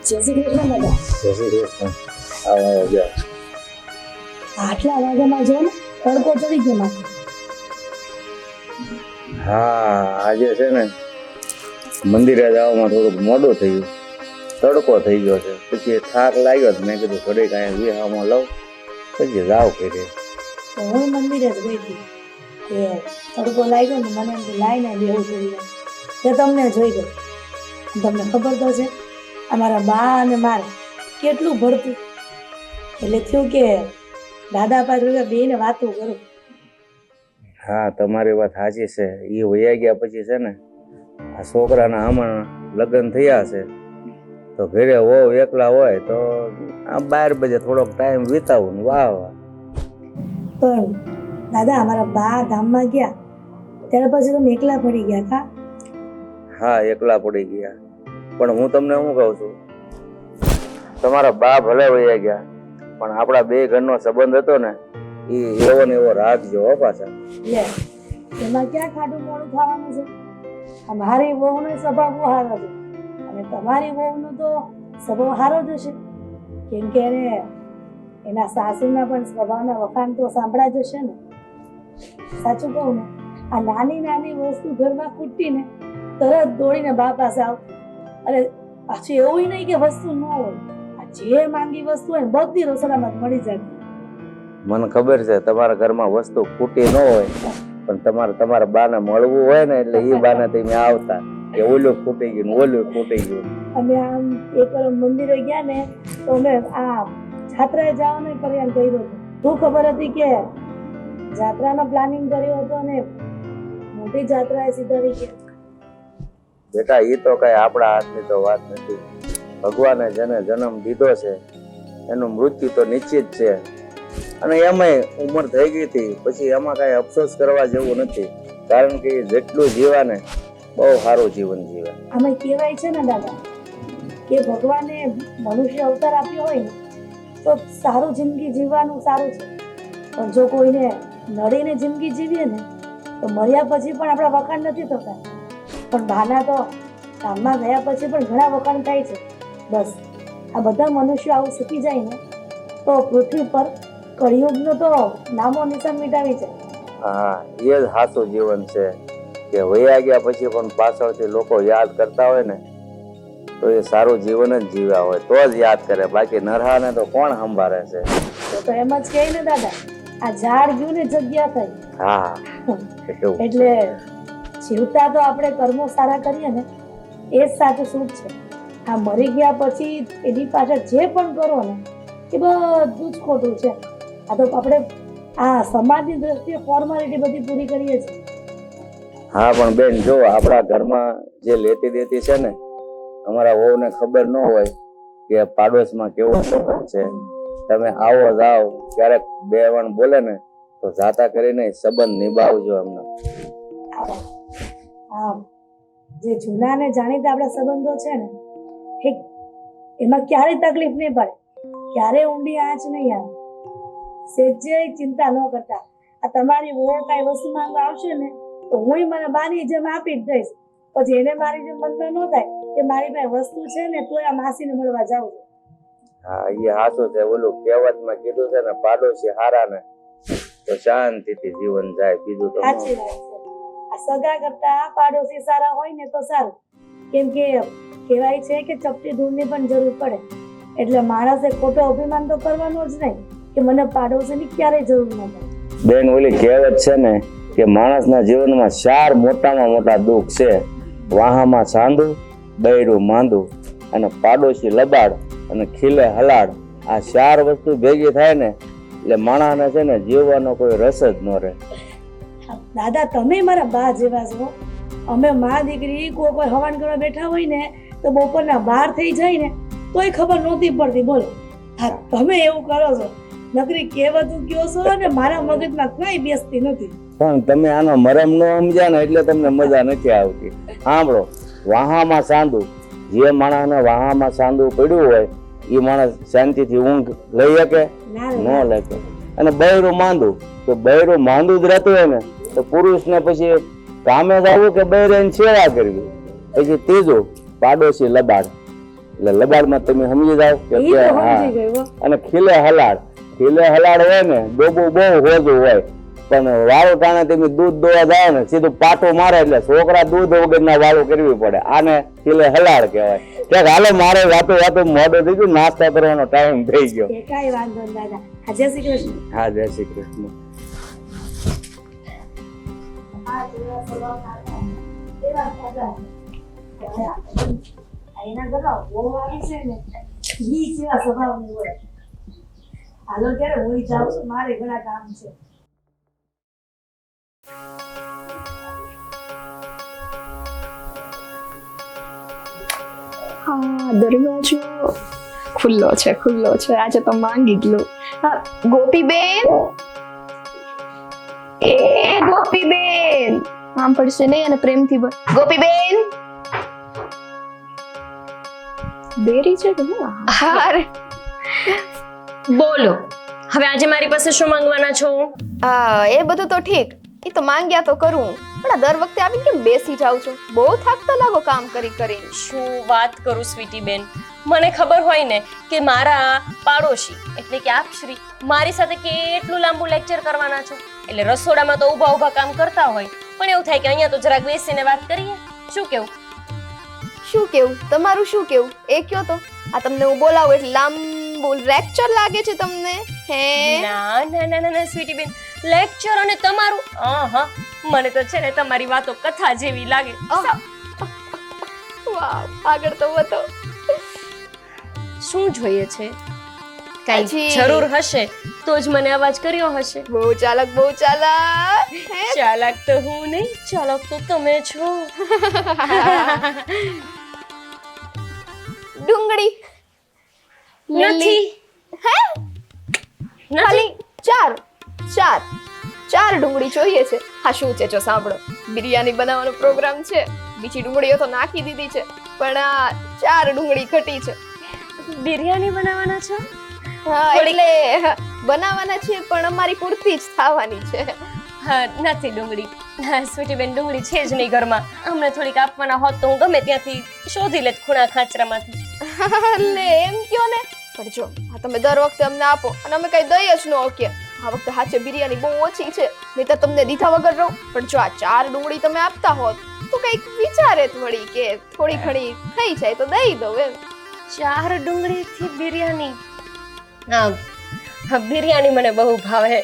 જય શ્રી કૃષ્ણ દાદા. જય શ્રી કૃષ્ણ. આવો ગયા. આટલા વાગ્યામાં જો ને તડકો ચડી ગયો માથે. હા, આજે છે ને મંદિરે જવામાં થોડુંક મોડું થઈ ગયું, તડકો થઈ ગયો છે. પછી થાક લાગ્યો તો મેં કીધું ઘડીક અહીંયા વિહામાં લઉં પછી જાવ કરી. તો હું મંદિરે જ ગઈ હતી કે તડકો લાગ્યો ને મને એમ કે લાઈને બેહું કરી તે તમને જોઈ ગઈ. તમને ખબર તો છે અમારા બા અને મારે કેટલું ભળતું, એટલે થયું કે દાદા પાસે બેને વાતો કરું. હા, તમારી વાત સાચી છે. એ વયા ગયા પછી છે ને આ છોકરાના હમણાં લગ્ન થયા છે તો ઘરે હોવ એકલા હોય તો આ 12 બજે થોડોક ટાઈમ વિતાવું ને વાહ વાહ. પણ દાદા અમારા બા ધામમાં ગયા ત્યારે પછી તમે એકલા પડી ગયા કા? હા, એકલા પડી ગયા. પણ હું તમને શું કહું છું, તમારા બા ભલે વયા ગયા પણ આપણા બે ઘરનો સંબંધ હતો ને એ એવો ને એવો રાખજો હો પાછા. લે એમાં ક્યાં ખાટું મોડું થવાનું છે? આ મારી વહુનો સ્વભાવ બહુ સારો છે અને તમારી વહુનો તો સ્વભાવ સારો જ હશે, કેમ કે એને એના સાસુના પણ સ્વભાવના વખાણ તો સાંભળ્યા જ હશે ને. સાચું કહું ને, આ નાની નાની વસ્તુ ઘરમાં ખૂટતી ને તરત દોડીને બા પાસે આવતી. અને પાછું એવું નહીં કે વસ્તુ ન હોય, આ જે માંગી વસ્તુ હોય ને બધી રસોડામાં મળી જાય. મને ખબર છે તમારા ઘરમાં વસ્તુ ખૂટી ન હોય પણ તમારા બાને મળવું હોય ને એટલે એ બાને તમે આવતા કે ઓલું ખૂટી ગયું ને ઓલું ખૂટી ગયું. અમે આમ એક વાર મંદિરે ગયા ને તો અમે આ જાત્રાએ જવાનો પ્લાન કર્યો હતો. શું ખબર હતી કે જાત્રાનો પ્લાનિંગ કર્યો હતો ને મોટી જાત્રાએ સીધા રહી ગયા. બેટા એ તો કઈ આપણા હાથની તો વાત નથી. ભગવાને જેને જન્મ દીધો છે એનું મૃત્યુ તો નિશ્ચિત છે અને એમાંય ઉંમર થઈ ગઈ હતી પછી એમાં કઈ અફસોસ કરવા જેવું નથી, કારણ કે જેટલું જીવા ને બહુ સારું જીવન જીવે. આમાં કહેવાય છે ને દાદા કે ભગવાને મનુષ્ય અવતાર આપ્યો હોય ને તો સારું જિંદગી જીવવાનું સારું છે, પણ જો કોઈને નડીને જિંદગી જીવીએ ને તો મર્યા પછી પણ આપણા વખાણ નથી થતા. પણ બાના તો કામમાં ગયા પછી પણ ઘણા વખાણ થાય છે. બસ આ બધા મનુષ્યો આવું શીખી જાય ને તો પૃથ્વી પર કળિયુગનો તો નામો નિશાન મિટાવી છે. હા, એ જ સાચું જીવન છે કે વયા ગયા પછી પણ પાછળથી લોકો યાદ કરતા હોય ને તો એ સારું જીવન જ જીવ્યા હોય તો જ યાદ કરે, બાકી નરહાને તો કોણ સંભાળે છે. તો એમ જ કહે ને દાદા, આ ઝાડ ગયું ને જગ્યા થઈ. હા, એટલે જીવતા તો આપણે કર્મો સારા કરીએ ને એ જ સાચું સુખ છે. આ મરી ગયા પછી એની પાછળ જે પણ કરો ને એ બધું જ ખોટું છે. આ તો આપણે આ સમાજની દ્રષ્ટિએ ફોર્માલિટી બધી પૂરી કરીએ છીએ. હા, પણ બેન જો આપણા ઘરમાં જે લેતી દેતી છે ને અમારા વહુને ખબર ન હોય કે પાડોશમાં કેવો સંબંધ છે. તમે આવો જાઓ ક્યારેક બે વણ બોલે ને તો જાતા કરીને સંબંધ નિભાવજો અમને. હા, જે જૂના ને જાણીતા આપણા સંબંધો છે ને એમાં ક્યારેય તકલીફ નહીં પડે, ક્યારેય ઊંડી આંચ નહીં આવે. સેજે ચિંતા ન કરતા. આ તમારી વહુ કઈ વસ્તુ માંગવા આવશે ને તો હું મને બાની જેમ આપી જ દઈશ. પછી એને મારી જેમ મનમાં ન થાય કે મારી પાસે વસ્તુ છે ને તો આ માસીને મળવા જાઉં. હા, એ સાચું છે. ઓલું કહેવતમાં કીધું છે ને પાડોશી હારા ને તો શાંતિથી જીવન જાય. બીજું તો સાચી વાત છે. આ સગા કરતા પાડોશી સારા હોય ને તો સારું, કેમ કે કહેવાય છે કે ચપટી ધૂળની પણ જરૂર પડે. એટલે માણસે ખોટો અભિમાન તો કરવાનો જ નહીં કે મને પાડોશીની ક્યારેય જરૂર ન પડે. બેન ઓલી કહેવત છે ને કે માણસના જીવનમાં 4 મોટામાં મોટા દુઃખ છે: વાહામાં સાંદું, બૈરું માંદું અને પાડોશી લબાડ અને ખીલે હલાડ. આ 4 વસ્તુ ભેગી થાય ને એટલે માણસને છે ને જીવવાનો કોઈ રસ જ ન રહે. દાદા તમે મારા બા જેવા છો. અમે મા દીકરી કોઈ હવન કરવા બેઠા હોય ને તો બપોરના 12 થઈ જાય ને તોય ખબર નહોતી પડતી. બોલો, હા તમે એવું કરો છો. નકરી કહેવતું કયો છો ને મારા મગજમાં કઈ બેસતી નથી. પણ તમે આનો મરમ ન સમજ્યા ને એટલે તમને મજા નથી આવતી. સાંભળો, વાહામાં સાંદું, જે માણસને વાહામાં સાંદું પડ્યું હોય એ માણસ શાંતિથી ઊંઘ લઈ શકે ન લે. અને બૈરું માંદું, તો બૈરું માંદું જ રહેતું હોય ને તો પુરુષને પછી કામે જવું કે બૈરાની સેવા કરવી. પછી ત્રીજું પાડોશી લબાડ, એટલે લબાડમાં તમે સમજી જાઓ કે ઈ તો હા. સમજી ગઈ હો. અને ખીલે હલાડ હોય ને ડોબું બહુ હોજું હોય પણ વાળું ટાણે તમે દૂધ દોવા જાય ને સીધું પાટું મારે એટલે છોકરા દૂધ વગરના વાળું કરવી પડે. આને ખીલે હલાડ કહેવાય. ક્યાંક હાલો મારે વાતો મોડું થઈ ગયું, નાસ્તા કરવાનો ટાઈમ થઈ ગયો. એ કાંઈ વાંધો નહીં દાદા. હા, જય શ્રી કૃષ્ણ. હા, જય શ્રી કૃષ્ણ. આ જેવા સ્વભાવના હતા, એવા દાદા. એના ઘરમાં બહુ આવી છે ને, ઈ જેવા સ્વભાવની હોય. હાલો ત્યારે હું જાઉં છું, મારે ઘણા કામ છે. હા, દરવાજો ખુલ્લો છે. આજે તો માંગી જ લઉં. હા, ગોપીબેન, એ ગોપીબેન, આમ પડશે નહીં અને પ્રેમથી બોલ, ગોપીબેન. દેરી છે કે હું? અરે બોલો, હવે આજે મારી પાસે શું માંગવાના છો? એ બધું તો ઠીક, એ તો માંગ્યા તો કરું, પણ આ દર વખતે આવીને કેમ બેસી જાવ છો? બહુ થાકતા લાગો કામ કરી કરીને. શું વાત કરું સ્વીટી બેન, મને ખબર હોય ને કે મારા પાડોશી એટલે કે આપ શ્રી મારી સાથે કેટલું લાંબુ લેક્ચર કરવાના છો, એટલે રસોડામાં તો ઊભા કામ કરતા હોય, પણ એવું થાય કે અહીંયા તો જરાક બેસીને વાત કરીએ. શું કેવું? શું કેવું? તમારું શું કેવું એ કયો તો. આ તમને હું બોલાવું એટલે લાંબુ લેક્ચર લાગે છે તમને? હે ના ના ના ના સ્વીટી બેન, લેક્ચર અને તમારું હા, મને તો છે ને તમારી વાતો કથા જેવી લાગે. વાવ, આગળ તો બતો. શું જોઈએ છે? કઈ હજી. જરૂર હશે તો જ મને અવાજ કર્યો હશે. બહુ ચાલાક હે? ચાલાક તો હું નહીં, ચાલાક તો તમે છો. ડુંગળી નથી. હે? ખાલી ચાર ડુંગળી જોઈએ છે. હા, શું છે જો સાંભળો, બિરયાની બનાવવાનો પ્રોગ્રામ છે, બીજી ડુંગળીઓ તો નાખી દીધી છે, પણ આ 4 ડુંગળી ઘટી છે. બિરયાની બનાવવાના છો? હા, એટલે બનાવવાના છે પણ અમારી પૂરતી જ ખાવાની છે. હા, નથી ડુંગળી. હા સ્વીટી બેન, ડુંગળી છે જ નહીં ઘરમાં. અમને થોડીક આપવાના હોત તો હું ગમે ત્યાંથી શોધી લેત ખૂણા ખાચરામાંથી. લે એમ કયો ને, પણ જો આ તમે દર વખતે અમને આપો અને અમે કઈ દઈ જ ન શકીએ. આ વખતે હાચે બિરયાની બહુ ઓછી છે, નહીં તો તમને દીધા વગર રહું. પણ જો આ 4 ડુંગળી તમે આપતા હોત તો કઈક વિચારે વળી કે થોડી ઘણી થઈ જાય તો દઈ દઉં એમ. 4 ડુંગળીથી બિરયાની? હા, બિરયાની મને બહુ ભાવે.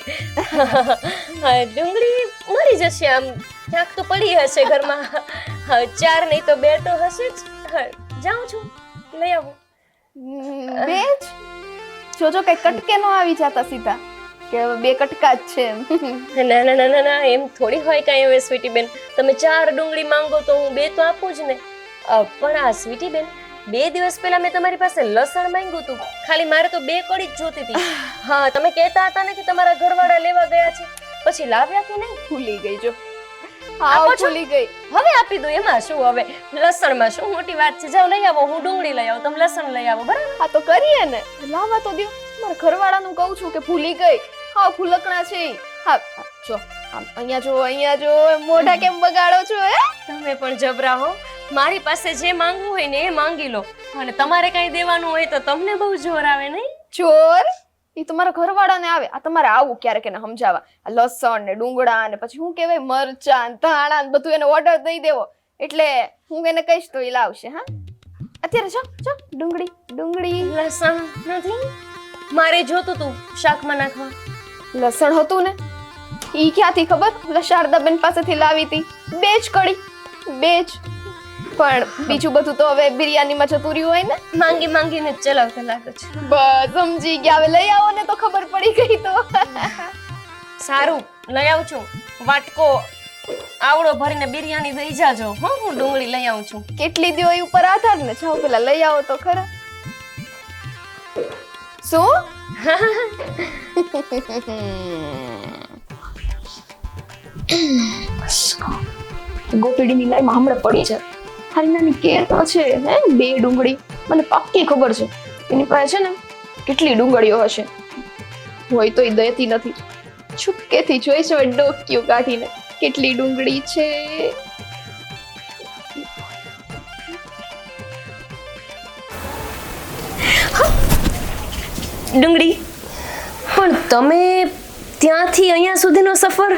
ડુંગળી મરી જશે, આમ ક્યાંક તો પડી હશે ઘરમાં. 4 નહીં તો 2 તો હશે જ. જાઉં છું, લઈ આવું. બેજ જોજો કઈ કટકે નો આવી જતા સીધા કે 2 કટકા જ છે એમ. ના ના ના ના, એમ થોડી હોય કાંઈ હવે સ્વીટી બેન. તમે 4 ડુંગળી માંગો તો હું 2 તો આપું જ ને. પણ આ સ્વીટી બેન, 2 દિવસ પહેલા મેં તમારી પાસે લસણ માંગ્યું હતું, ખાલી મારે તો 2 કડી જ જોતી હતી. હા, તમે કહેતા હતા ને કે તમારા ઘરવાળા લેવા ગયા છે, પછી લાવ્યા કે નહીં? ભૂલી ગઈ જો. આપો હા, છો? ભૂલી ગઈ. હવે આપી દો, એમાં શું હવે, લસણમાં શું મોટી વાત છે. જાઓ લઈ આવો, હું ડુંગળી લઈ આવું, તમે લસણ લઈ આવો, બરાબર? હા તો કરીએ ને, લાવવા તો દો. મારા ઘરવાળાનું કહું છું કે ભૂલી ગઈ. હા, ફૂલકણા છે ઈ. હા જો, આમ અહીંયા જો મોઢા કેમ બગાડો છો હે? તમે પણ જબરા હો. મારી પાસે જે માંગવું હોય ને એ માંગી લો, અને તમારે કઈ દેવાનું હોય તો તમને બહુ જોર આવે નહીં? ચોર ઈ તમારા ઘરવાળાને આવે. આ તમારે આવું ક્યારેક એને સમજાવવા. આ લસણ ને ડુંગળા ને પછી શું કહેવાય મરચાં ધાણા ને બધું એને ઓર્ડર દઈ દેવો, એટલે હું એને કહીશ તો ઈ લાવશે. હા, અત્યારે જો ડુંગળી લસણ નથી, મારે જોતું તું શાકમાં નાખવા. લસણ હતું ને, ઈ ક્યાંથી ખબર? ઓલા શારદાબેન પાસેથી લાવી હતી. 2 જ કડી, 2 જ. પણ બીજું બધું તો હવે બિરયાનીમાં જતું રહ્યું હોય ને. માંગીને જ ચલાવતા લાગો છો. બસ સમજી ગયા. હવે લઈ આવો ને તો ખબર પડી ગઈ તો. સારું, લઈ આવું છું. વાટકો આવડો ભરીને બિરયાની દઈ જાજો. હું ડુંગળી લઈ આવું છું. કેટલી દ્યો એ ઉપર આધાર ને. જાઓ પેલા લઈ આવો તો ખરા. શું? ગોપીડીની લાઈમાં હમણાં પડી છે. ખાલી નાની કેર તો છે હે, 2 ડુંગળી. મને પાક્કી ખબર છે એની પાસે છે ને કેટલી ડુંગળીઓ હશે. હોય તો એ દેતી નથી. છુપકેથી જોઈ છે ડોક્યું કાઢીને કેટલી ડુંગળી છે. ડુંગળી પણ તમે ત્યાંથી અહીંયા સુધીનો સફર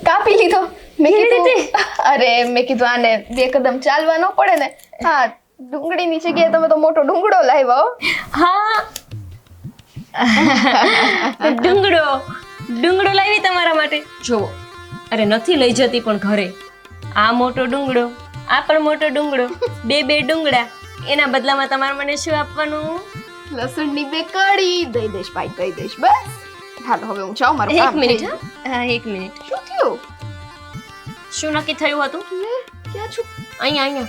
કાપી લીધો મેં કેવી કીધું અરે મેં કીધું આને બે કદમ ચાલવા ન પડે ને હા ડુંગળીની જગ્યાએ તમે તો મોટો ડુંગળો લાવ્યા હો હા ડુંગળો લાવી તમારા માટે જુઓ અરે નથી લઈ જતી પણ ઘરે આ મોટો ડુંગળો આ પણ મોટો ડુંગળો બે ડુંગળા એના બદલામાં તમારે મને શું આપવાનું લસણની બે કળી દઈ દઈશ ભાઈ દઈ દઈશ બસ હાલો હવે હું જાઉં મારું એક કામ મિનિટ થઈ હા એક મિનિટ શું થયું શું નક્કી થયું હતું લે, ક્યાં છું અહીંયા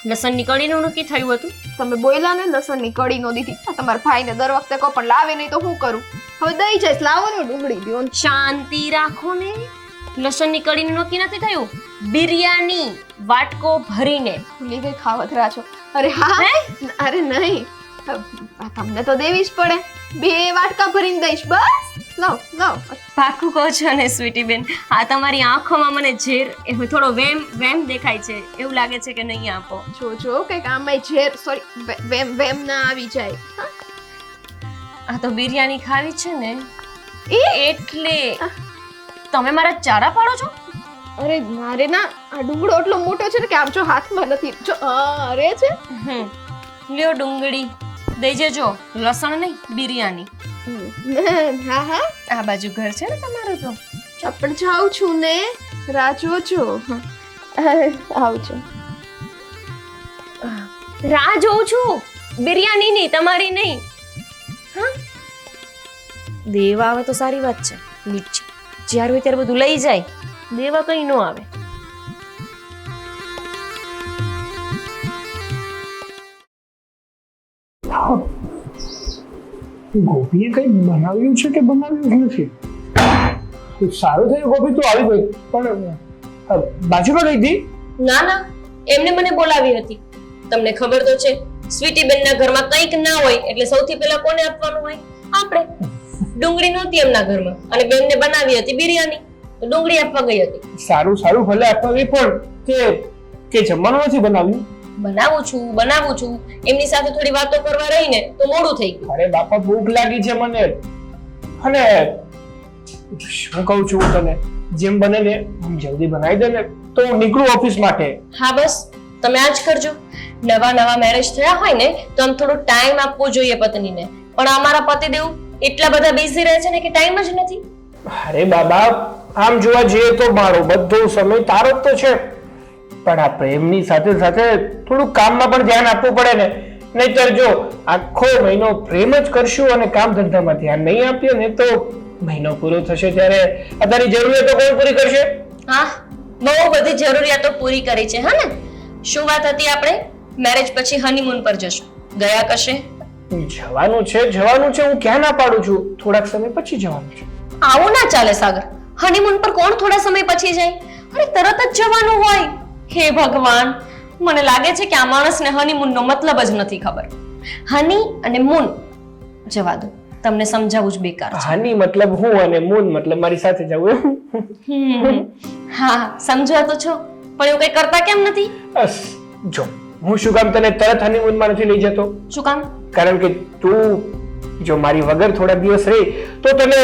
લસણની કળીનું નક્કી થયું હતું તમે બોલ્યા ને લસણની કળી નો દીધી આ તમારા ભાઈને દર વખતે કહો પણ લાવે નહીં તો શું કરું હવે દઈ જઈશ લાવો ને ડુંગળી દ્યો ને. શાંતિ રાખો ને લસણની કળીનું નક્કી નથી થયું બિરયાની વાટકો ભરીને ભૂલી ગઈ ખાવતરા છો અરે હા અરે નહીં આ તમને તો દેવી જ પડે બે વાટકા ભરીને દઈશ બસ લાવ પાકું કહો છો ને સ્વીટી બેન આ તમારી આંખોમાં મને ઝેર એવું થોડો વેમ દેખાય છે એવું લાગે છે કે નહીં આપો જો કઈક આમાં ઝેર સોરી વેમ ના આવી જાય હા? આ તો બિરયાની ખાવી છે ને એ એટલે તમે મારા ચારા પાડો છો અરે મારે ના આ ડુંગળો એટલો મોટો છે ને કે આમ જો હાથમાં નથી જો અરે છે લ્યો ડુંગળી દઈ જજો લસણ નહીં બિરયાની હા આ બાજુ ઘર છે ને તમારું તો પણ જાઉં છું ને રાહ જોજો આવજો રાહ જોઉં છું બિરયાની ની તમારી નહીં હા દેવા આવે તો સારી વાત છે નીચે જ્યારે હોય ત્યારે બધું લઈ જાય દેવા કઈ ન આવે ગોપીએ કઈ બનાવ્યું છે કે બનાવ્યું જ નથી સારું થયું ગોપી તું આવી ગઈ પણ બાજુમાં ગઈ હતી ના એમને મને બોલાવી હતી તમને ખબર તો છે સ્વીટી બેનના ઘરમાં કંઈક ના હોય એટલે સૌથી પહેલા કોને આપવાનું હોય આપણે ડુંગળી નહોતી એમના ઘરમાં અને બેનને બનાવી હતી બિરયાની તો ડુંગળી આપવા ગઈ હતી સારું ભલે આપવી પણ કે જમવાનું નથી બનાવ્યું બનાવું છું એમની સાથે થોડી વાતો કરવા રહીને તો મોડું થઈ ગયું અરે બાપા ભૂખ લાગી છે મને અને શું કહું છું તને જેમ બને ને જલ્દી બનાવી દે ને તો હું નીકળું ઓફિસ માટે હા બસ તમે આ જ કરજો નવા મેરેજ થયા હોય ને તો આમ થોડો ટાઈમ આપવો જોઈએ પત્નીને પણ અમારા પતિદેવ એટલા બધા બિઝી રહે છે ને કે ટાઈમ જ નથી અરે બાબા આમ જોવા જઈએ તો મારો બધો સમય તારો જ તો છે પણ આ પ્રેમની સાથે સાથે થોડું કામમાં પણ ધ્યાન આપવું પડે ને નહીતર જો આખો મહિનો પ્રેમ જ કરશું અને કામ ધંધામાં ધ્યાન નહીં આપ્યું ને તો મહિનો પૂરો થશે ત્યારે આ તારી જરૂરિયાતો કોણ પૂરી કરશે હા બહુ બધી જરૂરિયાતો પૂરી કરી છે હા ને શું વાત હતી આપણે મેરેજ પછી હનીમૂન પર જશું ગયા કશે જવાનું છે હું ક્યાં ના પાડું છું થોડાક સમય પછી જવાનું છે આવું ના ચાલે સાગર હનીમૂન પર કોણ થોડા સમય પછી જાય અરે તરત જ જવાનું હોય હે ભગવાન મને લાગે છે કે આ માણસને હનીમૂનનો મતલબ જ નથી ખબર હની અને મૂન જવા દો તમને સમજાવવું જ બેકાર છે હાની મતલબ હું અને મૂન મતલબ મારી સાથે જવું હા સમજવા તો છો પણ એવું કઈ કરતા કેમ નથી બસ જો હું શું કામ તને તરત હનીમૂનમાં નથી લઈ જતો શું કામ કારણ કે તું જો મારી વગર થોડા દિવસ રહી તો તને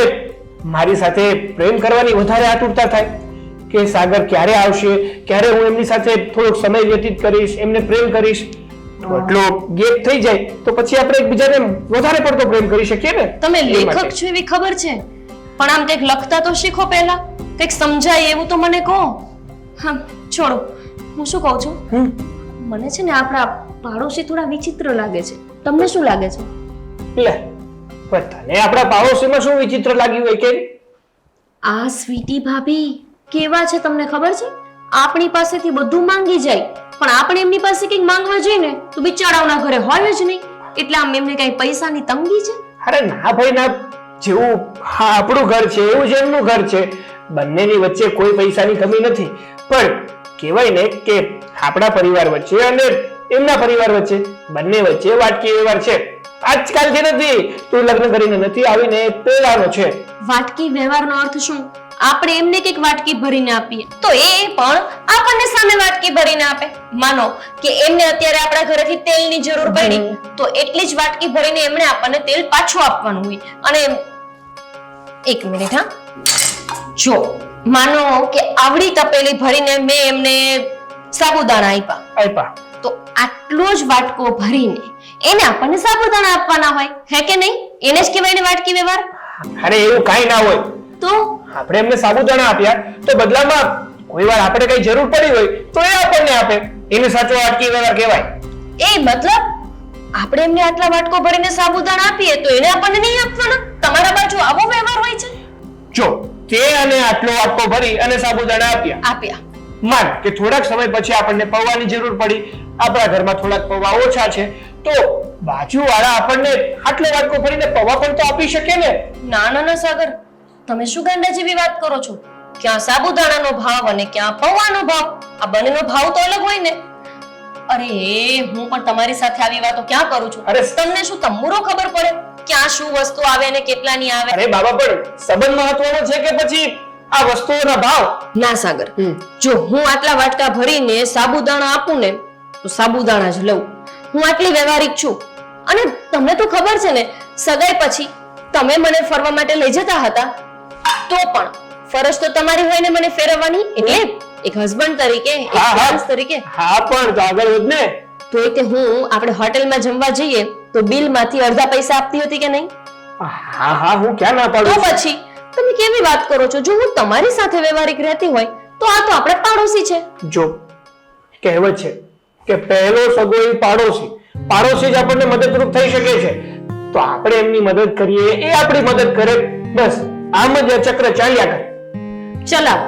મારી સાથે પ્રેમ કરવાની વધારે આતુરતા થાય કે સાગર ક્યારે આવશે ક્યારે હું એમની સાથે થોડોક સમય વ્યતીત કરીશ એમને પ્રેમ કરીશ તો એટલો ગેપ થઈ જાય તો પછી આપણે એકબીજાને વધારે પડતો પ્રેમ કરી શકીએ ને તમે એ લેખક માટે. છો એવી ખબર છે પણ આમ કંઈક લખતા તો શીખો પહેલા કંઈક સમજાય એવું તો મને કહો હા છોડો હું શું કહું છું મને છે ને આપણા પાડોશી થોડા વિચિત્ર લાગે છે તમને શું લાગે છે લે પણ તને આપણા પાડોશીમાં શું વિચિત્ર લાગ્યું હોય કે આ સ્વીટી ભાભી કેવા છે તમને ખબર છે આપણી પાસેથી બધું માંગી જાય પણ આપણે એમની પાસે કંઈક માંગવા જઈએ ને તો બિચારાઓના ઘરે હોય જ નહીં એટલે આમ એમને કઈ પૈસાની તંગી છે અરે ના ભાઈ ના જેવું હા આપણું ઘર છે એવું જ એમનું ઘર છે બંનેની વચ્ચે કોઈ પૈસાની કમી નથી પણ કહેવાય ને કે આપણા પરિવાર વચ્ચે અને એમના પરિવાર વચ્ચે બંને વચ્ચે વાટકી વ્યવહાર છે આજકાલથી નથી તું લગ્ન કરીને નથી આવીને પહેલાનો છે વાટકી વ્યવહારનો અર્થ શું આપણે એમને કંઈક વાટકી ભરીને આપીએ તો એ પણ આપણને સામે વાટકી ભરીને આપે. માનો કે એમને અત્યારે આપણા ઘરેથી તેલની જરૂર પડી તો એટલી જ વાટકી ભરીને એમણે આપણને તેલ પાછું આપવાનું હોય. અને એક મિનિટ, હા, જો માનો કે આવડી તપેલી ભરીને મેં એમને સાબુદાણા આપ્યા તો આટલો જ વાટકો ભરીને એને આપણને સાબુદાણા આપવાના હોય, હે કે નહીં? એને જ કહેવાય ને વાટકી વ્યવહાર. અરે એવું કાઈ ના હોય. તો આપણે એમને સાબુદાણા આપ્યા તો બદલામાં કોઈ વાર આપણે કઈ જરૂર પડી હોય તો એ આપણને આપે, એને સાચો વાટકી વ્યવહાર કહેવાય. એ મતલબ આપણે એમને આટલા વાટકો ભરીને સાબુદાણા આપીએ તો એને આપણને નહીં આપવાના? તમારા બાજુ આવો વ્યવહાર હોય છે? જો તે અને આટલો વાટકો ભરી અને સાબુદાણા આપ્યા. માન કે થોડાક સમય પછી આપણને પૌવાની જરૂર પડી, આપણા ઘરમાં થોડાક પૌવા ઓછા છે તો બાજુવાળા આપણને આટલો વાટકો ભરીને પૌવા પણ તો આપી શકે ને. ના સાગર, તમે શું ગાંડા જેવી વાત કરો છો? ક્યાં સાબુદાણાનો ભાવ અને ક્યાં પૌવાનો ભાવ? આ બંનેનો ભાવ તો અલગ હોય ને. અરે હું પણ તમારી સાથે આવી વાતો ક્યાં કરું છું? અરે તમને શું તમુરો ખબર પડે ક્યાં શું વસ્તુ આવે અને કેટલાની આવે? અરે બાબા, પણ સંબંધ મહત્વનો છે કે પછી આ વસ્તુઓના ભાવ? ના સાગર, જો હું આટલા વાટકા ભરીને સાબુદાણા આપું ને તો સાબુદાણા જ લઉં. હું આટલી વ્યવહારિક છું. અને તમને તો ખબર છે ને, સગાઈ પછી તમે મને ફરવા માટે લઈ જતા હતા તો પણ ફરજ તો તમારી હોય ને મને ફેરવવાની, એટલે એક હસબન્ડ તરીકે, એક ફ્રેન્ડ તરીકે. હા, પણ તો આગળ વધ ને. તો એ હું આપણે હોટેલમાં જમવા જઈએ તો બિલમાંથી અડધા પૈસા આપતી હતી કે નહીં? હા, હું ક્યાં ના પાડું. તો પછી તમે કેવી વાત કરો છો? જો હું તમારી સાથે વ્યવહારિક રહેતી હોય તો આ તો આપણે પાડોશી છે. જો કહેવત છે કે પહેલો સગોઈ પાડોશી, પાડોશી જ આપણને મદદરૂપ થઈ શકે છે તો આપણે એમની મદદ કરીએ, એ આપણી મદદ કરે, બસ આમ જ આ ચક્ર ચાલ્યા કરે. ચલાવો,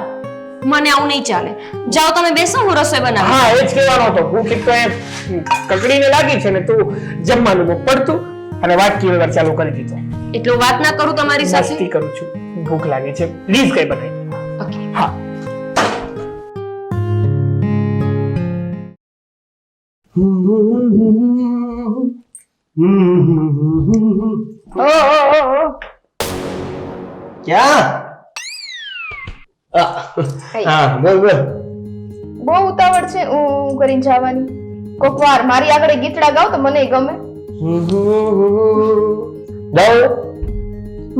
મને આવું નહીં ચાલે. જાઓ તમે બેસો, હું રસોઈ બનાવું. હા, એ જ કહેવાનો હતો. ભૂખ તો એ કકડીને લાગી છે ને તું જમવાનું મૂક પડતું અને વાટકી વગર ચાલુ કરી દીધો. એટલું વાત ના કરું તમારી સાથે. મસ્તી કરું છું, ભૂખ લાગે છે, પ્લીઝ કઈ બનાવી. ઓકે. હા. ક્યાં? હા, બોલ બોલ. બહુ ઉતાવળ છે હું કરીને જવાની. કોક વાર મારી આગળ ગીતડા ગાવ તો મને ગમે. ગાવ.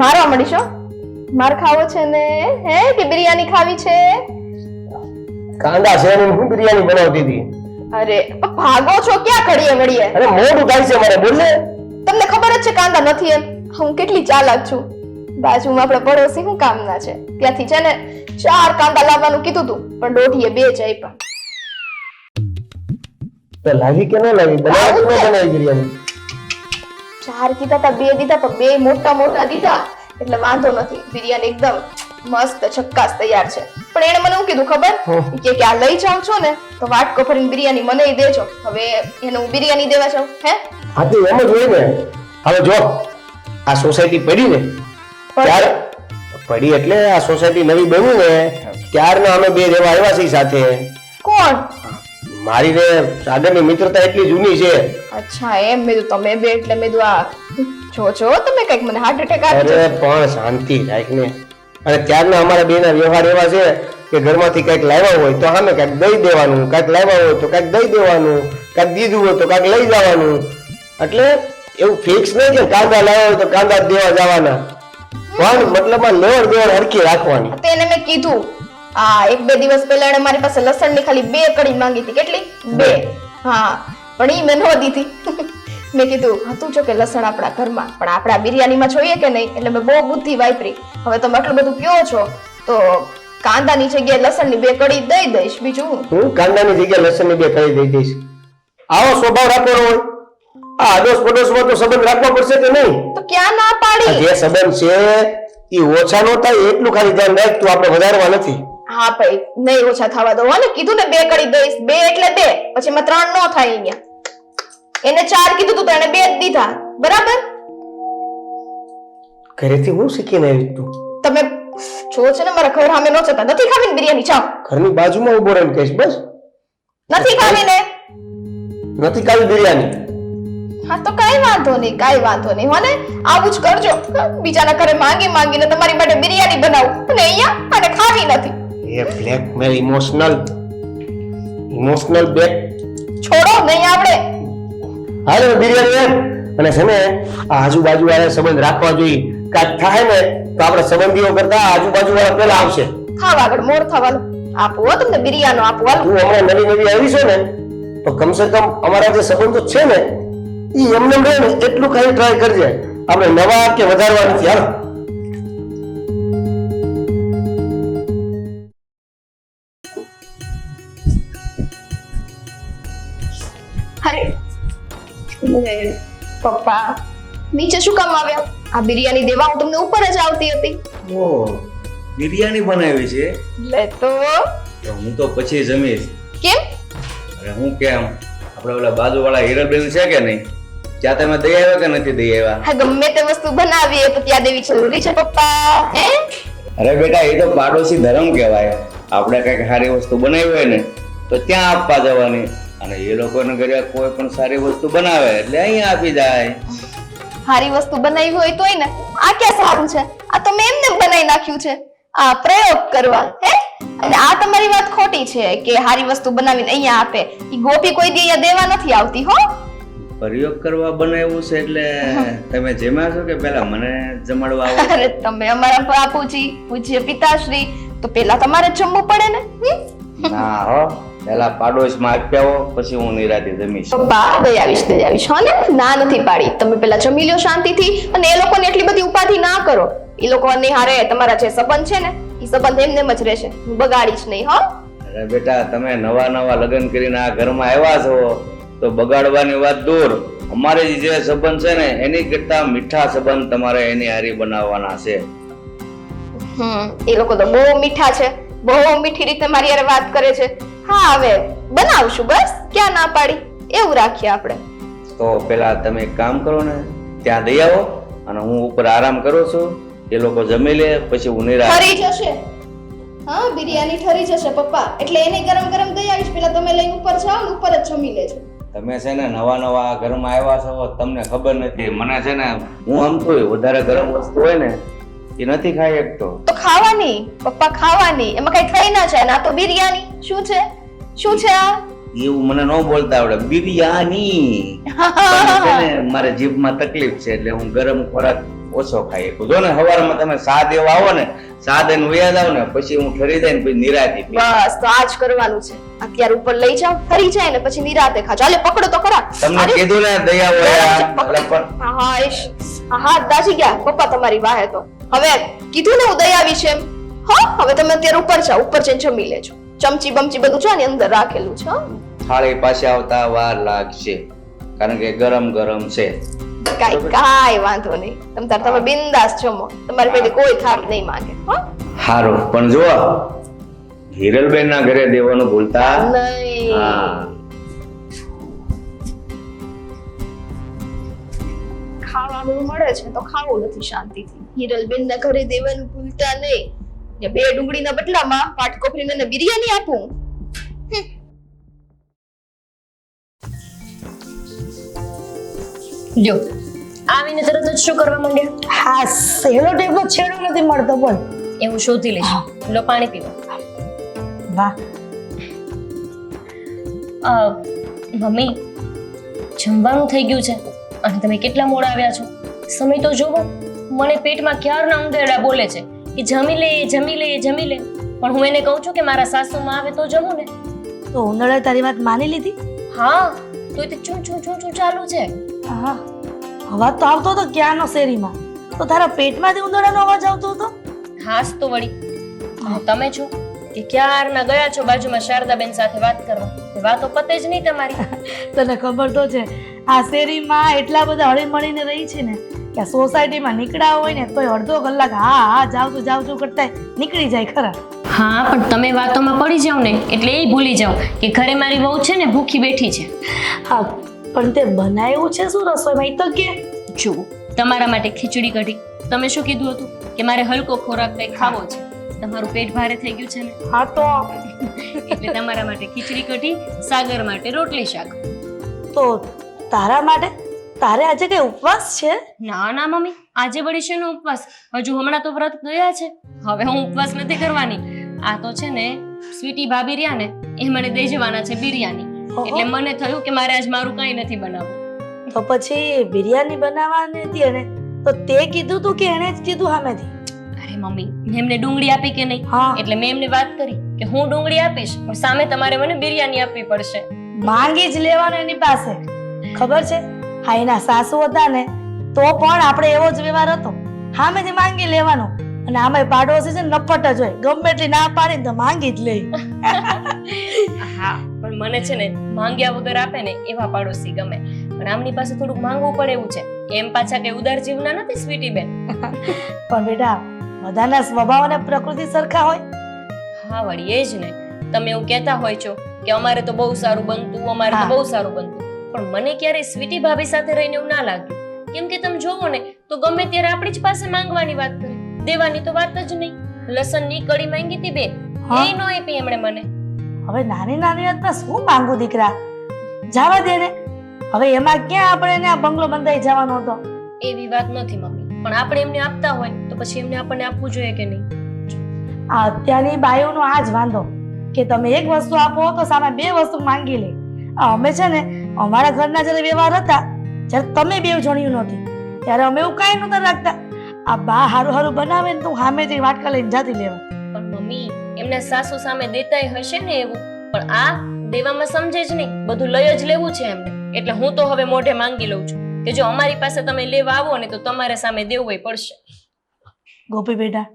મારવા મળીશો? માર ખાવો છે ને? હે કે બિરયાની ખાવી છે? કાંદા છે ને હું બિરયાની બનાવતી હતી. અરે ભાગો છો ક્યાં ઘડીએ વળીએ? અરે મોઢું થાય છે મારે, બોલ ને. તમને ખબર જ છે કાંદા નથી એમ. હું કેટલી ચાલાક છું. બાજુમાં આપણે પડોશી શું કામના છે, ત્યાંથી છે ને 4 કાંદા લાવવાનું કીધું તું પણ દોઢીએ 2 જ આપ્યા. તો લાવી કે ન લાવી? બનાવી કે ન બનાવી બિરયાની? 4 કીધા તા, 2 દીધા પણ 2 મોટા મોટા દીધા એટલે વાંધો નથી. બિરયાની એકદમ મસ્ત છક્કાસ તૈયાર છે. પણ એને મને શું કીધું ખબર? કે આ લઈ જાવ છો ને તો વાટકો ભરીને બિરયાની મને દેજો. હવે એને હું બિરયાની દેવા જાઉં? હે હા, તો એમ જ હોય ને. હવે જો આ સોસાયટી પડી ને ત્યારે પડી એટલે આ સોસાયટી નવી બની ને ત્યારના અમે 2 રહેવા આવ્યા છીએ સાથે. કોણ? મારી ને સાગરની મિત્રતા એટલી જૂની છે. અચ્છા, એમ મેં કીધું તમે 2 એટલે મેં કીધું આ જો તમે કઈક મને હાર્ટ એટેક આવી અરે પણ શાંતિ રાખ ને. અને ત્યારના અમારા બેના વ્યવહાર એવા છે કે ઘરમાંથી કઈક લાવ્યા હોય તો સામે કઈક દઈ દેવાનું, કઈક લાવ્યા હોય તો કઈક દઈ દેવાનું, કઈક દીધું હોય તો કઈક લઈ જવાનું. એટલે એવું ફિક્સ નહીં કે કાંદા લાવ્યા હોય તો કાંદા જ દેવા જવાના, પણ મતલબમાં લેવડ દેવડ હરખી રાખવાની. તેને મેં કીધું આ 1-2 દિવસ પહેલા એને મારી પાસે લસણની ખાલી 2 કડી માંગી હતી. કેટલી? 2. હા, પણ ઈ મેં ન દીધી. મેં કીધું હતું જો કે લસણ આપણા ઘરમાં પણ આપણા બિરયાનીમાં જોઈએ કે નહીં, એટલે મેં બહુ બુદ્ધિ વાપરી. હવે તમે આટલું બધું કયો છો તો કાંદાની જગ્યાએ લસણની 2 કડી દઈ દઈશ. બીજું હું કાંદાની જગ્યાએ લસણની 2 કડી દઈ દઈશ. આવો સ્વભાવ રાખવાનો હોય. આ આડોશ પડોશમાં તો સંબંધ રાખવો પડશે કે નહીં? તો ક્યાં ના પાડી? જે સંબંધ છે એ ઓછા નો થાય એટલું ખાલી ધ્યાન રાખ, તું આપણે વધારવા નથી. હા ભાઈ, નહીં ઓછા થવા દો. ને કીધું ને 2 કડી દઈશ. 2 એટલે 2, પછી એમાં 3 નો થાય. અહીંયા એને 4 કીધું તું તો એને 2 જ દીધા. બરાબર? ઘરેથી હું શીખીને આવી તું? તમે જો છે ને મારા ઘર સામે નો જતા. નથી ખાવી ને બિરયાની? ચાવ. ઘરની બાજુમાં ઉભો રહીને કહીશ બસ. નથી ખાવી ને? નથી ખાવી બિરયાની? હા તો કાઈ વાંધો નહીં હો ને આવું જ કરજો. બીજાના ઘરે માંગીને તમારી માટે બિરયાની બનાવું અને અહીંયા અને ખાવી નથી. એ બ્લેકમેલ ઇમોશનલ બેક છોડો નહીં આપણે. હાલો બિરયાની એમ. અને છે ને આ આજુબાજુ વાળા સંબંધ રાખવા જોઈએ. કાંઈક થાય ને તો આપણે સંબંધીઓ કરતા આજુબાજુ વાળા પેલા આવશે. ખાવા આગળ મોર થવાનું આપો હો તમને બિરયાનો આપો હાલો. તું હમણાં નવી આવી છો ને તો કમસે કમ અમારા જે સંબંધો છે ને એ એમને રહે ને એટલું કઈ ટ્રાય કરજે. આપણે નવા કે વધારવા નથી. હાલો અરે પપ્પા નીચે શું કામ આવ્યા? આ બિરયાની દેવા હું તમને ઉપર જ આવતી હતી. ઓ બિરયાની બનાવી છે લે તો તો હું તો પછી જમીશ. કેમ? અરે હું કેમ આપણે ઓલા બાજુવાળા હિરલબેન છે કે નહીં, ત્યાં તમે દઈ આવ્યા કે નથી દઈ આવ્યા? હા ગમે તે વસ્તુ બનાવીએ તો ત્યાં દેવી જરૂરી છે પપ્પા. હે અરે બેટા એ તો પાડોશી ધર્મ કહેવાય. આપણે કઈક સારી વસ્તુ બનાવી હોય ને તો ત્યાં આપવા જવાની, અને એ લોકોને ઘરે કોઈ પણ સારી વસ્તુ બનાવે એટલે અહીંયા આપી જાય. સારી વસ્તુ બનાવી હોય તોય ને આ ક્યાં સારું છે? આ તો મેં એમને બનાવી નાખ્યું છે આ પ્રયોગ કરવા. હે અને આ તમારી વાત ખોટી છે કે સારી વસ્તુ બનાવીને અહીંયા આપે. ઈ ગોપી કોઈ દી અહીંયા દેવા નથી આવતી હો. પ્રયોગ કરવા બનાવ્યું છે એટલે તમે જેમાં છો કે પેલા મને જમાડવા આવો? અરે તમે અમારા બાપુજી પૂજ્ય પિતાશ્રી તો પેલા તમારે જ જમવું પડે ને. ના હો, પેલા પાડોશમાં આપ્યા હો પછી હું નિરાતે જમીશ. પપ્પા દઈ આવીશ હો ને. ના નથી પાડી. તમે પેલા જમી લ્યો શાંતિથી અને એ લોકોને એટલી બધી ઉપાધિ ના કરો. એ લોકોને હારે તમારા જે સંબંધ છે ને એ સંબંધ એમને જ રહેશે. હું બગાડીશ નહીં હો. અરે બેટા તમે નવા લગ્ન કરીને આ ઘરમાં આવ્યા છો તો બગાડવાની વાત દૂર. અમારે જે સંબંધ છે ને એની કરતા મીઠા સંબંધ તમારે એની હારી બનાવવાના છે. એ લોકો તો બહુ મીઠા છે, બહુ મીઠી રીતે મારી હારે વાત કરે છે. હા હવે બનાવશું બસ, ક્યાં ના પાડી. એવું રાખીએ આપણે. તો પેલા તમે એક કામ કરો ને, ત્યાં દઈ આવો અને હું ઉપર આરામ કરું છું. એ લોકો જમી લે પછી હું નિરાશ. ઠરી જશે. હા બિરયાની ઠરી જશે પપ્પા, એટલે એને ગરમ દઈ આવીશ. પેલા તમે લઈને ઉપર જાઓ ને ઉપર જ જમી લેજો. તમે છે ને નવા ઘરમાં આવ્યા છો તમને ખબર નથી. મને છે ને હું આમ તો વધારે ગરમ વસ્તુ હોય ને એ નથી ખાઈ શકતો. તો ખાવાની પપ્પા, ખાવાની. એમાં કઈ થઈ ના જાય. ના તો બિરયાની શું છે આ? એવું મને ન બોલતા આવડે. બિરયાની તમે છે ને મારે જીભમાં તકલીફ છે એટલે હું ગરમ ખોરાક ઓછો ખાઈ શકું. જો ને સવારમાં તમે સા દેવા આવો ને, સા દઈને વયા જાવ ને પછી હું ઠરી જાય ને પછી નિરાતી પી. બસ તો આજ કરવાનું છે. અત્યારે ઉપર લઈ જાવ, ઠરી જાય ને પછી નિરાતે ખાજો. હાલે પકડો તો ખરા. તમને કીધું ને દયા હા દાજી ગયા પપ્પા તમારી વાહે. તો હવે કીધું ને હું દઈ આવીશ એમ. હા હવે તમે અત્યારે ઉપર જાઓ, ઉપર જઈને જમી લેજો. ચમચી બમચી બધું છે ને અંદર રાખેલું છે. થાળી પાસે આવતા વાર લાગશે કારણ કે ગરમ છે. કાઈ વાંધો નહીં. તમે બિંદાસ જમો. તમારી પાસે કોઈ થાળી નહીં માંગે. હારું પણ જો હિરલબેન ના ઘરે દેવાનું ભૂલતા નહીં. હા ખાવાનું મળે છે તો ખાવું નથી શાંતિથી. હિરલબેન ના ઘરે દેવાનું ભૂલતા નહીં. ને 2 ડુંગળીના બદલામાં પાટકોપરીને બિરયાની આપું. લ્યો આવીને તરત જ શું કરવા માંડ્યા? હા સહેલો ટેપનો છેડો નથી મળતો. બોલ. એવું શોધી લેજો. લો પાણી પીવા. વાહ મમ્મી જમવાનું થઈ ગયું છે અને તમે કેટલા મોડા આવ્યા છો? સમય તો જોવો. મને પેટમાં ક્યારના ઉંદેડા બોલે છે કે જમી લે. પણ હું એને કહું છું કે મારા સાસુમાં આવે તો જમું ને. તો ઉંદરડે તારી વાત માની લીધી? હા તો એ ચૂ ચાલુ છે. હા અવાજ તો આવતો હતો ક્યાંનો શેરીમાં. તો તારા પેટમાંથી ઉંદરડાનો અવાજ આવતો હતો? હાસ તો વળી. તમે છો કે ક્યારના ગયા છો બાજુમાં શારદાબેન સાથે વાત કરવા. વાતો પતે જ નહીં તમારી. તને ખબર તો છે આ શેરીમાં એટલા બધા હળી મળીને રહી છે ને કે આ સોસાયટીમાં નીકળ્યા હોય ને તોય અડધો કલાક હા જાવ છું કરતા નીકળી જાય ખરા. હા પણ તમે વાતોમાં પડી જાવ ને એટલે એ ભૂલી જાવ કે ઘરે મારી વહુ છે ને ભૂખી બેઠી છે. હા પણ તે બનાવ્યું છે શું રસોઈમાં એ તો કે? જુઓ તમારા માટે ખીચડી કઢી. તમે શું કીધું હતું કે મારે હલકો ખોરાક કંઈક ખાવો છે. તમારું પેટ ભારે થઈ ગયું છે ને. હા તો એટલે તમારા માટે ખીચડી કઢી, સાગર માટે રોટલી શાક. તો તારા માટે તારે આજે કઈ ઉપવાસ છે? ના ના મમ્મી, આજે વળી શેનો ઉપવાસ? હજુ હમણાં તો વ્રત ગયા છે. હવે હું ઉપવાસ નથી કરવાની. આ તો છે ને સ્વીટી ભાભી રહ્યા ને, એ મને દઈ જવાના છે બિરયાની. ઓહો. એટલે મને થયું કે મારે આજ મારું કંઈ નથી બનાવવું. તો પછી બિરયાની બનાવવાની હતી એને તો તે કીધું તું કે એને જ કીધું સામેથી? અરે મમ્મી, મેં એમને ડુંગળી આપી કે નહીં, હા. એટલે મેં એમને વાત કરી કે હું ડુંગળી આપીશ પણ સામે તમારે મને બિરયાની આપવી પડશે. માંગી જ લેવાનું એની પાસે. ખબર છે, હા એના સાસુ હતા ને તો પણ આપણે એવો જ વ્યવહાર હતો, સામેથી માંગી લેવાનો. અને આમાં પાડોશી છે ને નપટ જ હોય, ગમે એટલી ના પાડીને તો માંગી જ લે. હા, પણ મને છે ને માંગ્યા વગર આપે ને એવા પાડોશી ગમે. પણ આમની પાસે થોડુંક માંગવું પડે એવું છે. એમ પાછા કઈ ઉદાર જીવના નથી સ્વીટી બેન. પણ બેટા બધાના સ્વભાવ અને પ્રકૃતિ સરખા હોય. હા વળી એ જ ને, તમે એવું કહેતા હોય છો કે અમારે તો બહુ સારું બનતું, અમારે તો હા. બહુ સારું બનતું. પણ મને ક્યારેય સ્વીટી ભાભી સાથે રહીને એવું ના લાગ્યું. કેમ કે તમે જોવો ને તો ગમે ત્યારે આપણી જ પાસે માંગવાની વાત કરે, દેવાની તો વાત જ નહીં. લસણની કડી માંગી હતી બેન, હા. એ નો આપી એમણે મને. હવે નાની નાની વાતમાં શું માંગુ દીકરા, જવા દે ને. હવે એમાં ક્યાં આપણે એને આ બંગલો બંધાઈ જવાનો હતો? એવી વાત નથી મમ્મી, પણ આપણે એમને આપતા હોય તો પછી એમને આપણને આપવું જોઈએ કે નહીં? આ અત્યારની બાઈઓનો આ જ વાંધો કે તમે એક વસ્તુ આપો તો સામે બે વસ્તુ માંગી લે. અમે છે ને અમારા ઘરના જ્યારે વ્યવહાર હતા, જ્યારે તમે બે જણ્યું નહોતી ત્યારે અમે એવું કાંઈ નહોતા રાખતા. આ બા હારું હારું બનાવે ને તો સામેથી વાટકા લઈને જાતી લેવા. પણ મમ્મી, એમના સાસુ સામે દેતાય હશે ને એવું, પણ આ દેવામાં સમજે જ નહીં, બધું લઈ જ લેવું છે એમને. એટલે હું તો હવે મોઢે માંગી લઉં છું કે જો અમારી પાસે તમે લેવા આવો ને તો તમારે સામે દેવું પડશે. ગોપી બેટા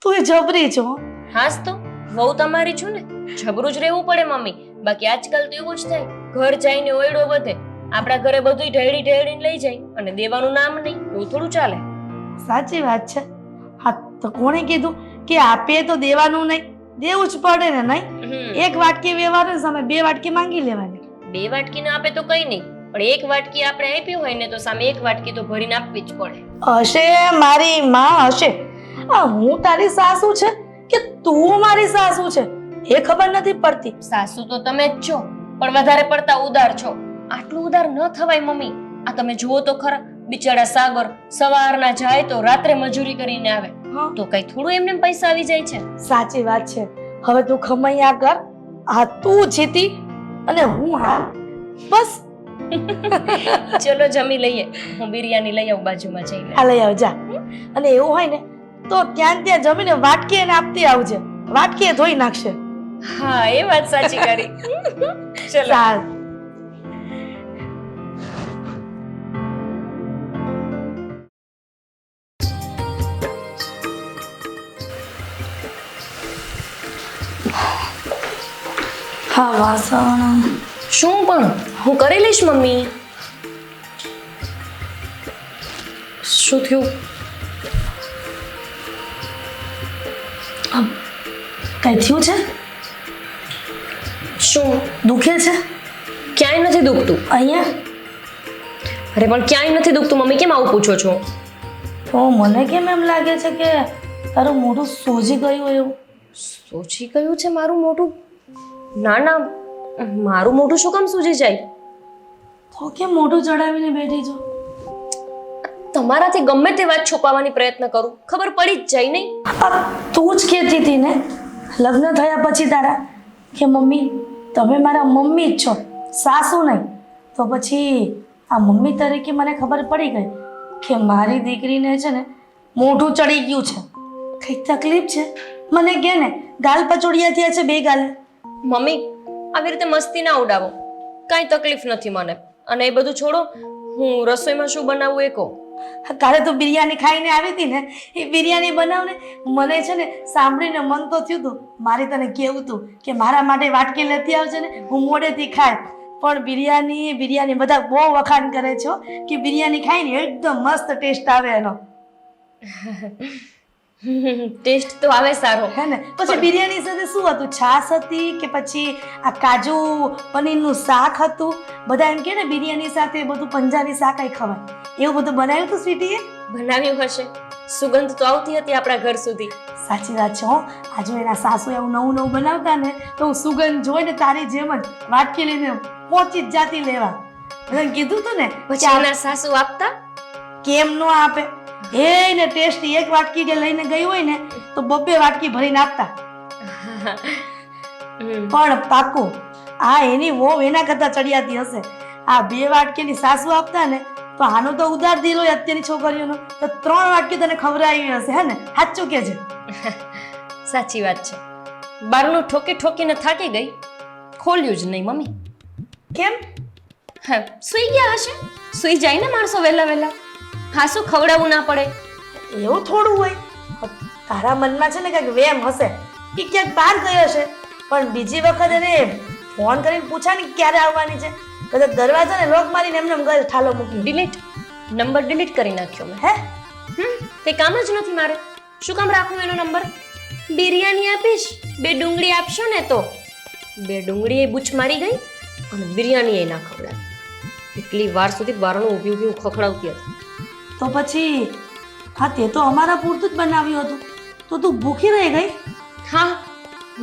તું એ જબરી છો. હાસ તો વહુ તમારી છું ને, જબરું જ રહેવું પડે મમ્મી. બાકી આજકાલ તો એવું જ થાય, ઘર જઈને ઓયડો વધે. આપણા ઘરે બધું ઢેળી ઢેળીને લઈ જાય અને દેવાનું નામ નહીં, એવું થોડું ચાલે. સાચી વાત છે. હા તો કોણે કીધું કે આપીએ તો દેવાનું નહીં? દેવું જ પડે ને, નહીં? એક વાટકી વ્યવહાર સામે બે વાટકી માંગી લેવાની. બે વાટકી ના આપે તો કઈ નહીં, પણ એક વાટકી આપણે આપી હોય ને તો સામે એક વાટકી તો ભરીને આપવી જ પડે. હશે મારી માં હશે. આ હું તારી સાસુ છે કે તું મારી સાસુ છે એ ખબર નથી પડતી. સાસુ તો તમે જ છો, પણ વધારે પડતા ઉદાર છો. આટલું ઉદાર ન થવાય મમ્મી. આ તમે જુઓ તો ખરા, બિચારા સાગર સવારના જાય તો રાત્રે મજૂરી કરીને આવે, તો કઈ થોડું એમને પૈસા આવી જાય છે? સાચી વાત છે. હવે તું ખમૈયા કર. આ તું જીતી અને હું હાર. બસ ચલો જમી લઈએ. હું બિરયાની લઈ આવું બાજુમાં જઈને. આ લઈ આવજા. અને એવું હોય ને તો ત્યાં જમીને વાટકી એને આપતી આવજે, વાટકી ધોઈ નાખશે. હા એ વાત સાચી કરી. ચલો. સારું. હા વાસણ શું પણ હું કરી લઈશ મમ્મી. શું થયું? કઈ થયું છે? શું દુખે છે ક્યાંય નથી દુખતું? અહીંયા? અરે પણ ક્યાંય નથી દુખતું મમ્મી, કેમ આવું પૂછો છો? તો મને કેમ એમ લાગે છે કે તારું મોઢું સોજી ગયું હોય એવું. સોજી ગયું છે મારું મોઢું? ના ના, મારું મોઢું શું કામ સૂજી જાય? તો કેમ મોઢું ચડાવીને બેઠી છો? તમારાથી ગમે તે વાત છુપાવવાની પ્રયત્ન કરું, ખબર પડી જ જાય નહીં. આ તું જ કહેતી હતી ને લગ્ન થયા પછી તારા કે મમ્મી તમે મારા મમ્મી જ છો, સાસુ નહીં. તો પછી આ મમ્મી તરીકે મને ખબર પડી ગઈ કે મારી દીકરીને છે ને મોઢું ચડી ગયું છે. કંઈક તકલીફ છે મને કે ને, ગાલ પચોડિયા થયા છે બે ગાલે. મમ્મી આવી રીતે મસ્તી ના ઉડાવો, કાંઈ તકલીફ નથી મને. અને એ બધું છોડો, હું રસોઈમાં શું બનાવું એ કહો. કાલે તું બિરયાની ખાઈને આવી હતી ને, એ બિરયાની બનાવને મને છે ને સાંભળીને મન તો થયું હતું મારે તને કહેવું હતું કે મારા માટે વાટકી લેતી આવજે ને, હું મોડેથી ખાય. પણ બિરયાની બધા બહુ વખાણ કરે છો કે બિરયાની ખાઈને એકદમ મસ્ત ટેસ્ટ આવે એનો. ટેસ્ટ તો આવે સારો હે ને? પછી બિરયાની સાથે શું હતું? છાશ હતી કે પછી આ કાજુ પનીરનું શાક હતું? બધા એમ કે ને બિરયાની સાથે બધું પંજાબી શાક ખવાય, એવું બધું બનાવ્યું હતું સ્વીટીએ? બનાવ્યું હશે, સુગંધ તો આવતી હતી આપણા ઘર સુધી. સાચી વાત છે હો. આજુ એના સાસુ એવું નવું નવું બનાવતા ને તો હું સુગંધ જોઈને તારી જેમ જ વાટકી લઈને પહોંચી જ જાતી લેવા. મેં કીધું તું ને પછી આના સાસુ આપતા કેમ નો આપે એને ટેસ્ટી એક વાટકી જે લઈને ગઈ હોય ને તો બબ્બે વાટકી ભરીને આપતા. પણ પાકું આ એની વહુ એના કરતા ચડિયાતી હશે. આ 2 વાટકીની સાસુ આપતા ને તો આનો તો ઉદાર દિલ હોય અત્યારની છોકરીઓનો તો 3 વાટકી તને ખવડાવી હશે હે ને? સાચું કે છે? સાચી વાત છે. બારનું ઠોકી ઠોકીને થાકી ગઈ, ખોલ્યું જ નહીં મમ્મી. કેમ? હા, સૂઈ ગયા હશે. સૂઈ જાય ને માણસો વહેલા વહેલા. હા, શું ખવડાવવું ના પડે? એવું થોડું હોય. તારા મનમાં છે ને કંઈક વેમ હશે કે ક્યાંક બહાર ગયો હશે, પણ બીજી વખત એને ફોન કરીને પૂછા ને ક્યારે આવવાની છે. કદાચ દરવાજાને લોક મારીને એમને ઘરે ઠાલો મૂકી. ડિલીટ નંબર ડિલીટ કરી નાખ્યો મેં. હે? તે કામ જ નથી મારે. શું કામ રાખવું એનો નંબર? બિરયાની આપીશ, 2 ડુંગળી આપશો ને તો 2 ડુંગળી એ બૂચ મારી ગઈ અને બિરયાની એ ના ખવડાવી. એટલી વાર સુધી બારણું ઊભી ઊભી ખખડાવતી હતી. તો પછી હા તે તો અમારા પૂરતું જ બનાવ્યું હતું તો તું ભૂખી રહી ગઈ? હા,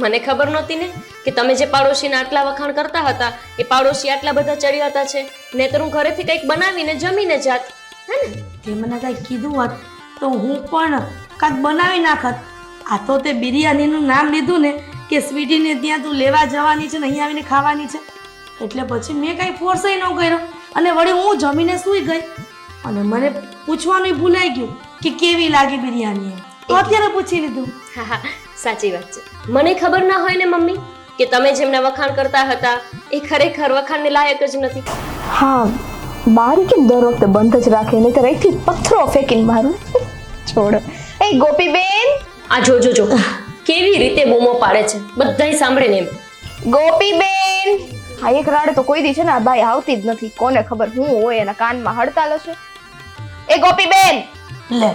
મને ખબર નહોતી ને કે તમે જે પાડોશીના આટલા વખાણ કરતા હતા એ પાડોશી આટલા બધા ચડિયાતા છે. નહીંતર હું ઘરેથી કંઈક બનાવીને જમીને જાત. હે ને? તે મને કંઈક કીધું હોત તો હું પણ કાંઈક બનાવી નાખત. આ તો તે બિરયાનીનું નામ લીધું ને કે સ્વીટીને ત્યાં તું લેવા જવાની છે ને અહીં આવીને ખાવાની છે એટલે પછી મેં કાંઈ ફોર્સય ન કર્યો અને વળી હું જમીને સૂઈ ગઈ અને મને પૂછવાનું ભૂલાઈ ગયું કે કેવી લાગી બિરયાની એમ. તો અત્યારે પૂછી લીધું. હા હા, સાચી વાત છે. મને ખબર ના હોય ને મમ્મી કે તમે જેમના વખાણ કરતા હતા એ ખરેખર વખાણને લાયક જ નથી. હા, બારી કેમ દર વખતે બંધ જ રાખે, નહીં તો અહીંથી પથ્થરો ફેંકીને મારું. છોડ. એ ગોપીબેન, આ જો જો જો કેવી રીતે બૂમો પાડે છે, બધાય સાંભળે ને એમ. ગોપીબેન. હા, એક રાડે તો કોઈ દી છે ને આ બાઈ આવતી જ નથી. કોને ખબર હું હોય એના કાનમાં હડતાલ હશે. એ ગોપીબેન. લે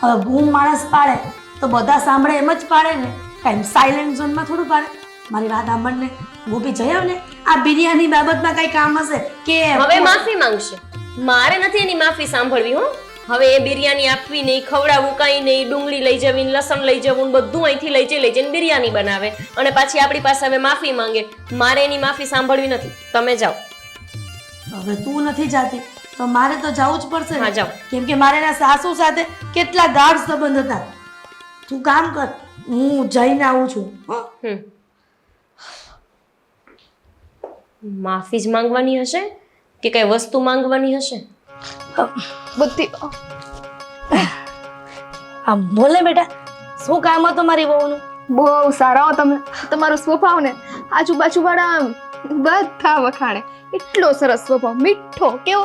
હવે બૂમ માણસ પાડે તો બધા સાંભળે એમ જ પાડે ને, કાંઈ સાયલેન્ટ ઝોનમાં થોડું પાડે. મારી વાત સાંભળને ગોપી, જઈ આવ ને. આ બિરયાની બાબતમાં કઈ કામ હશે કે હવે માફી માંગશે? મારે નથી એની માફી સાંભળવી. હો, હવે એ બિરયાની આપવી નહીં, ખવડાવવું કાંઈ નહીં, ડુંગળી લઈ જવી, લસણ લઈ જવું, બધું અહીંથી લઈ જઈને બિરયાની બનાવે અને પાછી આપણી પાસે હવે માફી માંગે. મારે એની માફી સાંભળવી નથી. તમે જાઓ. હવે તું નથી જાતી તો મારે તો જવું જ પડશે. હા, જાઓ. કેમ કે મારે એના સાસુ સાથે કેટલા ગાઢ સંબંધ હતા. તું કામ કર, હું જઈને આવું છું. હો? માફી જ માંગવાની હશે કે કઈ વસ્તુ માંગવાની હશે? બુદ્ધિ. આમ બોલે બેટા, શું કામ હતું મારી વહુનું? બહુ સારા હો તમે. તમારો સ્વભાવ ને આજુબાજુ વાળા આમ બધા વખાણે. એટલો સરસ સ્વભાવ, મીઠો કેવો.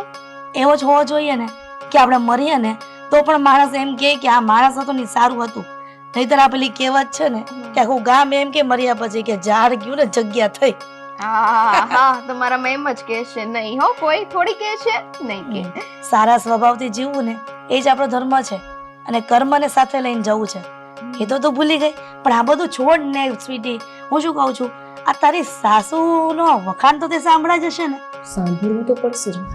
એવો જ હોવો જોઈએ ને કે આપણે મરીએ ને તો પણ માણસ એમ કહે કે આ માણસ હતો ને સારું હતું. નહીતર આ પેલી કહેવત છે ને કે આખું ગામ એમ કે મર્યા પછી કે ઝાડ ગયું ને જગ્યા થઈ. હા, તમારામાં એમ જ કે છે નહીં હો, કોઈ થોડી કે છે નહીં કે. સારા સ્વભાવથી જીવવું ને એ જ આપણો ધર્મ છે અને કર્મને સાથે લઈને જવું છે. એ તો તું ભૂલી ગઈ. પણ આ બધું છોડ ને સ્વીટી, હું શું કહું છું, આ તારી સાસુનો વખાણ તો તે સાંભળ્યા જ હશે ને? સાંભળવું તો પડશે જ.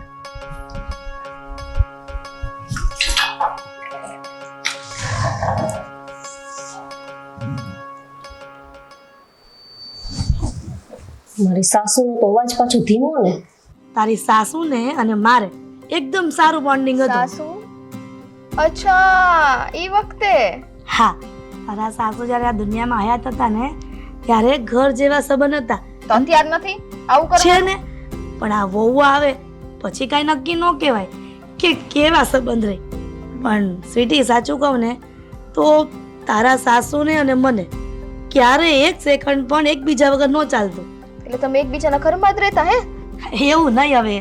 મારી સાસુનો તો અવાજ પાછો ધીમો ને. તારી સાસુને અને મારે એકદમ સારું બોન્ડિંગ હતું. સાસુ? અચ્છા, એ વખતે. હા, તારા સાસુ જ્યારે આ દુનિયામાં હયાત હતા ને ત્યારે ઘર જેવા સંબંધ હતા. તને યાદ નથી આવું કરો છે ને? પણ આ વહુ આવે પછી કાંઈ નક્કી ન કહેવાય કે કેવા સંબંધ રહે. પણ સ્વીટી, સાચું કહું ને તો તારા સાસુને અને મને ક્યારે એક સેકન્ડ પણ એકબીજા વગર ન ચાલતું. એટલે તમે એકબીજાના ઘરમાં જ રહેતા હે? એવું નહીં. હવે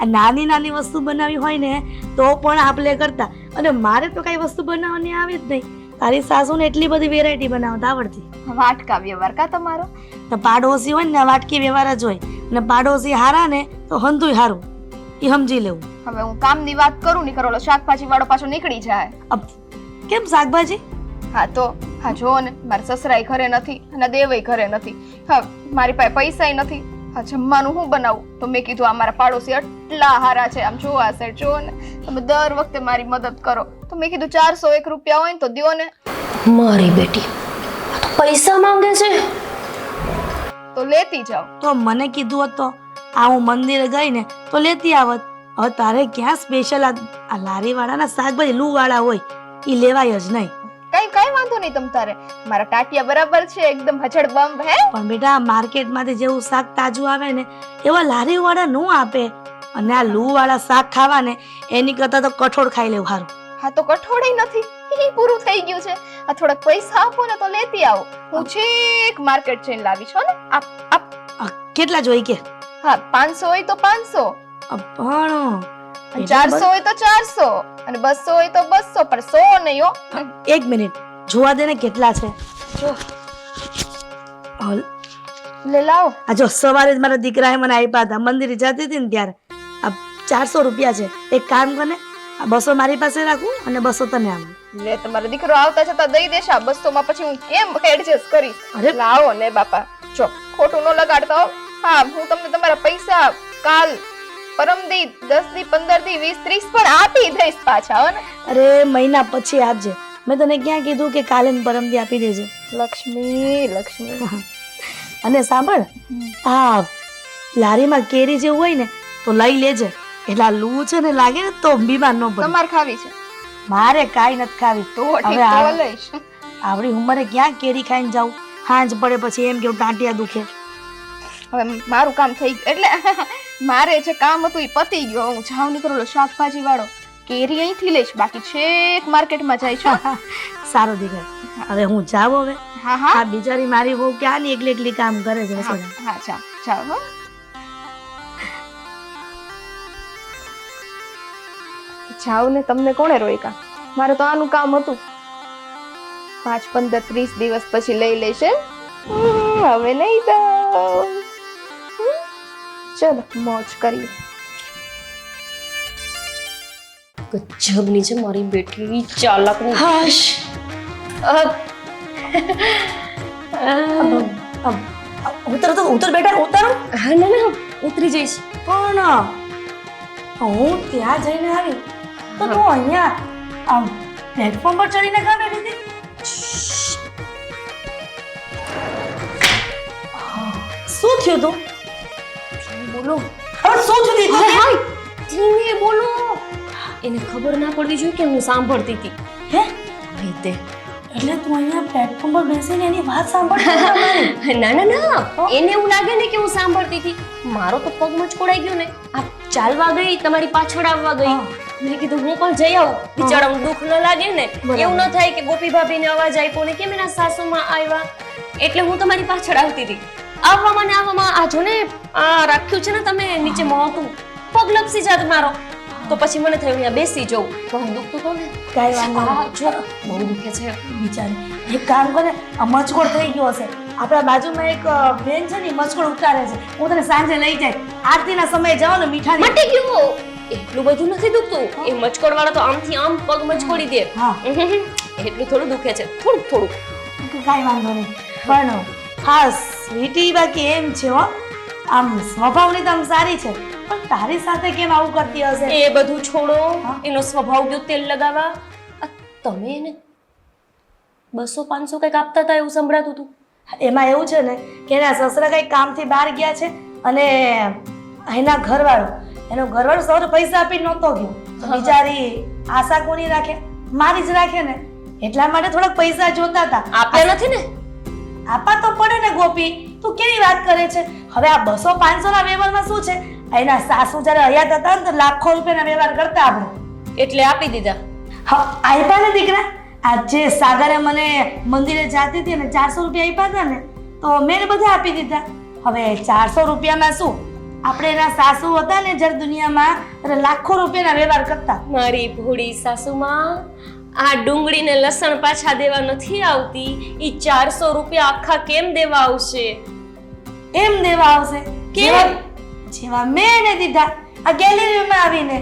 આ નાની નાની વસ્તુ બનાવી હોય ને તો પણ આપણે કરતા. અને મારે તો કઈ વસ્તુ બનાવવાની આવે જ નહીં. તારી સાસુને એટલી બધી વેરાયટી બનાવતા આવડતી. વાટકા વ્યવહાર કા તમારો? તો પાડોશી હોય ને વાટકી વ્યવહાર જ હોય. અને પાડોશી હારા ને તો હંધુય હારું, એ સમજી લેવું. હવે હું કામની વાત કરું ની કરો, શાકભાજી વાળો પાછો નીકળી જાય. કેમ શાકભાજી? હા તો હા જો ને, મારા સસરાય ઘરે નથી અને દેવય ઘરે નથી. હા, મારી પાસે પૈસાય નથી. હા, જમવાનું હું બનાવું? તો મેં કીધું અમારા પાડોશી એટલા હારા છે, આમ જોવા સાઈડ જો ને, તમે દર વખતે મારી મદદ કરો. તો મેં કીધું 401 રૂપિયા હોય ને તો દ્યો ને. મારી બેટી પૈસા માંગે છે તો લેતી જાઓ. તો મને કીધું હોત તો આ હું મંદિરે ગઈ ને તો લેતી આવત. હવે તારે ક્યાં સ્પેશિયલ આ લારીવાળાના શાકભાજી લૂવાળા હોય એ લેવાય જ નહીં. કઈ વાંધો નહીં તમ તારે, મારા ટાટિયા બરાબર છે, એકદમ હજડ બંબ હે. પણ બેટા માર્કેટમાંથી જેવું શાક તાજું આવે ને એવા લારીવાળા નું આપે. અને આ લૂવાળા શાક ખાવા ને એની કરતા તો કઠોળ ખાઈ લેવું સારું. હા તો કઠોળે નથી, ઈ પૂરું થઈ ગયું છે. આ થોડાક પૈસા આપો ને તો લેતી આવો. હું છેક માર્કેટ જઈને લાવી છું ને. કેટલા જોઈ કે? હા 500 હોય તો 500, પણ 400 હોય તો 400 અને 200 હોય તો 200, પણ 100 નહીં હો. એક મિનિટ જોવા દે ને કેટલા છે. જો લે લાવો. આ જો સવારે જ મારા દીકરાએ મને આપ્યા હતા, મંદિરે જતી હતી ને ત્યારે. આ 400 રૂપિયા છે. એક કામ કરે, આ 200 મારી પાસે રાખું અને 200 તને આમ. લે તમારો દીકરો આવતા છતાં દઈ દેશે. આ 200 માં પછી હું કેમ એડજસ્ટ કરીશ? અરે લાવો ને બાપા. જો ખોટું ન લગાડતા હો. હા હું તમને તમારા પૈસા કાલ પરમદી 10 દી 15 દી 20 30 પણ આપી દઈશ પાછા હો ને. અરે મહિના પછી આપજે. મેં તને ક્યાં કીધું કે કાલે ને પરમદી આપી દેજે. લક્ષ્મી. અને સાંભળ, આ લારીમાં કેરી જેવું હોય ને તો લઈ લેજે. એટલે આ લૂ છે ને લાગે ને તો બીમાર ન પડે. તમારે ખાવી છે? મારે કાઈ નથી ખાવી. તો ઠીક હવે તો લઈશ. આવડી ઉંમરે ક્યાં કેરી ખાઈને જાઉં? હાંજ પડે પછી એમ કેવું ટાંટિયા દુખે. હવે મારું કામ થઈ ગયું એટલે મારે જે કામ હતું એ પતી ગયું. હું જાવ નીકળો શાકભાજી વાળો, કેરી અહીંથી લઈશ, બાકી છેક માર્કેટમાં જાય છો. સારો દીકરા. હવે હું જાઉં હવે. હા હા આ બિચારી મારી બહુ ક્યાં ની એકલી એકલી કામ કરે છે. હા હા ચાલ ચાલ હો. જાવ ને, તમને કોણે રોક્યા? મારે તો આનું કામ હતું. 5 15 30 દિવસ પછી લઈ લેશે. હવે નહીં તો ચલો મોજ કરીએ. ગજબની છે મારી બેટી, ચાલાકની. હાશ. ઉતર બેટા ઉતર. હા ના ના ઉતરી જઈશ. પણ હું ત્યાં જઈને આવી તો તું અહીંયા પ્લેટફોર્મ પર ચડીને કાં બેઠી હતી? શું થયું તું? બોલો. હવે શું થયું દીકરી? હાય ધીમે બોલો. એને ખબર ના પડવી જોઈએ કે હું સાંભળતી હતી. હે? રીતે એટલે તું અહીંયા પ્લેટફોર્મ પર બેસીને એની વાત સાંભળતી હતી અમારી? ના ના ના, એને એવું લાગે ને કે હું સાંભળતી હતી. મારો તો પગ મચકોડાઈ ગયો ને. આ ચાલવા ગઈ, તમારી પાછળ આવવા ગઈ. મેં કીધું હું પણ જઈ આવું, બિચારાનું દુઃખ ન લાગે ને. એવું ન થાય કે ગોપી ભાભીને અવાજ આપ્યો ને કેમ એના સાસુમાં આવ્યા. એટલે હું તમારી પાછળ આવતી હતી. આવવામાં ને આવવામાં આ જો ને આ રાખ્યું છે ને તમે નીચે મોતું, પગ લપસી જાત મારો. તો પછી મને થયું અહીંયા બેસી જવું. પગ દુખતું તો ને. કાંઈ વાંધો આ નહીં. જો બહુ દુખે છે બિચારી. એક કામ કરે, આ મચકોડ થઈ ગયો હશે. આપણા બાજુમાં એક બેન છે ને, મચકોડ ઉતારે છે. હું તને સાંજે લઈ જાય. આરતીના સમયે જાઓ ને મીઠાની. મટી ગયું. એટલું બધું નથી દુખતું. એ મચકોડ વાળા તો આમથી આમ પગ મચકોડી દે. હા. એટલું થોડું દુખે છે, થોડુંક થોડુંક. કાંઈ વાંધો નહીં. પણ હા સ્વીટી બાકી એમ છે હો, આમ સ્વભાવની તો આમ સારી છે, પણ તારી સાથે કેમ આવું કરતી હશે? એ બધું છોડો. એનો સ્વભાવ ગયો તેલ લગાવવા. આ તમે એને 200 500 કંઈક આપતા હતા એવું સંભળાતું હતું. એમાં એવું છે ને કે એના સસરા કંઈક કામથી બહાર ગયા છે અને એના ઘરવાળો સૌને પૈસા આપી નહોતો ગયો. તો બિચારી આશા કોની રાખે? મારી જ રાખે ને. એટલા માટે થોડાક પૈસા જોતા હતા. આપ્યા નથી ને? આપા તો પડે ને ગોપી, તું કેવી વાત કરે છે? હવે આ 200 500 ના વ્યવહારમાં શું છે? એના સાસુ જયારે હયાત હતા ને તો લાખો રૂપિયાના વ્યવહાર કરતા આપણે. એટલે આપી દીધા. હા આપ્યા ને દીકરા. આજે સાગરે મને મંદિરે જાતી હતી અને 400 રૂપિયા આપ્યા હતા ને તો મેં એને બધા આપી દીધા. હવે 400 રૂપિયામાં શું? આપણે એના સાસુ હતા ને જ્યારે દુનિયામાં ત્યારે લાખો રૂપિયાના વ્યવહાર કરતા. મારી ભોળી સાસુમાં આ ડુંગળી ને લસણ પાછા દેવા નથી આવતી. ઈ 400 રૂપિયા આખા કેમ દેવા આવશે? એમ દેવા આવશે જેવા મેં એને દીધા આ ગેલેરીમાં આવીને.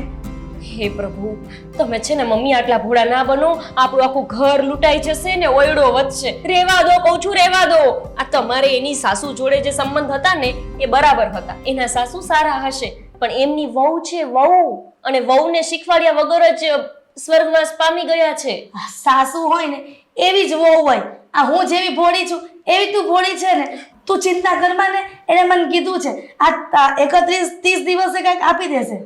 હે પ્રભુ, તમે છે ને મમ્મી આટલા ભોળા ના બનો. આપણું આખું ઘર લૂંટાઈ જશે ને ઓયડો વધશે. રેવા દો કહું છું, રેવા દો. આ તમારે એની સાસુ જોડે જે સંબંધ હતા ને એ બરાબર હતા. એના સાસુ સારા હશે, પણ એમની વહુ છે વહુ, અને વહુને શીખવાડ્યા વગર જ સ્વર્ગવાસ પામી ગયા છે. સાસુ હોય ને એવી જ વહુ હોય. આ હું જેવી ભોળી છું એવી તું ભોળી છે ને. તું ચિંતા કરમાં ને, એને મને કીધું છે આ 31-30 દિવસે કંઈક આપી દેશે.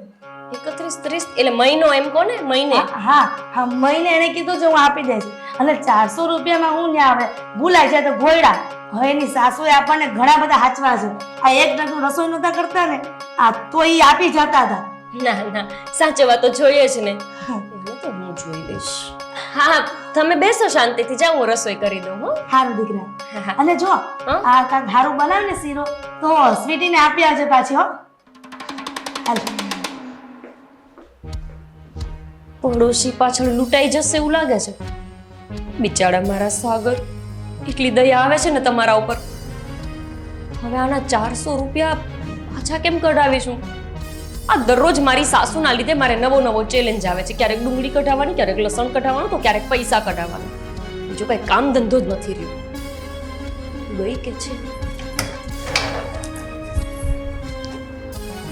31-30 એટલે મહિનો એમ કોને મહિને? હા મહિને એને કીધું છે હું આપી દઈશ. અને 400 રૂપિયામાં હું ને આવે ભૂલાઈ જાય તો ઘોયડા. હવે એની સાસુએ આપણને ઘણા બધા હાચવા છે. આ એક ડગલું રસોઈ નતા કરતા ને આ તો એ આપી જતા હતા. ના સાચવા તો જોઈએ જ ને. એને તો હું જોઈ લઈશ. હા તમે બેસો શાંતિથી, જાઓ હું રસોઈ કરી દઉં. હો હારું દીકરા. અને જો આ કાંઈક હારું બનાવે ને શીરો તો સ્વીટીને આપી આવજે પાછી. હો હાલ. પડોશી પાછળ લૂંટાઈ જશે એવું લાગે છે. બિચારા મારા સાગર, એટલી દયા આવે છે ને તમારા ઉપર. હવે આના 400 રૂપિયા પાછા કેમ કઢાવીશું? આ દરરોજ મારી સાસુના લીધે મારે નવો ચેલેન્જ આવે છે. ક્યારેક ડુંગળી કઢાવવાની, ક્યારેક લસણ કઢાવવાનું, તો ક્યારેક પૈસા કઢાવવાનું. બીજું કઈ કામ ધંધો જ નથી રહ્યો. ગઈ કે છે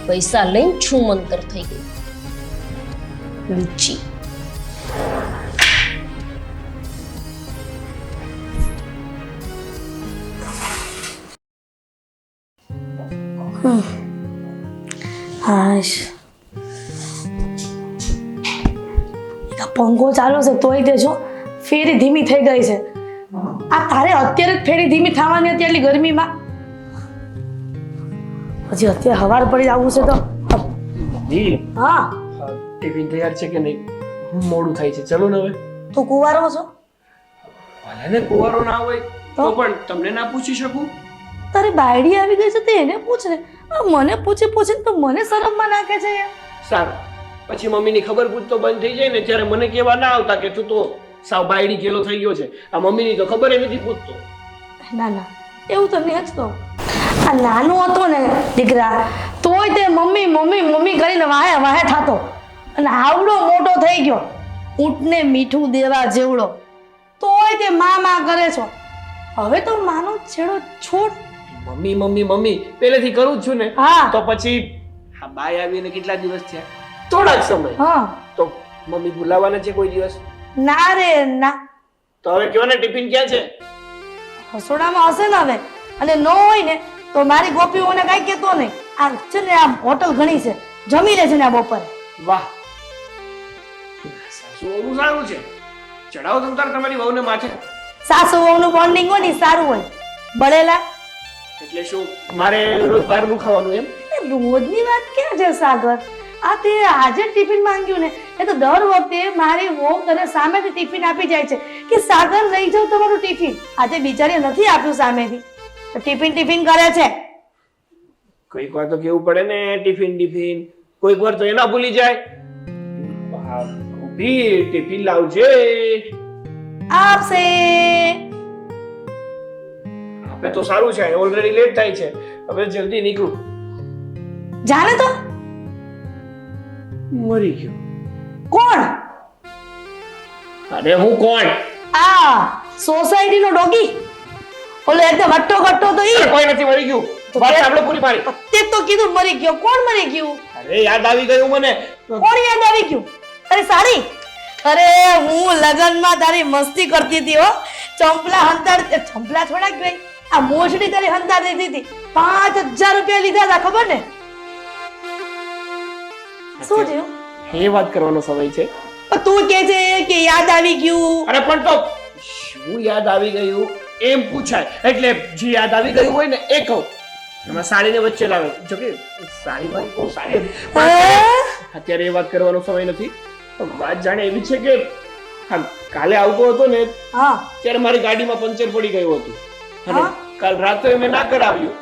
પૈસા લઈને છું મંતર થઈ ગઈ. લુચી. હાશ, પંખો ચાલુ છે તોય દેજો ફેરી ધીમી થઈ ગઈ છે. આ તારે અત્યારે જ ફેરી ધીમી થવાની હતી એટલી ગરમીમાં, પછી અત્યારે હવાર પડી આવવું છે તો. હા ટિફિન તૈયાર છે કે નહીં? મોડું થાય છે, ચલો ને હવે. તું કુંવારો છો? ભલે ને કુંવારો ના હોય તો પણ તમને ના પૂછી શકું? તારી બાયડી આવી ગઈ છે તો એને પૂછ ને. આ મને પૂછી તો મને શરમમાં નાખે છે યાર. સારું, પછી મમ્મીની ખબર પૂછતો બંધ થઈ જાય ને ત્યારે મને કહેવા ના આવતા કે તું તો સાવ બાયડી ગેલો થઈ ગયો છે. આ મમ્મીની તો ખબર એ નથી પૂછતો. ના એવું તો નહીં જ તો. આ નાનો હતો ને દીકરા તોય તે મમ્મી મમ્મી મમ્મી કરીને વાહે થતો, અને આવડો મોટો થઈ ગયો ઊંટને મીઠું દેવા જેવડો તોય તે માં કરે છો. હવે તો માનો છેડો છોડ. મમ્મી મમ્મી મમ્મી પહેલેથી કરું જ છું ને. હા તો પછી આ બાય આવીને કેટલા દિવસ થયા? થોડાક સમય. હા તો મમ્મી ભૂલાવાના છે કોઈ દિવસ? ના રે ના. તો હવે કયો ને ટિફિન ક્યાં છે? રસોડામાં હશે ને હવે, અને ન હોય ને તો મારી ગોપીઓને કઈ કહેતો નહીં. આ છે ને આ હોટલ ઘણી છે, જમી લેજે ને આ બપોરે. વાહ, સાસુઓનું સારું છે. ચડાવો તમ તાર તમારી વહુને માથે. સાસુ વહુનું બોન્ડિંગ હોય ને ઈ સારું હોય. બળેલા એટલે શું મારે રોજ બહારનું ખાવાનું એમ? રોજની વાત ક્યાં છે સાગર? આ તે આજે ટિફિન માંગ્યું ને એ તો દર વખતે મારી વહુ તને સામેથી ટિફિન આપી જાય છે કે સાગર લઈ જાવ તમારું ટિફિન. આજે બિચારી નથી આપ્યું સામેથી તો ટિફિન કરે છે. કોઈક વાર તો કેવું પડે ને ટિફિન. કોઈક વાર તો એના ભૂલી જાય. ટિફિન લાવજે. આપશે. આપે તો સારું છે, ઓલરેડી લેટ થાય છે. હવે જલ્દી નીકળું. જાને તો મરી ગયો. કોણ? અરે હું કોણ? આ સોસાયટી નો ડોગી. ઓલો એકદમ વટ્ટો તો ઈ. કોઈ નથી મરી ગયું. વાત સાંભળો પૂરી મારી. તે તો કીધું મરી ગયો. કોણ મરી ગયું? અરે યાદ આવી ગયું મને. કોણ યાદ આવી ગયું? અરે સારી, અરે હું લગનમાં તારી મસ્તી કરતી હતી હો. ચંપલા થોડાક ગઈ, આ મોજડી તારી હંતાર દીધી હતી. 5000 રૂપિયા લીધા હતા ખબર ને? શું થયું? એ વાત કરવાનો સમય છે. પણ તું કે છે કે યાદ આવી ગયું. અરે પણ તો શું યાદ આવી ગયું એમ પૂછાય, એટલે જે યાદ આવી ગયું હોય ને એ કહું. એમાં સાડીને વચ્ચે લાવે. જો કે સાડી મારી બહુ સારી હતી. અત્યારે એ વાત કરવાનો સમય નથી. વાત જાણે એવી છે કે કાલે આવતો હતો ને ત્યારે મારી ગાડીમાં પંચર પડી ગયું હતું અને કાલ રાત્રે મેં ના કરાવ્યું.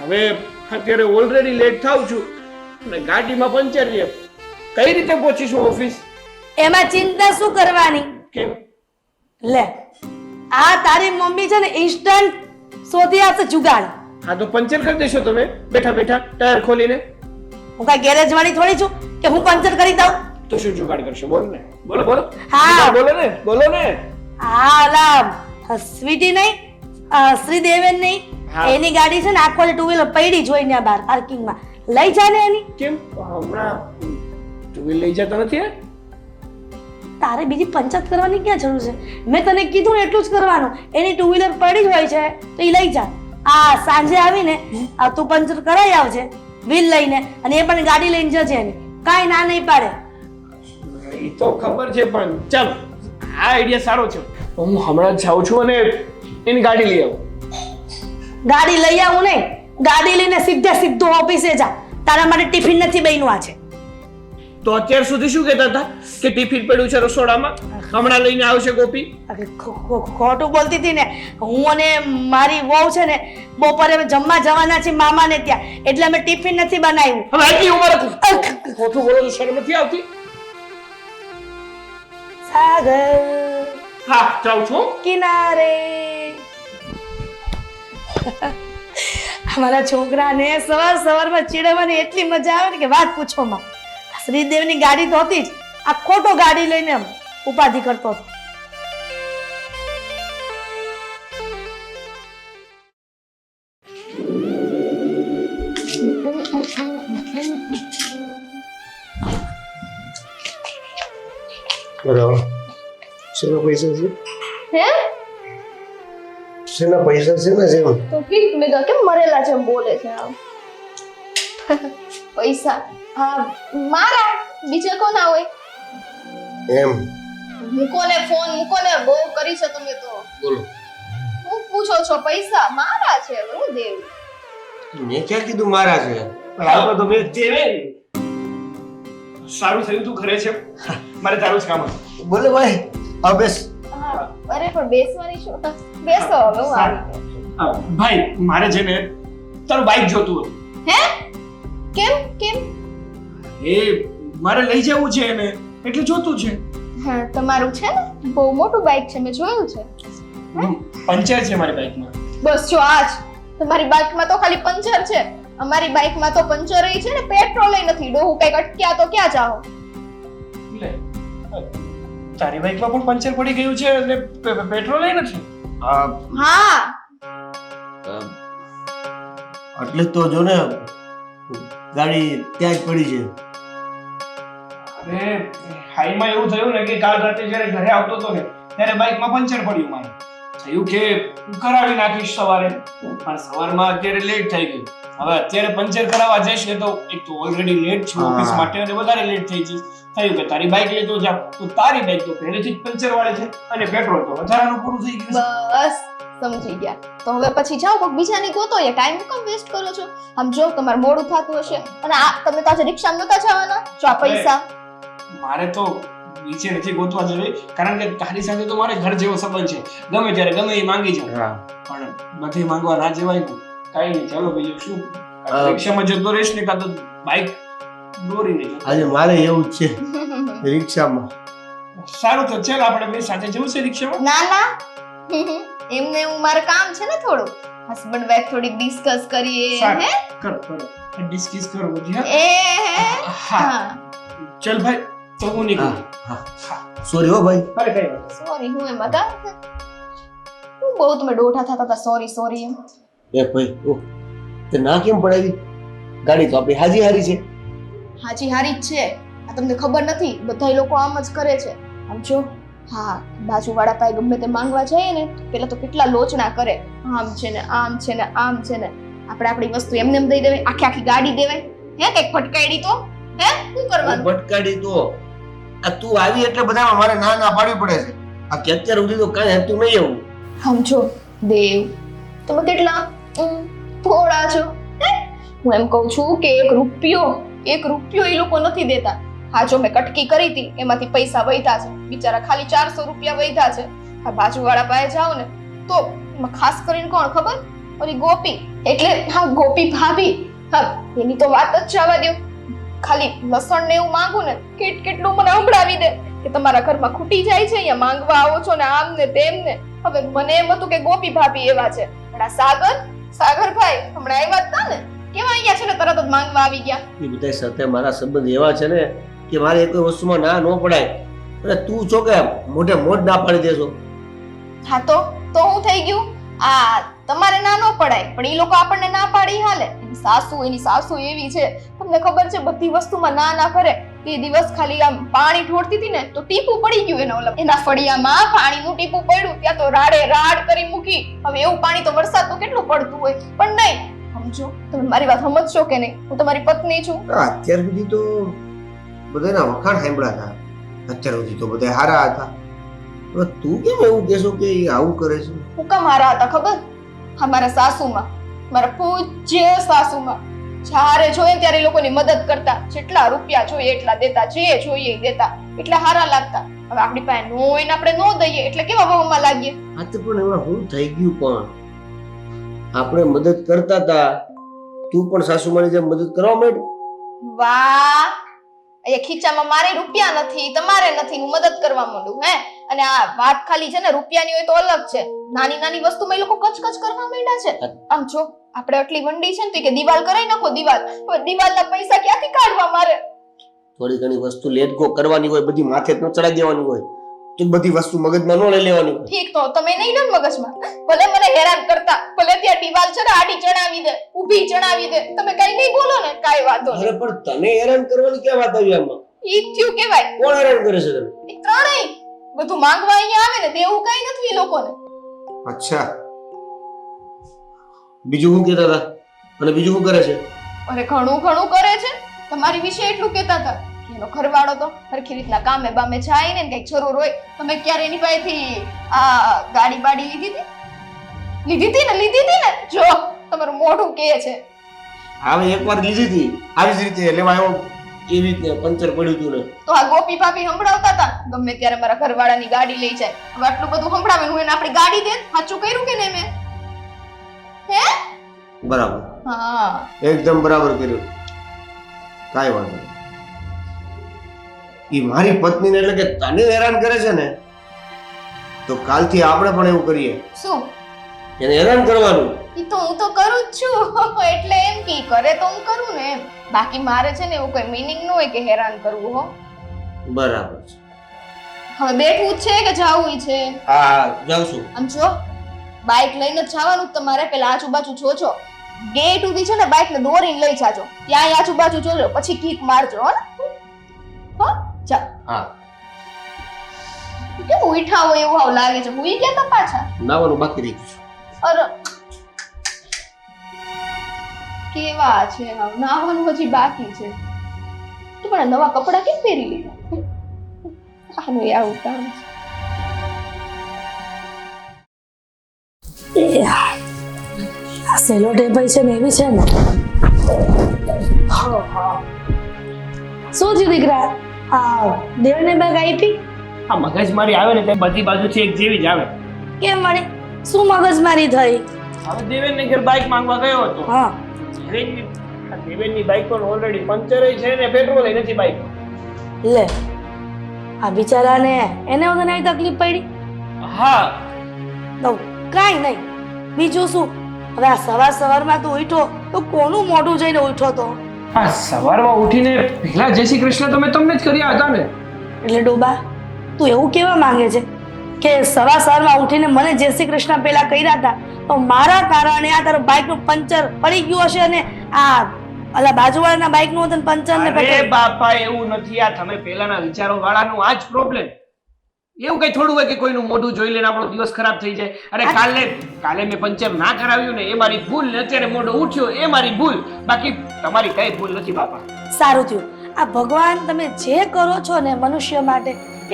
હવે અત્યારે ઓલરેડી લેટ થાઉં છું અને ગાડીમાં પંચર છે. કઈ રીતે પહોંચીશું ઓફિસ? એમાં ચિંતા શું કરવાની? કેમ? લે આ તારી મમ્મી છે ને ઇન્સ્ટન્ટ શોધી આપશે જુગાડ. હા તો પંચર કરી દેશો તમે બેઠા ટાયર ખોલીને? હું કઈ ગેરેજ વાળી થોડી છું કે હું પંચર કરી દઉં? તો શું જુગાડ કરશો? બોલો ને. બોલો. હા બોલો ને. હા ઓલા સ્વીટી નહીં, શ્રીદેવન નહીં, એની ગાડી છે ને આખો ટુ વ્હીલર પડી જોઈ ને બહાર પાર્કિંગમાં. લઈ જા ને એની. કેમ હમણાં ટુ વ્હીલર લઈ જતા નથી? તારે બીજી પંચાયત કરવાની ક્યાં જરૂર છે? મેં તને કીધું ને એટલું જ કરવાનું. એની ટુ વ્હીલર પડી જ હોય છે તો એ લઈ જા. આ સાંજે આવીને આ તું પંચર કરાવી આવજે વ્હીલ લઈને, અને એ પણ ગાડી લઈને જજે એની, કાંઈ ના નહીં પાડે. એ તો ખબર છે, પણ ચાલો આ આઈડિયા સારો છે. હું હમણાં જ જાઉં છું અને એની ગાડી લઈ આવું. ગાડી લઈ આવું નહીં, ગાડી લઈને સીધું ઓફિસે જા. તારા માટે ટિફિન નથી બન્યું આજે. તો અત્યાર સુધી શું કહેતા હતા કે ટિફિન પડ્યું છે રસોડામાં, હમણાં લઈને આવશે ગોપી? અરે ખોટું બોલતી હતી ને. હું અને મારી વહુ છે ને બપોરે અમે જમવા જવાના છીએ મામાને ત્યાં, એટલે અમે ટિફિન નથી બનાવ્યું. હવે આટલી ઉંમરે ખોટું બોલો તો શરમ નથી આવતી? સાગર હા, જાઉં છું. કિનારે. અમારા છોકરાને સવારમાં ચીડવવાની એટલી મજા આવે ને કે વાત પૂછો માં. શ્રીદેવની ગાડી તો હતી જ, આ ખોટો ગાડી લઈને ઉપાધિ કરતો હતો. બરાબર. શેના પૈસા છે? હે શેના પૈસા છે ને જેમ? તો ઠીક, મેં તો કેમ મરેલા જેમ બોલે છે આમ. પૈસા હા મારા, બીજા કોના હોય? એમ મૂકોને ફોન, મૂકોને બહુ કરી છે તમે તો. બોલો. હું પૂછો છો? પૈસા મારા છે. હું દેવ મેં ક્યાં કીધું મારા છે? પણ આપણે તો મેં દેવે. સારું થયું તું ઘરે છે, મારે તારું જ કામ હતું. બોલે ભાઈ, આ બેસ. હા, અરે પણ બેસવાની શું? બેસો હવે, હું આવી ગઈ. ભાઈ મારે છે ને તારું બાઇક જોતું હતું. હે કેમ કેમ? એ મારે લઈ જવું છે એને, એટલે જોતું છે. હા, તમારું છે ને બહુ મોટું બાઇક છે, મેં જોયું છે. પંચર છે મારી બાઇકમાં. બસ જો આજ તમારી બાઇકમાં તો ખાલી પંચર છે, અમારી બાઇકમાં તો પંચર છે ને પેટ્રોલ નથી. ડોહું કઈક અટક્યા તો ક્યાં જાઓ? લે, તારી બાઇકમાં પણ પંચર પડી ગયું છે અને પેટ્રોલ નથી. હા, એટલે તો જો ને ગાડી ત્યાં જ પડી છે. અરે હાઈમાં એવું થયું ને કે કાલ રાતે જ્યારે ઘરે આવતો હતો ને ત્યારે બાઇકમાં પંચર પડ્યું. મારે થયું કે હું કરાવી નાખીશ સવારે, પણ સવારમાં અત્યારે લેટ થઈ ગયું. હવે અત્યારે પંચર કરાવવા જઈશ ને તો એક તો ઓલરેડી લેટ છું ઓફિસ માટે અને વધારે લેટ થઈ જઈશ. થયું કે તારી બાઇક લેતો જાવ, તો તારી બાઇક તો પહેલેથી જ પંચર વાળી છે અને પેટ્રોલ તો વધારાનું પૂરું થઈ ગયું છે. બસ સમજી ગયા. તો હવે પછી જાઓ કોઈક બીજાની ગોતો, એ ટાઈમ કેમ વેસ્ટ કરો છો? આમ જો તમારે મોડું થતું હશે અને આ તમે તો આજે રિક્ષામાં નતા જવાના. જો આ પૈસા મારે તો નીચે નથી ગોતવા જવી, કારણ કે તારી સાથે તો મારે ઘર જેવો સંબંધ છે. ગમે ત્યારે ગમે એ માંગી જાઉં, પણ બધે માંગવા ના જવાય ને. કઈ નહીં, ચાલો બીજું શું, રિક્ષામાં જતો રહીશ ને કાં તો બાઇક દોરીને જતો. આજે મારે એવું જ છે, રિક્ષામાં. સારું તો ચાલ આપણે બે સાથે જવું છે રિક્ષામાં. ના ના, એમને હું મારે કામ છે ને થોડું, હસબન્ડ વાઈફ થોડીક ડિસ્કસ કરીએ. સારું. હે કર ડિસ્કસ કરવું છે. હા, ચાલ ભાઈ, તો હું નીકળું. સોરી હો ભાઈ. અરે કઈ વાત નહીં. સોરી. હું એમાં કા હું બહુ તમે ડોઠા થતા હતા સોરી સોરી એમ. એ ભાઈ, ઓ તે ના કેમ પડાવી? ગાડી તો આપણી હાજી હારી છે. હાજી હારી જ છે, આ તમને ખબર નથી? બધા લોકો આમ જ કરે છે. આમ જો, હા, બાજુવાળા પાસે ગમે તે માંગવા જઈએ ને પેલા તો કેટલા લોચના કરે, આમ છે ને આમ છે ને આમ છે ને. આપણે આપણી વસ્તુ એમને એમ દઈ દેવાય, આખી આખી ગાડી દેવાય? હે કઈક ફટકાડી તો હે શું કરવાનું? ભટકાડી તો આ તું આવી એટલે બધામાં મારે ના ના પાડવી પડે છે. આ કે અત્યાર સુધી તો કાંઈ હતું નહીં એવું. સમજો દેવ, તમે કેટલા થોડા છો. હું એમ કહું છું કે એક રૂપિયો એ લોકો નથી દેતા. હા, જો મેં કટકી કરી હતી એમાંથી પૈસા વધ્યા છે, બિચારા ખાલી 400 રૂપિયા વધ્યા છે. આ બાજુવાળા પાસે જાઓ ને તો એમાં ખાસ કરીને કોણ ખબર? ઓલી ગોપી, એટલે હા ગોપી ભાભી. હા, એની તો વાત જ જવા દો. ખાલી લસણ ને એવું માંગુ ને કેટલું મને સંભળાવી દે કે તમારા ઘરમાં ખૂટી જાય છે, અહીંયા માંગવા આવો છો ને આમ ને તેમ ને. હવે મને એમ હતું કે ગોપી ભાભી એવા છે, પણ આ સાગરભાઈ હમણાં આવ્યા હતા ને, કેવા અહીંયા છે ને તરત જ માંગવા આવી ગયા. એ બધા સાથે મારા સંબંધ એવા છે ને કે મારે કોઈ વસ્તુમાં ના ન પડાય. અને તું છો કે મોઢે મોઢ ના પાડી દેશો. હા, તો હું થઈ ગયું? આ તમારે ના ન પડાય, પણ એ લોકો આપણને ના પાડી હાલે. એની સાસુ એવી છે, તમને ખબર છે બધી વસ્તુમાં ના ના કરે. તે દિવસ ખાલી આમ પાણી ઢોળતી હતી ને તો ટીપું પડી ગયું એના ફળિયામાં પાણીનું ટીપું પડ્યું ત્યાં તો રાડે રાડ કરી મૂકી. હવે એવું પાણી તો વરસાદનું કેટલું પડતું હોય, પણ નહીં. સમજો, તમે મારી વાત સમજશો કે નહીં? હું તમારી પત્ની છું. અત્યાર સુધી તો બધાના વખાણ સાંભળ્યા હતા, અત્યાર સુધી તો બધા હારા હતા. હવે તું કેમ એવું કહેશો કે એ આવું કરે છે? હું કામ હારા હતા ખબર? અમારા સાસુમાં, મારા પૂજ્ય સાસુમાં જ્યારે જોઈએ ત્યારે એ લોકોની મદદ કરતા, જેટલા રૂપિયા જોઈએ એટલા દેતા, જે જોઈએ એ દેતા, એટલે હારા લાગતા. હવે આપણી પાસે નો હોય ને આપણે નો દઈએ એટલે કેવા વહમાં લાગીએ? આ તો પણ એમાં શું થઈ ગયું? પણ આપણે મદદ કરતા હતા, તું પણ સાસુમાની જેમ મદદ કરવા માંડી. વાહ, એ ખીચામાં મારે રૂપિયા નથી, તમારે નથી, હું મદદ કરવા માંડું હે? અને આ વાત ખાલી છે ને રૂપિયાની હોય તો અલગ છે, નાની નાની વસ્તુમાં એ લોકો કચકચ કરવા માંડ્યા છે. આમ જો આપણે આટલી વંડી છે ને કે દિવાલ કરાઈ નાખો, દિવાલ દિવાલના પૈસા ક્યાંથી કાઢવા મારે? થોડી ઘણી વસ્તુ લેટ ગો કરવાની હોય, બધી માથે ન ચડાઈ દેવાની હોય, તો બધી વસ્તુ મગજમાં ન લઈ લેવાની હોય. ઠીક, તો તમે નહીં ને મગજમાં, ભલે મને હેરાન કરતા, ભલે ત્યાં દિવાલ છે ને આડી ચડાવી દે, ઊભી ચડાવી દે, તમે કઈ નહીં બોલો ને, કાઈ વાંધો નહીં. અરે પણ તને હેરાન કરવાની ક્યાં વાત આવી આમાં? ઈ થયું કેવાય. કોણ હેરાન કરે છે તને? એ ત્રણેય બધું માંગવા અહીંયા આવે ને, દેવું કઈ નથી એ લોકોને. અચ્છા, બીજું શું કહેતા હતા? અને બીજું શું કરે છે? અરે ઘણું ઘણું કરે છે. તમારી વિશે એટલું કહેતા હતા કે એનો ઘરવાળો તો સરખી રીતના કામે બામે જાય ને, કઈક જરૂર હોય તમે ક્યારે એની પાસેથી આ ગાડી બાડી લીધી હતી ને? જો તમારું મોઢું કહે છે. હવે એકવાર લીધી હતી આવી જ રીતે લેવા આવ્યો, એવી રીતે પંચર પડ્યું હતું ને, તો આ ગોપી ભાભી સંભળાવતા હતા ગમે ત્યારે મારા ઘરવાળાની ગાડી લઈ જાય. હવે આટલું બધું સંભળાવે, હું એને આપણી ગાડી દે સાચું કર્યું કે નહીં મેં? હે? બરાબર, હા, એકદમ બરાબર કર્યું. કાંઈ વાંધો નહીં. ઈ મારી પત્નીને એટલે કે તને હેરાન કરે છે ને, તો કાલથી આપણે પણ એવું કરીએ, શું? એને હેરાન કરવાનું. ઈ તો હું તો કરું જ છું એટલે એમ કે ઈ કરે તો હું કરું ને એમ. બાકી મારે છે ને એવું કોઈ મીનિંગ ન હોય કે હેરાન કરવું. હો, બરાબર છે. હવે બેઠવું જ છે કે જાવું છે? હા, જાઉં છું. આમ જો, બાઇક લઈને જ જવાનું તમારે. પેલા આજુબાજુ જોજો, ગેટ સુધી છે ને બાઇક ને દોરીને લઈ જાજો, ત્યાં આજુબાજુ જોજો, પછી કીક મારજો. હો ને? હો, જા. હા, કેમ ઉઠા હોય એવું આવું લાગે છે? હુઈ ગયા તા પાછા? નાવાનું બાકી રહી ગયું. અરે કેવા છે હાવ, નાવાનું હજી બાકી છે. તું પણ નવા કપડા કેમ પહેરી લીધા? આનું આવું કામ છે. આ સેલો ટેપાઈ છે ને એવી છે ને. શું થયું દીકરા? આ દેવને બેગ આપી? આ મગજમારી આવે ને તે બધી બાજુથી એક જેવી જ આવે. કેમ વળી? શું મગજમારી થઈ? હવે દેવેનને ઘર બાઇક માંગવા ગયો હતો. હા, દેવેનની બાઇક પર ઓલરેડી પંચર છે ને પેટ્રોલ નથી બાઇક. લે આ બિચારાને એને વગર આવી તકલીફ પડી? હા, તો કાંઈ નહીં, બીજું શું? હવે આ સવારમાં તું ઉઠ્યો તો કોનું મોઢું જોઈને ઉઠ્યો તો? આ સવારમાં ઉઠીને પહેલા જય શ્રી કૃષ્ણ તો મેં તમને જ કર્યા હતા ને. એટલે ડોબા, તું એવું કેવા માંગે છે કે સવારમાં ઉઠીને મને જય શ્રી કૃષ્ણ પેલા કર્યા હતા, તો મારા કારણે આ તારો બાઇકનું પંચર પડી ગયું હશે અને આ અલા બાજુવાળાના બાઇકનું હતું પંચર ને અરે બાપા, એવું નથી. આ તમે પહેલાના વિચારો વાળાનું આ જ પ્રોબ્લેમ. એવું કઈ થોડું હોય કે કોઈનું મોઢું જોઈ લઈને આપણો દિવસ ખરાબ થઈ જાય. અરે કાલે મેં પંચર ના કરાવ્યું ને એ મારી ભૂલ, ને અત્યારે મોઢો ઉઠ્યો એ મારી ભૂલ. બાકી તમારી કઈ ભૂલ નથી બાપા. સારું થયું. આ ભગવાન તમે જે કરો છો ને મનુષ્ય માટે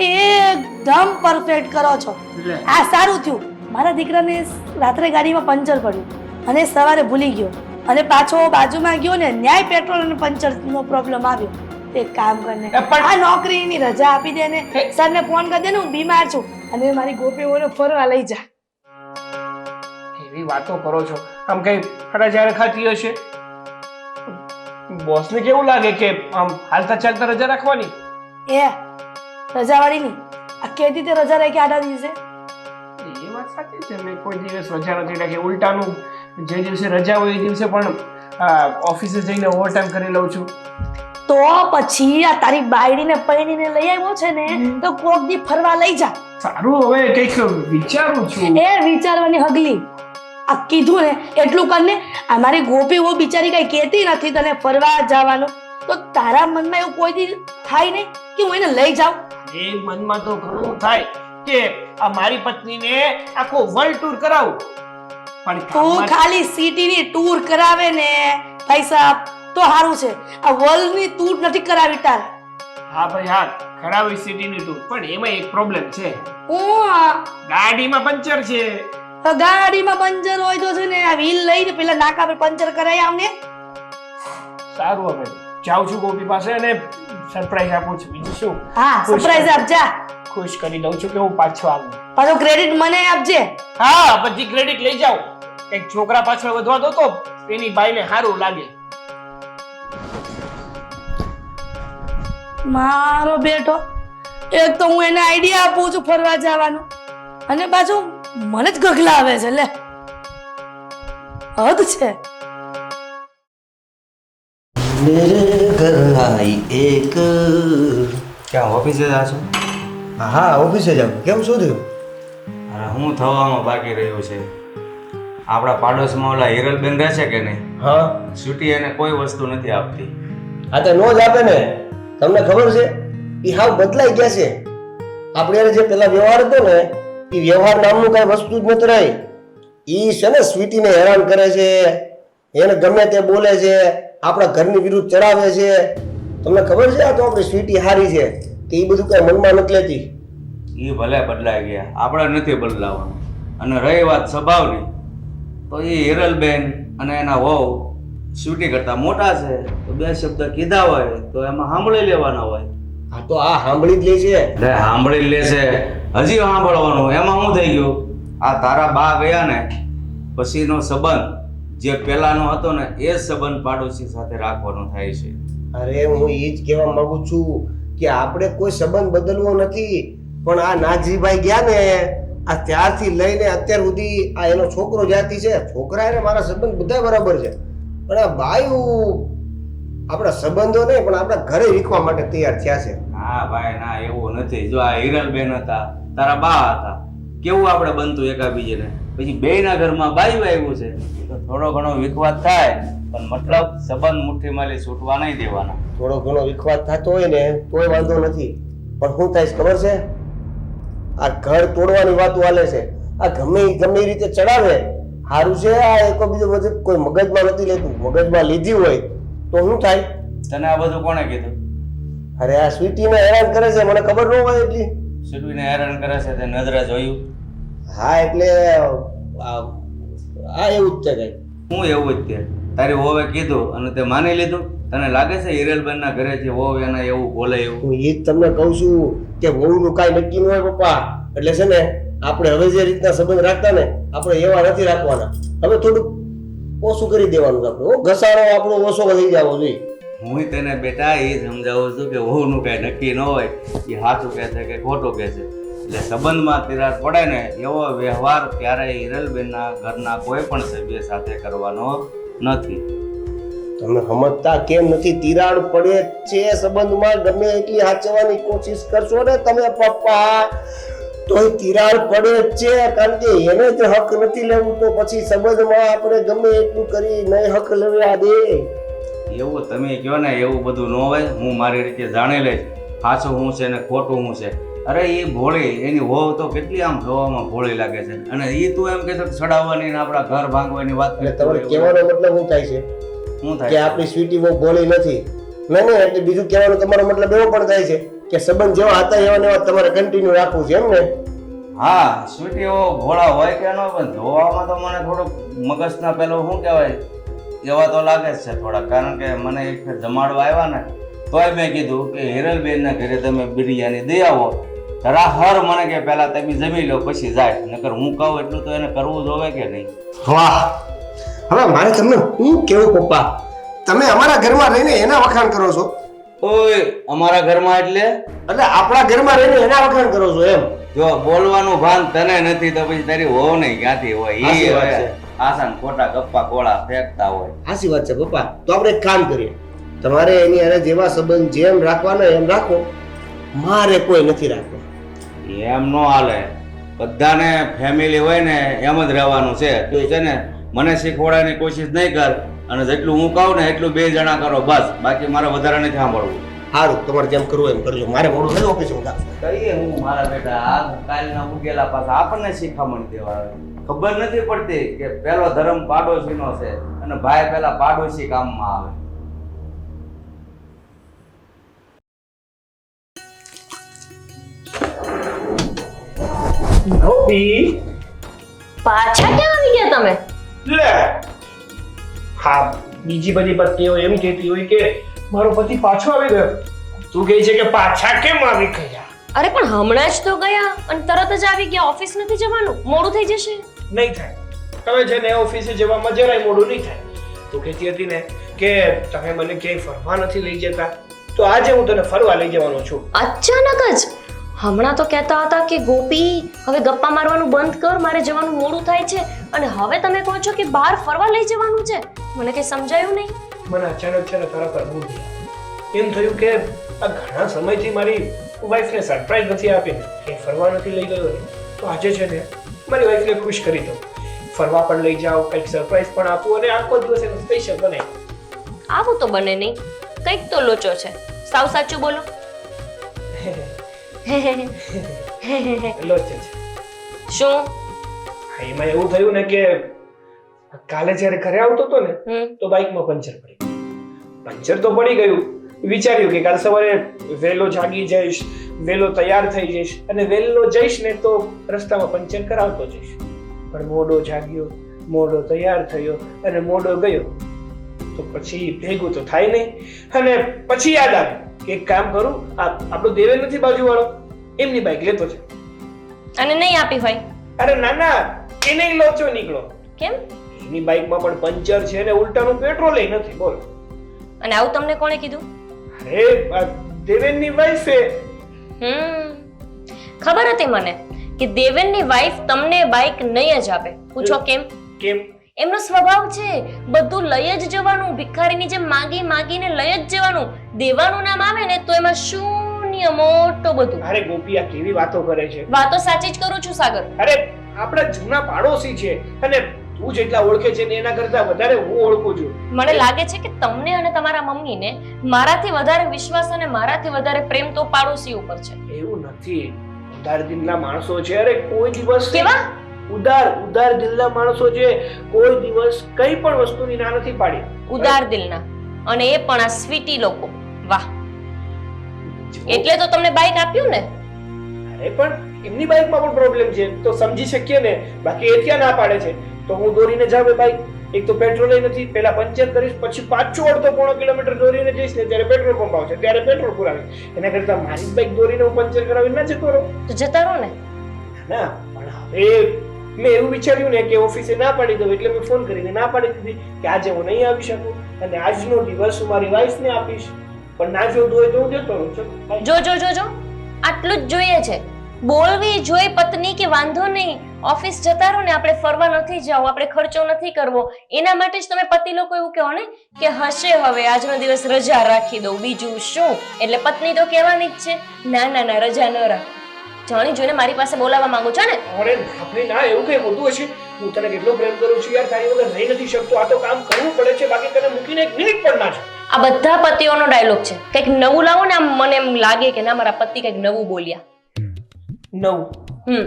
એકદમ પરફેક્ટ કરો છો. આ સારું થયું. મારા દીકરાને રાત્રે ગાડીમાં પંચર પડ્યું અને સવારે ભૂલી ગયો અને પાછો બાજુમાં ગયો ને ન્યાય પેટ્રોલ અને પંચરનો પ્રોબ્લેમ આવ્યો. એક કામ કરને, આ નોકરીની રજા આપી દે ને, સરને ફોન કરી દે ને હું બીમાર છું અને મારી ગોપીઓને ફરવા લઈ જા. એવી વાતો કરો છો, આમ કઈ રજા રખાતી હશે? બોસને કેવું લાગે કે આમ હાલતા ચાલતા રજા રાખવાની? એ રજાવાળી ની આ કેદી તે રજા રાખી આડા દિવસે? એ વાત સાચી છે, મેં કોઈ દિવસ રજા નથી રાખી. ઉલટાનું જે દિવસે રજા હોય એ દિવસે પણ ઓફિસે જઈને ઓવરટાઈમ કરી લઉં છું. તો પછી આ તારી બાયડીને પૈણીને લઈ આવ્યો છે ને તો કોક દી ફરવા લઈ જા. સારું, હવે કંઈક વિચારું છું. એ વિચારવાની હગલી. આ કીધું ને એટલું કર ને. આ મારી ગોપી ઓ બિચારી કઈ કહેતી નથી તને ફરવા જવાનું. તો તારા મનમાં એવું કોઈ દી થાય નહીં કે હું એને લઈ જાઉં? એ મનમાં તો ઘણું થાય કે આ મારી પત્નીને આખો વર્લ્ડ ટૂર કરાવું, પણ તું કામમાં- ખાલી સિટીની ટૂર કરાવે ને ભાઈ સાહેબ તો સારું છે. આ વર્લ્ડની ટૂર નથી કરાવી તારે. હા ભાઈ હા, કરાવી સિટીની ટૂર, પણ એમાં એક પ્રોબ્લેમ છે. હું આ ગાડીમાં પંચર છે. ગાડીમાં પંચર હોય તો છે ને આ વ્હીલ લઈને પેલા નાકા પર પંચર કરાવી આવને. સારું, હવે જાઉં છું ગોપી પાસે અને સરપ્રાઈઝ આપું છું. બીજું શું, હા ખુશ સરપ્રાઈઝ કર. આપજા. ખુશ કરી દઉં છું કે હું પાછો આવું. પાછો ક્રેડિટ મને આપજે. હા, બધી ક્રેડિટ લઈ જાઉં. એક છોકરા પાછળ વધવા દો તો એની બાઈને સારું લાગે. મારો બેટો, એક તો હું એને આઈડિયા આપું છું ફરવા જવાનો અને પાછું મને જ ગગલાવે છે. લે હદ છે. મેરે ઘર આઈ એક. ક્યાં ઓફિસે જા છો? હા, ઓફિસે જાવ. કેમ, શું થયું? અરે હું થવામાં બાકી રહ્યું છે. આપણા પાડોશમાં ઓલા હિરલબેન રહે છે કે નહીં? હા, છૂટી એને કોઈ વસ્તુ નથી આપતી. આ તો નો જ આપે ને. તમને ખબર છે એ હાવ બદલાઈ ગયા છે. આપણે એને જે પેલા વ્યવહાર હતો ને એ વ્યવહાર નામનું કઈ વસ્તુ જ નથી રહી. ઈ છે ને સ્વીટીને હેરાન કરે છે, એને ગમે તે બોલે છે, આપણા ઘરની વિરુદ્ધ ચડાવે છે. તમને ખબર છે આ તો આપણી સ્વીટી હારી છે કે એ બધું કઈ મનમાં નથી લેતી. એ ભલે બદલાઈ ગયા, આપણે નથી બદલાવાનું. અને રહી વાત સ્વભાવની, તો એ હિરલબેન અને એના વહુ છૂટી કરતા મોટા છે, તો બે શબ્દ કીધા હોય તો એમાં સાંભળી લેવાના હોય. આ તો આ સાંભળી જ લે છે. એટલે સાંભળી લેશે, હજી સાંભળવાનું. એમાં શું થઈ ગયું? આ તારા બા ગયા ને પછીનો સંબંધ જે પહેલાનો હતો ને એ જ સંબંધ પાડોશી સાથે રાખવાનો થાય છે. અરે હું એ જ કહેવા માંગુ છું કે આપણે કોઈ સંબંધ બદલવો નથી, પણ આ નાગજીભાઈ ગયા ને આ ત્યારથી લઈને અત્યાર સુધી આ એનો છોકરો જ્યાંથી છે, છોકરા એને મારા સંબંધ બધા બરાબર છે, પણ આ બાયું આપણા સંબંધો નહીં પણ આપણા ઘરે વીખવા માટે તૈયાર થયા છે. ના ભાઈ ના, એવું નથી. જો આ હિરલબેન હતા, તારા બા હતા, કેવું આપણે બનતું એકાબીજાને. પછી બેયના ઘરમાં બાયું આવ્યું છે તો થોડો ઘણો વિખવાદ થાય, પણ મતલબ સંબંધ મુઠ્ઠીમાં છૂટવા નહીં દેવાના. થોડો ઘણો વિખવાદ થતો હોય ને તોય વાંધો નથી, પણ શું થાય છે ખબર છે? આ ઘર તોડવાની વાતો હાલે છે. આ ગમે એ રીતે ચડાવે સારું છે. આ એક બીજો બધું કોઈ મગજમાં નથી લેતું. મગજમાં લીધી હોય તો શું થાય? તને આ બધું કોણે કીધું? અરે આ સ્વીટીને હેરાન કરે છે, મને ખબર ન હોય એટલી. છૂટવીને હેરાન કરે છે તે નજરે જોયું? હા એટલે આ એવું જ છે કઈ. હું એવું જ તે તારી વહુએ કીધું અને તે માની લીધું? તને લાગે છે હિરલબેનના ઘરેથી વહુ એના એવું બોલે એવું? હું એ જ તમને કહું છું કે વહુનું કાંઈ નક્કી ન હોય પપ્પા. એટલે છે ને આપણે હવે જે રીતના સંબંધ રાખતા ને આપણે એવા નથી રાખવાના. હવે થોડુંક ઓછું કરી દેવાનું છે આપણે. ઘસાડો આપણો ઓછો થઈ જવો જોઈએ. હું તેને બેટા એ સમજાવું છું કે વહુનું કાંઈ નક્કી ન હોય, એ સાચું કહે છે કે ખોટું કહે છે. એટલે સંબંધમાં તિરાડ પડે ને એવો વ્યવહાર ક્યારેય હિરલબેનના ઘરના કોઈ પણ સભ્ય સાથે કરવાનો નથી. તમે સમજતા કેમ નથી? તિરાડ પડે છે સંબંધમાં, ગમે એટલી સાચવવાની કોશિશ કરશો ને તમે પપ્પા તોય તિરાડ પડે જ છે. કારણ કે એને જ હક નથી લેવું તો પછી સંબંધમાં આપણે ગમે એટલું કરી નહીં હક લેવા દે. એવું તમે કહો ને એવું બધું ન હોય. હું મારી રીતે જાણી લઈશ સાચું શું છે ને ખોટું શું છે. અરે એ ભોળી, એની વહુ તો કેટલી આમ જોવામાં ભોળી લાગે છે, અને એ તું એમ કહેતો સડાવવાની ને આપણા ઘર ભાંગવાની વાત એટલે કરતો તમારે હોય. કહેવાનો મતલબ શું થાય છે? શું કે થાય? આપણી સ્વીટી બહુ ભોળી નથી. નહીં એટલે બીજું કહેવાનો તમારો મતલબ એવો પણ થાય છે કે સંબંધ જેવા હતા એવા ને એવા તમારે કન્ટિન્યુ રાખવું છે એમ ને? હા, સ્વીટીઓ ભોળા હોય કે ન, પણ જોવામાં તો મને થોડુંક મગજના પેલો શું કહેવાય એવા તો લાગે જ છે થોડા. કારણ કે મને એક ફેર જમાડવા આવ્યા ને તોય મેં કીધું કે હિરલબેનના ઘરે તમે બિરયાની દઈ આવો. હર મને કે પહેલા તમે જમી લો પછી જાય. નકર હું કહું એટલું તો એને કરવું જોવે કે નહીં? વાહ! હવે મારે તમને શું કેવું પપ્પા? તમે અમારા ઘરમાં રહીને એના વખાણ કરો છો? ઓય, અમારા ઘરમાં એટલે આપણા ઘરમાં રહીને એના વખાણ કરો છો એમ? જો બોલવાનું ભાન તને નથી તો પછી તારી વહુ નહીં ક્યાંથી હોય? સાચી એ વાત છે. આસાન ખોટા ગપ્પા ગોળા ફેંકતા હોય. સાચી વાત છે પપ્પા. તો આપણે એક કામ કરીએ, તમારે એની હારે જેવા સંબંધ જેમ રાખવાના એમ રાખો, મારે કોઈ નથી રાખવા. એમ નો હાલે. બધાને ફેમિલી હોય ને એમ જ રહેવાનું છે. તું છે ને મને શીખવાડવાની કોશિશ નહીં કર. અને જેટલું હું કહું ને એટલું 2 જણા કરો બસ, બાકી મારે વધારે નથી સાંભળવું. સારું, તમારે જેમ કરવું એમ કરજો. મારે મોડું નથી ઓફિસે હું જાઉં. કહીએ હું મારા બેટા આ કાલના ઉગેલા પાછા આપણને શીખામણ દેવા આવે. ખબર નથી પડતી કે પેલો ધર્મ પાડોશીનો છે અને ભાઈ પેલા પાડોશી કામમાં આવે. ગોપી, પાછા ક્યાં આવી ગયા તમે? લે. હા, બીજી બધી પત્નીઓ એમ કહેતી હોય કે મારો પતિ પાછો આવી ગયો. તું કહે છે કે પાછા કેમ આવી ગયા? અરે પણ હમણાં જ તો ગયા અને તરત જ આવી ગયા. ઓફિસ નથી જવાનું, મોડું થઈ જશે. નહીં થાય. તમે છે ને ઓફિસે જવામાં જરાય મોડું નહીં થાય. તું કહેતી હતી ને કે તમે મને ક્યાંય ફરવા નથી લઈ જતા, તો આજે હું તને ફરવા લઈ જવાનો છું. અચાનક જ હમણાં તો કહેતા હતા કે ગોપી હવે ગપ્પા મારવાનું બંધ કર, મારે જવાનું મોડું થાય છે, અને હવે તમે કહો છો કે બહાર ફરવા લઈ જવાનું છે. મને કઈ સમજાયું નહીં. મને અચાનક છે ને તારા પર બહુ એમ થયું કે આ ઘણા સમયથી મારી વાઈફને સરપ્રાઈઝ નથી આપી, કે ફરવા નથી લઈ ગયો ને, તો આજે છે ને મારી વાઈફને ખુશ કરી દઉં. ફરવા પણ લઈ જાઓ, કંઈક સરપ્રાઈઝ પણ આપું અને આખો દિવસ એનું સ્પેશિયલ બનાવી. આવું તો બને નહીં, કંઈક તો લોચો છે. સાવ સાચું બોલો. લોચો છે. શું? હા, એમાં એવું થયું ને કે કાલે જ્યારે ઘરે આવતો હતો ને તો બાઇકમાં પંચર પડી ગયું. પંચર તો પડી ગયું, વિચાર્યું કે કાલ સવારે વહેલો જાગી જઈશ, વહેલો તૈયાર થઈ જઈશ અને વહેલો જઈશ ને તો રસ્તામાં પંચર કરાવતો જઈશ. પણ મોડો જાગ્યો, મોડો તૈયાર થયો અને મોડો ગયો, તો પછી ભેગું તો થાય નહીં. અને પછી યાદ આવ્યું કે એક કામ કરું, આપણો દેવેલ નથી બાજુવાળો, એમની બાઇક લેતો છે. અને નહીં આપી હોય? અરે ના ના, એને લોચો નીકળો. કેમ? એની બાઇકમાં પણ પંચર છે ને ઉલટાનું પેટ્રોલ નથી. બોલ. અને આવું તમને કોણે કીધું? અરે દેવેનની વાઈફે. ખબર હતી મને કે દેવેનની વાઈફ તમને બાઇક નહીં જ આપે. પૂછો કેમ? કેમ? એમનો સ્વભાવ છે બધું લઈ જ જવાનું, ભિખારીની જેમ માંગી માંગીને લઈ જ જવાનું. દેવાનું નામ આવે ને તો એમાં શૂન્ય મોટો બધું. અરે ગોપી, આ કેવી વાતો કરે છે? વાતો સાચી જ કરું છું સાગર. અરે આપણા જૂના પાડોશી છે અને તું જેટલા ઓળખે છે ને એના કરતા વધારે હું ઓળખું છું. મને લાગે છે કે તમને અને તમારા મમ્મીને મારાથી વધારે વિશ્વાસ અને મારાથી વધારે પ્રેમ તો પાડોશી ઉપર છે. એવું નથી. ઉદાર દિલના માણસો છે. અરે કોઈ દિવસ કેવા? ઉદાર દિલના માણસો છે. કોઈ દિવસ કઈ પણ વસ્તુની ના નથી પાડી. ઉદાર દિલના, અને એ પણ આ સ્વીટી લોકો. વાહ. એટલે તો તમને બાઇક આપ્યું ને. અરે પણ એમની બાઇકમાં પણ પ્રોબ્લેમ છે તો સમજી શકીએ ને, બાકી એ ક્યાં ના પાડે છે. તો હું દોરીને જાવ બાઇક, એક તો પેટ્રોલ નથી, પહેલા પંચર કરીશ, પછી પાછું અડધો પોણો કિલોમીટર દોરીને જઈશ ને ત્યારે પેટ્રોલ પંપ આવશે ત્યારે પેટ્રોલ પુરાવીશ. એના કરતા મારી બાઇક દોરીને હું પંચર કરાવી ના જતો રહું. તો જતા રહો ને. ના, પણ હવે મેં એવું વિચાર્યું ને કે ઓફિસે ના પાડી દઉં, એટલે મેં ફોન કરીને ના પાડી દીધી કે આજે હું નહીં આવી શકું અને આજનો દિવસ હું મારી વાઈફને આપીશ. પણ ના જોતું હોય તો હું જતો રહું છું. જો આટલું જ જોઈએ છે. બોલવી જોઈ પત્ની કે વાંધો નહીં, ઓફિસ જતા રહો ને, આપણે ફરવા નથી જવું, આપણે ખર્ચો નથી કરવો, એના માટે જ તમે પતિ લોકો એવું કહો ને કે હશે હવે આજનો દિવસ રજા રાખી દઉં, બીજું શું. એટલે પત્ની તો કહેવાની જ છે ના રજા ન રાખ. જાણી જોઈને મારી પાસે બોલાવવા માંગુ છો ને? અરે આપણે ના, એવું કઈ હોતું હશે? હું તને કેટલો પ્રેમ કરું છું યાર, તારી વગર રહી નથી શકતો. આ તો કામ કરવું પડે છે, બાકી તને મૂકીને એક મિનિટ પણ ના છે. આ બધા પતિઓનો ડાયલોગ છે. કંઈક નવું લાવો ને, આમ મને એમ લાગે કે ના મારા પતિ કંઈક નવું બોલ્યા. નવું?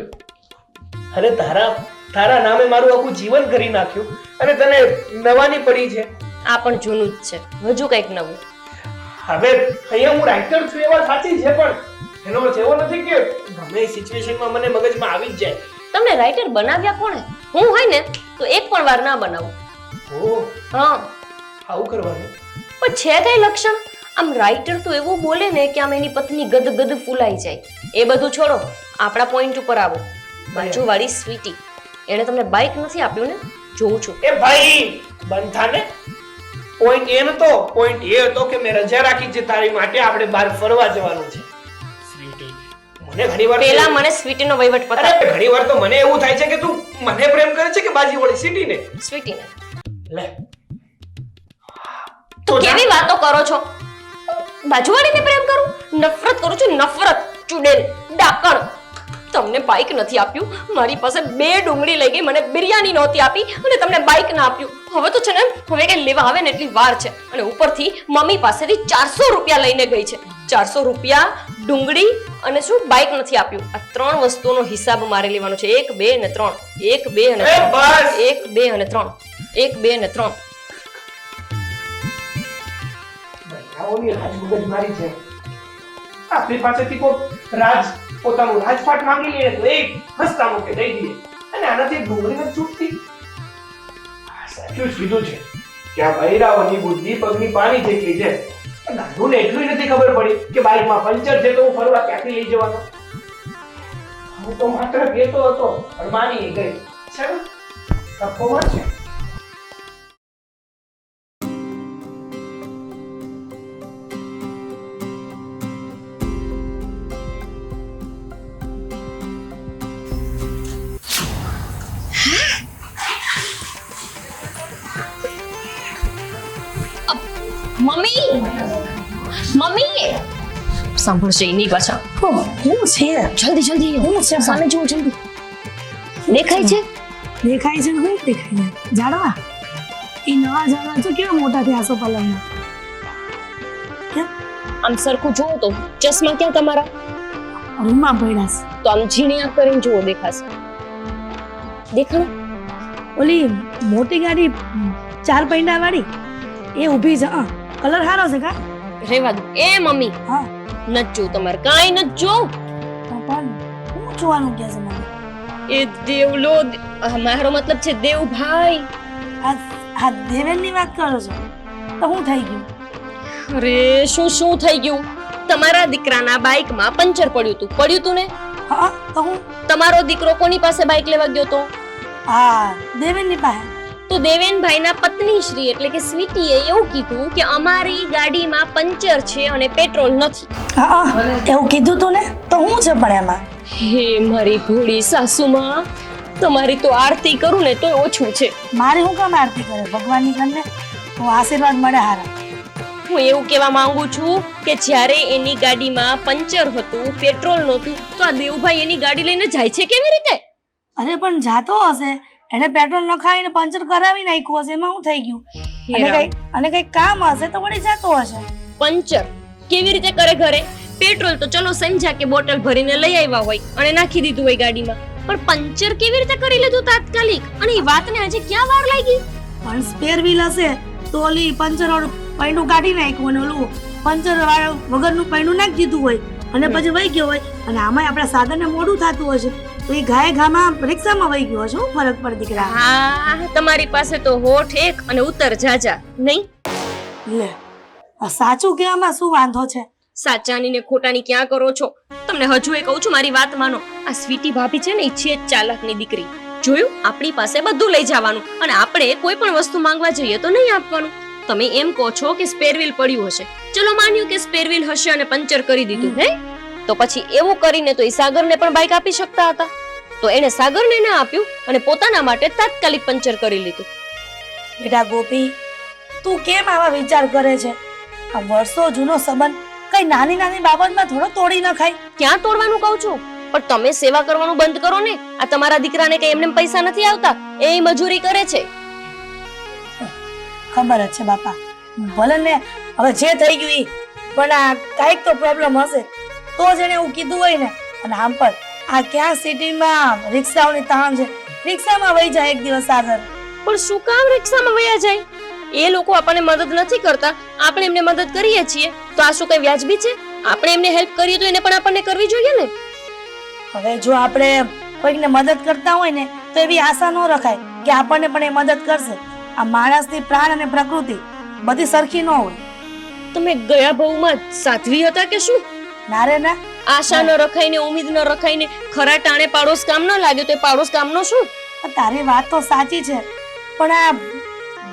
અરે તારા નામે મારું આખું જીવન કરી નાખ્યું અને તને નવાની પડી છે. આ પણ જૂનું જ છે, હજુ કંઈક નવું. હવે અહીંયા હું રાઇટર છું એ વાત સાચી છે, પણ એનો અર્થ એવો નથી કે ગમે એ સિચ્યુએશનમાં મને મગજમાં આવી જ જાય. તમને રાઇટર બનાવ્યા કોણે? હું હોય ને તો એક પણ વાર ના બનાવું. ઓહ, હા, આવું કરવાનું. પણ છે કઈ લક્ષણ? આમ રાઇટર તો એવું બોલે ને કે આમ એની પત્ની ગદ ફૂલાઈ જાય. એ બધું છોડો, આપણા પોઈન્ટ ઉપર આવો. બાજુવાળી સ્વીટી, એને તમને બાઇક નથી આપ્યું ને? જોઉં છું. એ ભાઈ બંધ થા ને. પોઈન્ટ એ નતો, પોઈન્ટ એ હતો કે મેં રજા રાખી છે તારી માટે, આપણે બહાર ફરવા જવાનું છે. સ્વીટી, મને ઘણીવાર પેલા મને સ્વીટીનો વહીવટ પતા. અરે ઘણીવાર તો મને એવું થાય છે કે તું મને પ્રેમ કરે છે કે બાજુવાળી સ્વીટીને? સ્વીટીને. લે, તો કેવી વાતો કરો છો? બાજુવાળીને પ્રેમ કરું? નફરત કરું છું, નફરત. ચુડેલ, ડાકણ. તમને બાઇક નથી આપ્યું, મારી પાસે 2 ડુંગળી લઈ ગઈ, મને બિરયાની નહોતી આપી અને તમને બાઇક ના આપ્યું. હવે તો છે ને હવે કઈ લેવા આવે ને એટલી વાર છે. અને ઉપરથી મમ્મી પાસેથી 400 રૂપિયા લઈને ગઈ છે. 400 રૂપિયા, ડુંગળી અને શું બાઇક નથી આપ્યું. આ 3 વસ્તુનો હિસાબ મારે લેવાનો છે. 1 2 અને 3. 1 2 અને 3. 1 2 અને 3. 1 2 અને 3. આઓની રાજમગજ મારી છે. આપણી પાસેથી કોઈ પોતાનું રાજપાટ માંગી લે તો એક હસતા મુકે દઈ દે. અને આનાથી ડુંગળી નથી છૂટતી. સાચું જ કીધું છે કે આ બૈરાઓની બુદ્ધિ પગની પાણી જેટલી છે. નાનું ને એટલું નથી ખબર પડી કે બાઇકમાં પંચર છે તો હું ફરવા ક્યાંથી લઈ જવાનો. હું તો માત્ર કહેતો હતો પણ માની ગઈ. ચાલો તપો છે. મમ્મી મમ્મી સાંભળશે નહીં પાછા. હું છે જલ્દી જલ્દી હું છે સામે જુઓ જલ્દી. દેખાય છે? દેખાય છે ને હું દેખાય છે જાડવા એ નવા જાડવા તો કેવા મોટા થયા છો પલંગમાં. કેમ આમ સરખું જુઓ તો ચશ્મા ક્યાં તમારા? રૂમમાં પડ્યા છે. તો આમ ઝીણી આંખ કરીને જુઓ દેખાશે. દેખાણ? ઓલી મોટી ગાડી 4 પૈંડા વાળી એ ઊભી છે. કલર સારો છે કા? રેવા દો. એ મમ્મી હા નત જો તમારે કાઈ નત જો. પણ હું જોવાનું કે છે મને? એ દેવલો મારો મતલબ છે દેવભાઈ. આ દેવેનની વાત કરો છો તો હું થઈ ગયું? અરે શું થઈ ગયું? તમારા દીકરાના બાઇકમાં પંચર પડ્યું તું ને? હા તો હું તમારો દીકરો કોની પાસે બાઇક લેવા ગયો તો? હા દેવેનની પાસે. તો દેવેનભાઈના પત્ની શ્રી એટલે કે સ્વીટીએ એવું કીધું કે અમારી ગાડીમાં પંચર છે અને પેટ્રોલ નથી. હા એવું કીધું તું ને તો હું છે પણ એમાં? હે મારી ભોળી સાસુમાં, તમારી તો આરતી કરું ને તોય ઓછું છે. મારી હું કામ આરતી કરે? ભગવાનની કરીને તો આશીર્વાદ મળે હારા. હું એવું કહેવા માંગુ છું કે જ્યારે એની ગાડીમાં પંચર હતું, પેટ્રોલ નહોતું, તો આ દેવભાઈ એની ગાડી લઈને જાય છે કેવી રીતે? અરે પણ જાતો હશે, એને પેટ્રોલ નખાવીને પંચર કરાવી નાખ્યું હશે, એમાં હું થઈ ગયું? અને કઈ કામ હશે તો વળી જાતો હશે. પંચર કેવી રીતે કરે ઘરે? પેટ્રોલ તો ચલો સમજા કે બોટલ ભરીને લઈ આવ્યા હોય અને નાખી દીધું હોય ગાડીમાં, પણ પંચર કેવી રીતે કરી લીધું તાત્કાલિક? અને એ વાતને હજી ક્યાં વાર લાગી? પણ સ્પેર વ્હીલ હશે તો ઓલી પંચર વાળું પૈંડું કાઢી નાખ્યું અને ઓલું પંચર વાળું વગરનું પૈંડું નાખી દીધું હોય અને પછી વહી ગયો હોય. અને આમાં આપણા સાધનને મોડું થતું હશે તો એ ગાય ઘામાં રિક્ષામાં વહી ગયો હશે. શું ફરક પડે દીકરા? હા, તમારી પાસે તો હોઠ એક અને ઉત્તર જાજા નહીં. લે આ સાચું કહેવામાં શું વાંધો છે? સાચાની ને ખોટાની ક્યાં કરો છો? તમને હજુ એ કહું છું, મારી વાત માનો. આ સ્વીટી ભાભી છે ને, એ છે જ ચાલાકની દીકરી. જોયું, આપણી પાસે બધું લઈ જવાનું અને આપણે કોઈ પણ વસ્તુ માંગવા જઈએ તો નહીં આપવાનું. તમે એમ કહો છો કે સ્પેર વ્હીલ પડ્યું હશે, ચલો માન્યું કે સ્પેર વ્હીલ હશે અને પંચર કરી દીધું, હે? તો પછી એવું કરીને તો એ સાગરને પણ બાઇક આપી શકતા હતા. તો એને સાગરને ના આપ્યું અને પોતાના માટે તાત્કાલિક પંચર કરી લીધું. બેટા ગોપી, તું કેમ આવા વિચાર કરે છે? આ વર્ષો જૂનો સંબંધ કઈ નાની નાની બાબતમાં થોડો તોડી નખાય. ક્યાં તોડવાનું કહું છું? પણ તમે સેવા કરવાનું બંધ કરો ને. આ તમારા દીકરાને કઈ એમને પૈસા નથી આવતા, એ મજૂરી કરે છે. ખબર જ છે બાપા, ભલે ને હવે જે થઈ ગયું ઈ, પણ આ કાંઈક તો પ્રોબ્લેમ હશે તો જ એને એવું કીધું હોય ને. અને આમ પણ આ ક્યાં સિટીમાં રિક્ષાઓની તાણ છે, રિક્ષામાં વહી જાય એક દિવસ સાગર. પણ શું કામ રિક્ષામાં વયા જાય? એ લોકો આપણને મદદ નથી કરતા, આપણે એમને મદદ કરીએ છીએ, તો આ શું કઈ વ્યાજબી છે? આપણે એમને હેલ્પ કરીએ તો એને પણ આપણને કરવી જોઈએ ને. હવે જો આપણે કોઈકને મદદ કરતા હોય ને તો એવી આશા ન રખાય કે આપણને પણ એ મદદ કરશે. આ માણસની પ્રાણ અને પ્રકૃતિ બધી સરખી ન હોય. તમે ગયા બહુમાં સાધ્વી હતા કે શું? ના રે ના, આશા ન રખાઈને, ઉમ્મીદ ન રખાઈને ખરા ટાણે પાડોશ કામ ન લાગ્યો તો એ પાડોશ કામનો શું? તારી વાત તો સાચી છે, પણ આ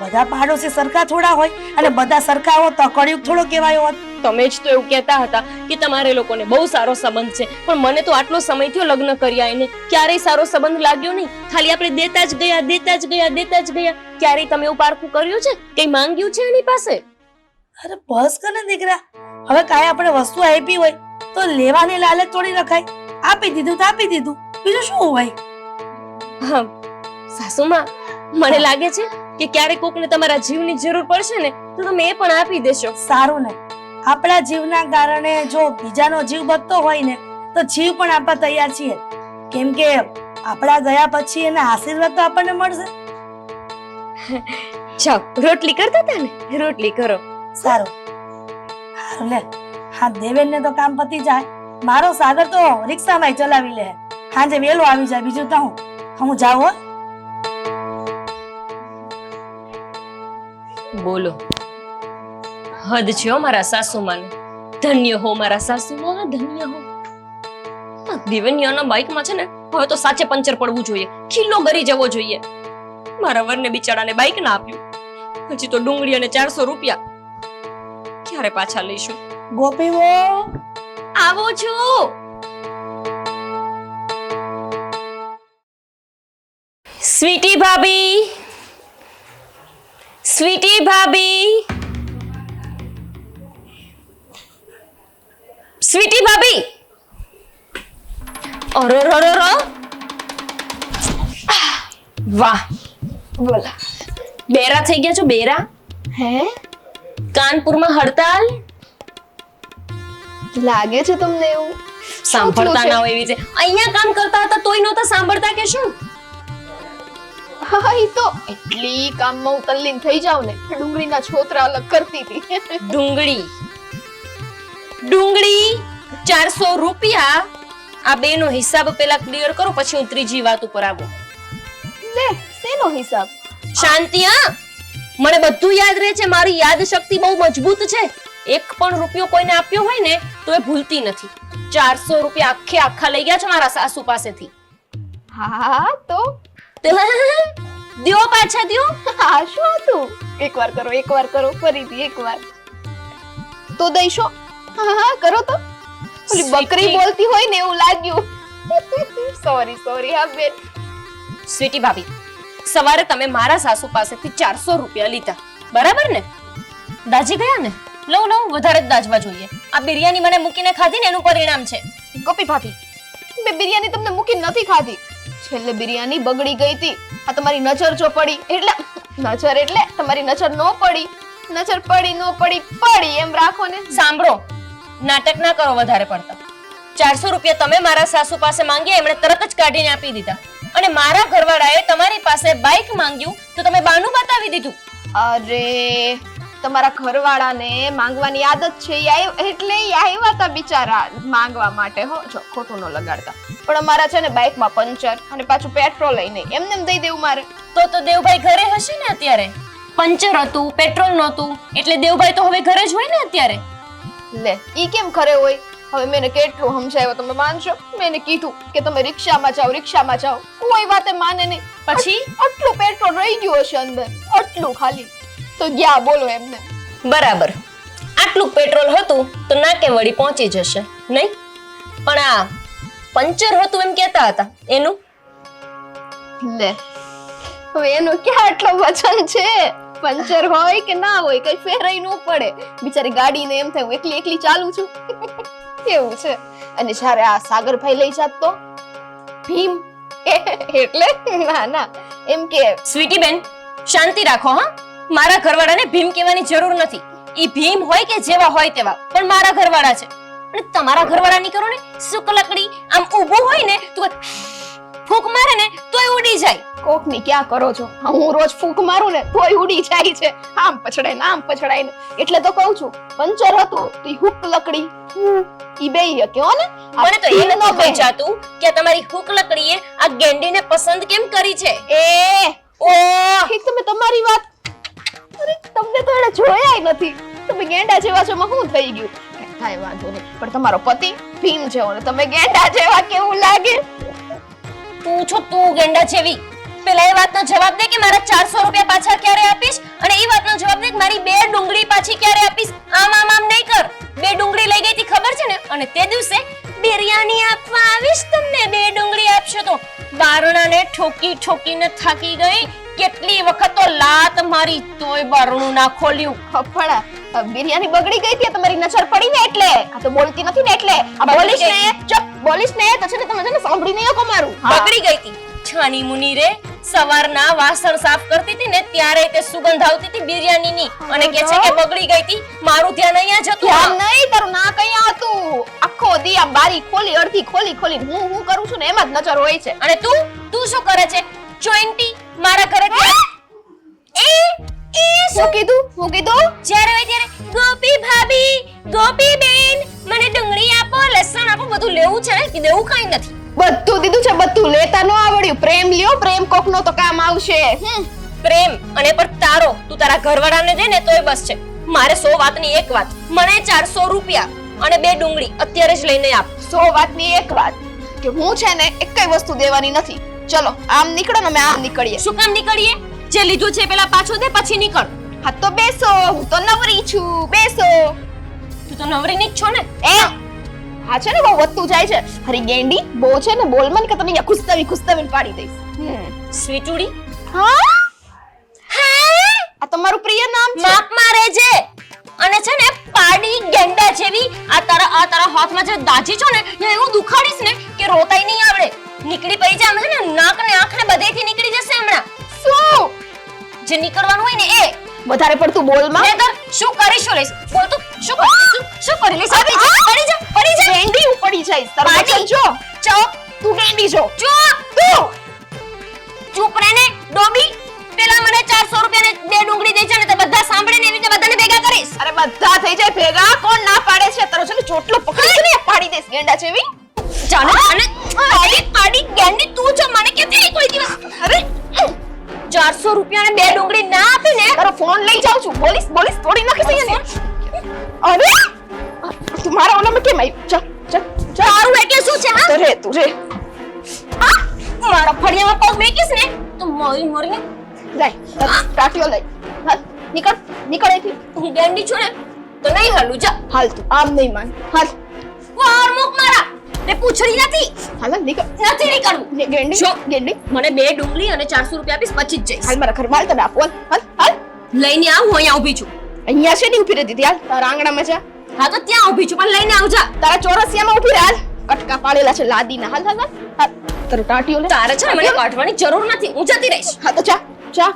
બધા પાડોશી સરખા થોડા હોય અને બધા સરખા હોત તો કળિયુગ થોડો કહેવાયો હોત. તમે જ તો એવું કહેતા હતા કે તમારે લોકોને બહુ સારો સંબંધ છે, પણ મને તો આટલો સમય થયો લગ્ન કર્યા એને, ક્યારેય સારો સંબંધ લાગ્યો નહીં. ખાલી આપણે દેતા જ ગયા. ક્યારેય તમે એવું પારખું કર્યું છે? કઈ માંગ્યું છે એની પાસે? અરે બસ કર ને દીકરા, હવે કાંઈ આપણે વસ્તુ આપી હોય તો લેવાની લાલચ થોડી રખાય. આપી દીધું તો આપી દીધું, બીજું શું હોય? હા સાસુમાં, મને લાગે છે કે ક્યારેક કોકને તમારા જીવની જરૂર પડશે ને તો તમે એ પણ આપી દેશો. સારું ને, આપણા જીવના કારણે જો બીજાનો જીવ બચતો હોય ને તો જીવ પણ આપવા તૈયાર છીએ, કેમ કે આપણા ગયા પછી એના આશીર્વાદ તો આપણને મળશે. જાઓ, રોટલી કરતા હતા ને, રોટલી કરો. સારું સારું લે, હા દેવેન ને તો કામ પતી જાય, મારો સાગર તો રિક્ષામાં ચલાવી લે, સાંજે વહેલો આવી જાય. બીજું તો હું જાઉં હો. બોલો, હદ છે હો મારા સાસુમાને. ધન્ય હો મારા સાસુમાં, ધન્ય હો. દિવ્યાના બાઇકમાં છે ને હવે તો સાચે પંચર પડવું જોઈએ, ખીલ્લો ગરી જવો જોઈએ. મારા વરને બિચારાને બાઇક ના આપ્યું, હજી તો ડુંગળી અને 400 રૂપિયા ક્યારે પાછા લઈશું? ગોપી વો આવો છું. સ્વીટી ભાભી, સ્વીટી ભાભી, સ્વીટી ભાભી. અરે વાહ, બોલા. બેરા થઈ ગયા છો, બેરા. હે, કાનપુરમાં હડતાલ. લાગે છે તમને એવું? સાંભળતા ના હોય એવી છે. અહીંયા કામ કરતા હતા તોય નહોતા સાંભળતા કે શું? હા, ઈ તો એટલી કામમાં હું તલ્લીન થઈ જાવ ને, ડુંગળીના છોતરા અલગ કરતી હતી. ડુંગળી, ડુંગળી 400 રૂપિયા. આ બેનો હિસાબ પેલા ક્લિયર કરો, પછી હું ત્રીજી વાત ઉપર આવું. લે, શેનો હિસાબ? શાંતિ. હા, મને બધું યાદ રહે છે, મારી યાદ શક્તિ બહુ મજબૂત છે. એક પણ રૂપિયો કોઈને આપ્યો હોય ને તો એ ભૂલતી નથી. 400 રૂપિયા આખા લઈ ગયા છે મારા સાસુ પાસેથી. હા તો દ્યો, પાછા દ્યો. આ શું હતું? એકવાર કરો, ફરીથી એકવાર તો દઈશો. હા, કરો તો. ઓલી બકરી બોલતી હોય ને એવું લાગ્યું. સોરી હા બેન. સ્વીટી ભાભી, સવારે તમે મારા સાસુ પાસેથી 400 રૂપિયા લીધા, બરાબર ને? દાજી ગયા ને? લઉં વધારે જ દાજવા જોઈએ. આ બિરયાની મને મૂકીને ખાધી ને એનું પરિણામ છે. ગોપી ભાભી, મેં બિરયાની તમને મૂકી નથી ખાધી. છેલ્લે બિરયાની બગડી ગઈ હતી. આ તમારી નજર જો પડી એટલે તમારી નજર નો પડી. નજર પડી નો પડી એમ રાખો ને. સાંભળો, નાટક ના કરો વધારે પડતા. 400 રૂપિયા તમે મારા સાસુ પાસે માંગ્યા, એમણે તરત જ કાઢીને આપી દીધા. અને મારા ઘરવાળાએ તમારી પાસે બાઇક માંગ્યું તો તમે બાનું બતાવી દીધું. અરે, તમારા ઘરવાળાને માંગવાની આદત છે, એટલે આવ્યા હતા બિચારા માંગવા માટે. હો, જો ખોટું ન લગાડતા. પણ અમારા છે ને બાઇકમાં પંચર અને પાછું પેટ્રોલ લઈને એમને દઈ દેવું મારે. તો દેવભાઈ ઘરે હશે ને અત્યારે? પંચર હતું, પેટ્રોલ નહોતું, એટલે દેવભાઈ તો હવે ઘરે જ હોય ને અત્યારે. લે, ઈ કેમ ઘરે હોય? હવે મેં કેટલું સમજાવ્યો, તમે માનશો? મેં કીધું કે તમે રિક્ષામાં જાઓ, કોઈ વાતે માને નહીં. પછી આટલું પેટ્રોલ રહી ગયું હશે અંદર, આટલું ખાલી, તો ગયા બોલો એમને. બરાબર, આટલું પેટ્રોલ હતું તો નાકે વળી પહોંચી જશે નહીં? પણ આ પંચર હતું એમ કહેતા હતા, એનું? લે, હવે એનું ક્યાં આટલો વચન છે? પંચર હોય કે ના હોય કઈ ફેરાઈ ન પડે. બિચારી ગાડીને એમ થાય હું એકલી ચાલું છું. એવું છે. અને જ્યારે આ સાગરભાઈ લઈ જાત તો ભીમ એટલે ના એમ કે સ્વીટી બેન, શાંતિ રાખો. હા, મારા ઘરવાળાને ભીમ કહેવાની જરૂર નથી. ઈ ભીમ હોય કે જેવા હોય તેવા, પણ મારા ઘરવાળા છે. અને તમારા ઘરવાળા ની કરો ને સુકલકડી આમ ઊભું હોય ને તો ફૂંક મારે ને તોય ઉડી જાય. કોક ની ક્યાં કરો છો? હું રોજ ફૂંક મારું ને તોય ઉડી જાય છે. આમ પછડાય ને એટલે તો કહું છું, પંચર હતું તો હુક લકડી ઈ બેય કયો ને. મને તો એ નથી સમજાતું કે તમારી હુક લકડીએ આ ગેંડીને પસંદ કેમ કરી છે. ઠીક, તમે તમારી વાત. અરે, તમને તો એને જોયાય નથી. તમે ગેંડા જેવા છો, માં શું થઈ ગયું? કાંઈ વાંધો નહીં, પણ તમારો પતિ ભીમ જેવો ને તમે ગેંડા જેવા કેવું લાગે? તું છો તું ગેંડા જેવી. પેલા એ વાતનો જવાબ દે કે મારા 400 રૂપિયા પાછા ક્યારે આપીશ, અને એ વાતનો જવાબ દે કે મારી 2 ડુંગળી પાછી ક્યારે આપીશ. આમ નહીં કર. 2 ડુંગળી લઈ ગઈ હતી ખબર છે ને, અને તે દિવસે બિરયાની આપવા આવીશ તમને. 2 ડુંગળી આપશો તો બારણાને ઠોકીને થાકી ગઈ. કેટલી વખત તો લાત મારી તોય બારણું ના ખોલ્યું. પણ બિરયાની બગડી ગઈ હતી, તમારી નજર પડી ને એટલે. આ તો બોલતી નથી ને એટલે. બોલીશ ને તો છે ને તમે છે ને સાંભળી નહીં શકો મારું. બગડી ગઈ હતી છાની મુની રે. સવારના વાસણ સાફ કરતી હતી ને ત્યારે તે સુગંધ આવતી હતી બિરયાનીની અને કે છે કે બગડી ગઈ હતી. મારું ધ્યાન અહીંયા જ હતું. ધ્યાન નહીં, તારું ના કઈ હતું. આખો દી આ બારી ખોલી અડધી ખોલી ખોલી હું કરું છું ને એમાં જ નજર હોય છે. અને તું શું કરે છે? ચોઈન્ટી મારા ઘરે શું કીધું જ્યારે હોય ત્યારે ગોપી ભાભી, ગોપી બેન, મને ડુંગળી આપો, લસણ આપો, બધું લેવું છે ને કે દેવું કઈ નથી. બધું દીધું છે, બધું લેતા ન આવડ્યું. પ્રેમ લ્યો, પ્રેમ કોકનો તો કામ આવશે. પ્રેમ અને પર તારો તું તારા ઘરવાળાને દે ને તોય બસ છે. મારે 100 વાતની એક વાત, મને 400 રૂપિયા અને 2 ડુંગળી અત્યારે જ લઈને આપ. 100 વાતની એક વાત કે હું છે ને એકેય વસ્તુ દેવાની નથી. ચલો આમ નીકળો ને અમે આમ નીકળીએ. શું કામ નીકળીએ? જે લીધું છે પેલા પાછું દે પછી નીકળ. હા તો બેસો, હું તો નવરી છું. બેસો. તું તો નવરીની જ છો ને? હા છે ને બહુ વધતું જાય છે. હરી ગેંડી બહુ છે ને બોલમાં કે તને ખુસ્તાવી પાડી દઈશ. સ્વીટુડી. હા આ તમારું પ્રિય નામ છે. માપમાં રહેજે. અને છે ને પાડી ગેંડા જેવી આ તારા હાથમાં જે દાજી છો ને એ એવું દુખાડીશ ને કે રોતાય નહીં આવડે. નીકળી પડી જા ને નાક ને આંખ ને બધેથી નીકળી જશે હમણાં. શું જે નીકળવાનું હોય ને એ વધારે પડતું બોલમાં. નહીતર શું કરીશું લઈશ? બોલ તું શું કરી લઈશ? પડી જા. ગેંડી હું પડી જઈશ. તારું પાડી. વચન જો. ચૂપ તું ગેંડી જો. ચૂપ રહે ને ડોબી. પેલા મને 400 રૂપિયા ને 2 ડુંગળી દે છે ને તે બધા સાંભળે ને એવી રીતે બધાને ભેગા કરીશ. અરે બધા થઈ જાય ભેગા. કોણ ના પાડે છે? તારો છે ને ચોટલો પકડી ને પાડી દઈશ ગેંડા જેવી. જાને પાડી ગેંડી તું છો મને કેતી કોઈ દિવસ. અરે 400 રૂપિયા ને 2 ડુંગળી ના આપી ને તારો ફોન લઈ જાઉં છું. બોલીસ તોડી નાખીશ અહીંયા ને. અરે તું મારા ઓલામાં કેમ આવી? જા તારું એટલે શું છે? હા તું રે મારા ફળિયામાં પગ મેકીશ ને તો મરી જાય. ટાટીઓ લઈ હાલ. નીકળ અહીંથી. હું ગેંડી છું ને તો નહીં હાલું. જા હાલ તું આમ નહીં માન. હાલ વાર મુક મારા. તે પૂછડી નથી. હાલ નીકળ. નથી નીકળવું. ગેંડી જો. ગેંડી મને 2 ડુંગળી અને 400 રૂપિયા આપીશ પછી જ જઈશ. હાલ મારા ઘરમાં હાલ તને આપો. હાલ લઈને આવ. હું અહીંયા ઊભી છું. અહીંયા છે ને ઊભી રહી દીધી. હાલ તારા આંગણામાં જા. હા તો ત્યાં ઊભી છું પણ લઈને આવજા. તારા ચોરસિયામાં ઊભી રહે. હાલ કટકા પાડેલા છે લાદીના. હાલ તારું ટાટીઓ લે. તારે છે ને મને કાઢવાની જરૂર નથી. હું જતી રહીશ. હા તો જા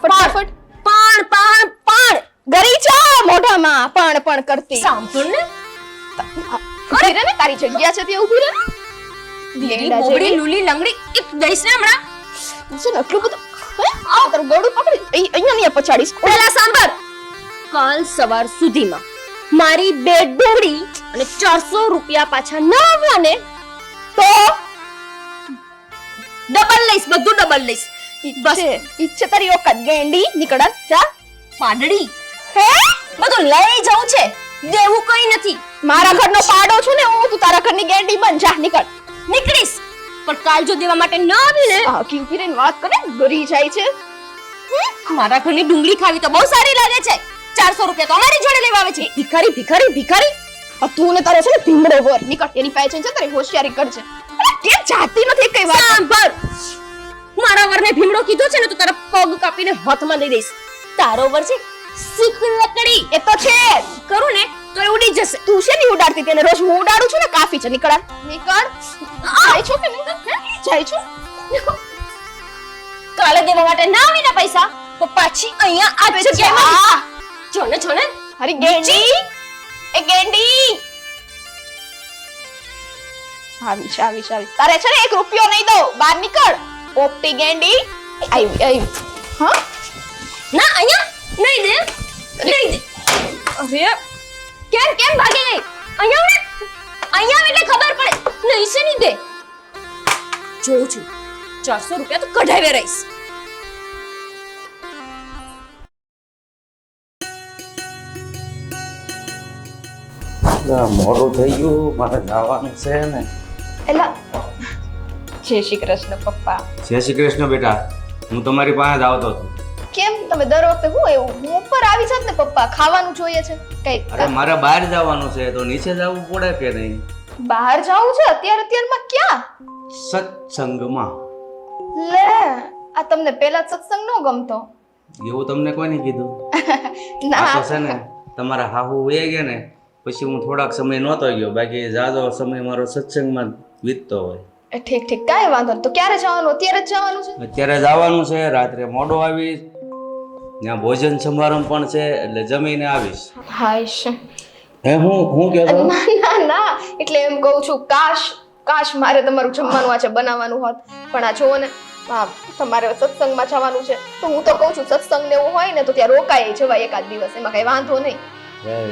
ફટાફટ. પણ ગરી જા મોઢામાં પણ કરતી. સાંભળ ને ઊભી રહે ને તારી જગ્યા છે ત્યાં ઊભી રહે. લીલી બોબડી લુલી લંગડી એક દઈશ ને હમણાં. શું આટલું બધું? આ તારું ગળું પકડી અહીંયા નહીં પછાડીશ. પહેલા સાંભળ. કાલ સવાર સુધીમાં મારી 2 ડુંગળી અને 400 રૂપિયા પાછા ના આવ્યા ને તો ડબલ લઈશ. બધું ડબલ લઈશ. બસ ઈચ્છે તારી ઓકાત ગેંડી. નીકળ જા. પાડડી હે બધું લઈ જવું છે. દેવું કઈ નથી. મારા ઘરનો પાડો છું ને હું. તું તારા ઘરની ગેંડી બન. જા નીકળ. નીકળીશ પણ કાલ જો દેવા માટે ન આવી ને આ કી ઊભી રહીને વાત કરે ગરી જાય છે. મારા ઘરની ડુંગળી ખાવી તો બહુ સારી લાગે છે. 400 રૂપિયા તો અમારી જોડે લેવા આવે છે. ભિખારી. તું ને તારે છે ને ભીમડો વર. નીકળ. એની પાસે છે તારી હોશિયારી કરજે. અરે કેમ જાતી નથી કઈ વાત? સાંભળ. મારા વરને ભીમડો કીધો છે ને તો તારા પગ કાપીને હાથમાં લઈ દઈશ. તારો વર છે સિકલકડી. એ તો છે કરું ને તો એ ઉડી જશે. તું છે ને ઉડાડતી તેને રોજ હું ઉડાડું છું ને કાફી છે. નીકળ. જાય છો કે નહીં? જાય છો. કાલે દેવા માટે ના આવીને પૈસા તો પાછી અહીંયા આ જગ્યામાં જો ને અરે ગેંડી. એ ગેંડી આવી. તારે છે ને 1 રૂપિયો નહીં દઉં. બહાર નીકળ. પોપટી ગેંડી. આવી. હા ના અહીંયા નહીં દે. અરે કેમ ભાગી ગઈ? અહીંયા એટલે ખબર પડે. નહીં છે નહીં દે. જોઉં છું 400 રૂપિયા તો કઢાવે રહીશ. મોડું થઈ ગયું. મારે જવાનું છે ને. એલા જય શ્રી કૃષ્ણ પપ્પા. જય શ્રી કૃષ્ણ બેટા. હું તમારી પાસે જ આવતો હતો. કેમ તમે દર વખતે હું એવું હું ઉપર આવી જાત ને પપ્પા? ખાવાનું જોઈએ છે કઈ. અરે મારે બહાર જવાનું છે તો નીચે જવું પડે કે નહીં? બહાર જાવું છે અત્યારમાં ક્યાં? સત્સંગમાં. લે આ તમને પેલા સત્સંગ નો ગમતો? એવું તમને કોને કીધું? ના આ તો છે ને તમારા હાહુ વયા ગયા ને પછી હું થોડાક સમય નહોતો ગયો. બાકી જાજો સમય મારો સત્સંગમાં વીતતો હોય. ઠીક ઠીક, કાંઈ વાંધો નહીં. તો ક્યારે જવાનું? અત્યારે જ જવાનું છે? અત્યારે જવાનું છે, રાત્રે મોડો આવીશ, ત્યાં ભોજન સમારંભ પણ છે, એટલે જમીને આવીશ. હાઈશ. હે હું કહેતો? ના ના ના, એટલે એમ કહું છું, કાશ મારે તમારું જમવાનું આજે બનાવવાનું હોત, પણ આ જુઓ ને, તમારે સત્સંગમાં જવાનું છે, તો હું તો કહું છું સત્સંગ ને એવું હોય ને તો ત્યાં રોકાઈ જવાય એકાદ દિવસ, એમાં કઈ વાંધો નહીં.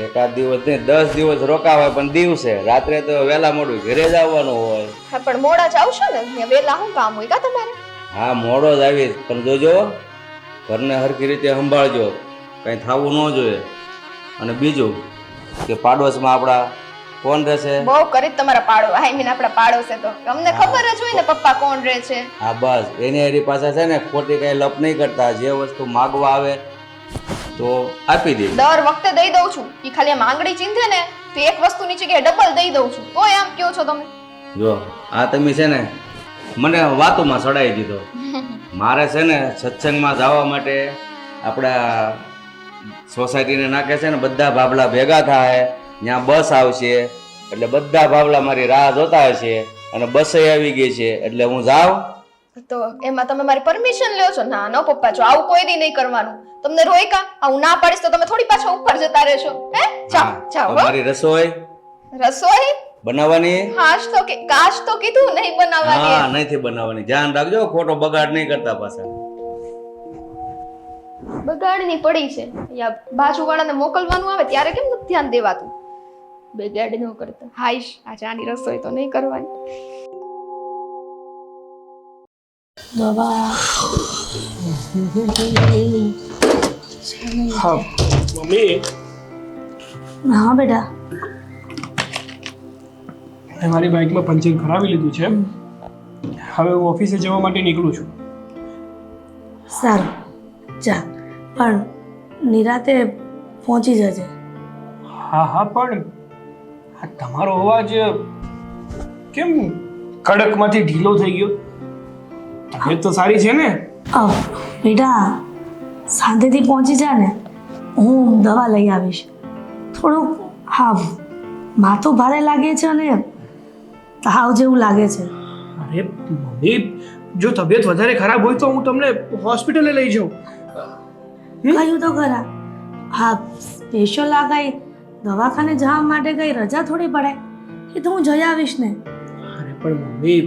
એકાદ દિવસ નહીં, 10 દિવસ રોકાવાય, પણ દિવસે રાત્રે તો વહેલા મોડું ઘરે જ આવવાનું હોય. હા, પણ મોડા જ આવશો ને, ત્યાં વહેલા શું કામ હોય કા તમારે? હા, મોડો જ આવીશ, પણ જોજો ઘરને હરખી રીતે સંભાળજો, કઈ થવું ન જોઈએ. અને બીજું કે પાડોશમાં આપણા કોણ રહેશે? બહુ કરી તમારા પાડો, આઈ મીન આપણા પાડોશે, તો અમને ખબર જ હોય ને પપ્પા કોણ રહે છે. હા બસ, એની પાસે છે ને ખોટી કઈ લપ નહીં કરતા, જે વસ્તુ માગવા આવે તો આપી દે. દર વખતે દઈ દઉં છું, ઈ ખાલી આમ આંગળી ચીંધે ને તો એક વસ્તુની જગ્યાએ ડબલ દઈ દઉં છું, તોય આમ કયો છો તમે? જો આ તમે છે ને મને વાતોમાં સડાઈ દીધો. મારે છે ને સત્સંગમાં જવા માટે આપણા સોસાયટીને નાખે છે ને બધા ભાભલા ભેગા થાય, ત્યાં બસ આવશે, એટલે બધા ભાભલા મારી રાહ જોતા હશે, અને બસે આવી ગઈ છે, એટલે હું જાઉં. તો એમાં તમે મારી પરમિશન લ્યો છો? ના નો પપ્પા, જો આવું કોઈ દી નહીં કરવાનું. તમને રોયકા હું ના પાડીશ તો તમે થોડી પાછા ઉપર જતા રહેશો. હે જાઓ જાઓ. મારી રસોઈ બનાવવાની? કાશ તો કીધું નહીં બનાવવાની. હા, નથી બનાવવાની, ધ્યાન રાખજો, ખોટો બગાડ નહીં કરતા પાછા. બગાડની પડી છે, યા બાજુવાળાને મોકલવાનું આવે ત્યારે કેમ નથી ધ્યાન દેવાતું? બગાડ ન કરતા. હાઈશ, આજે આની રસોઈ તો નહીં કરવાની. દવા હા મમ્મી, હા બેટા, મેં મારી બાઇકમાં પંચર કરાવી લીધું છે, હવે હું ઓફિસે જવા માટે નીકળું છું. સારું જા, પણ નિરાતે પહોંચી જજે. હા હા, પણ આ તમારો અવાજ કેમ કડકમાંથી ઢીલો થઈ ગયો? તબિયત તો સારી છે ને? બેટા શાંતિથી પહોંચી જા ને, હું દવા લઈ આવીશ. થોડુંક હા માથું ભારે લાગે છે અને તાવ જેવું લાગે છે. અરે મમ્મી, જો તબિયત વધારે ખરાબ હોય તો હું તમને હોસ્પિટલે લઈ જાઉં. કહ્યું તો ખરા, હા સ્પેશિયલ આ કઈ દવાખાને જવા માટે કઈ રજા થોડી પડે, એ તો હું જઈ આવીશ ને. અરે પણ મમ્મી,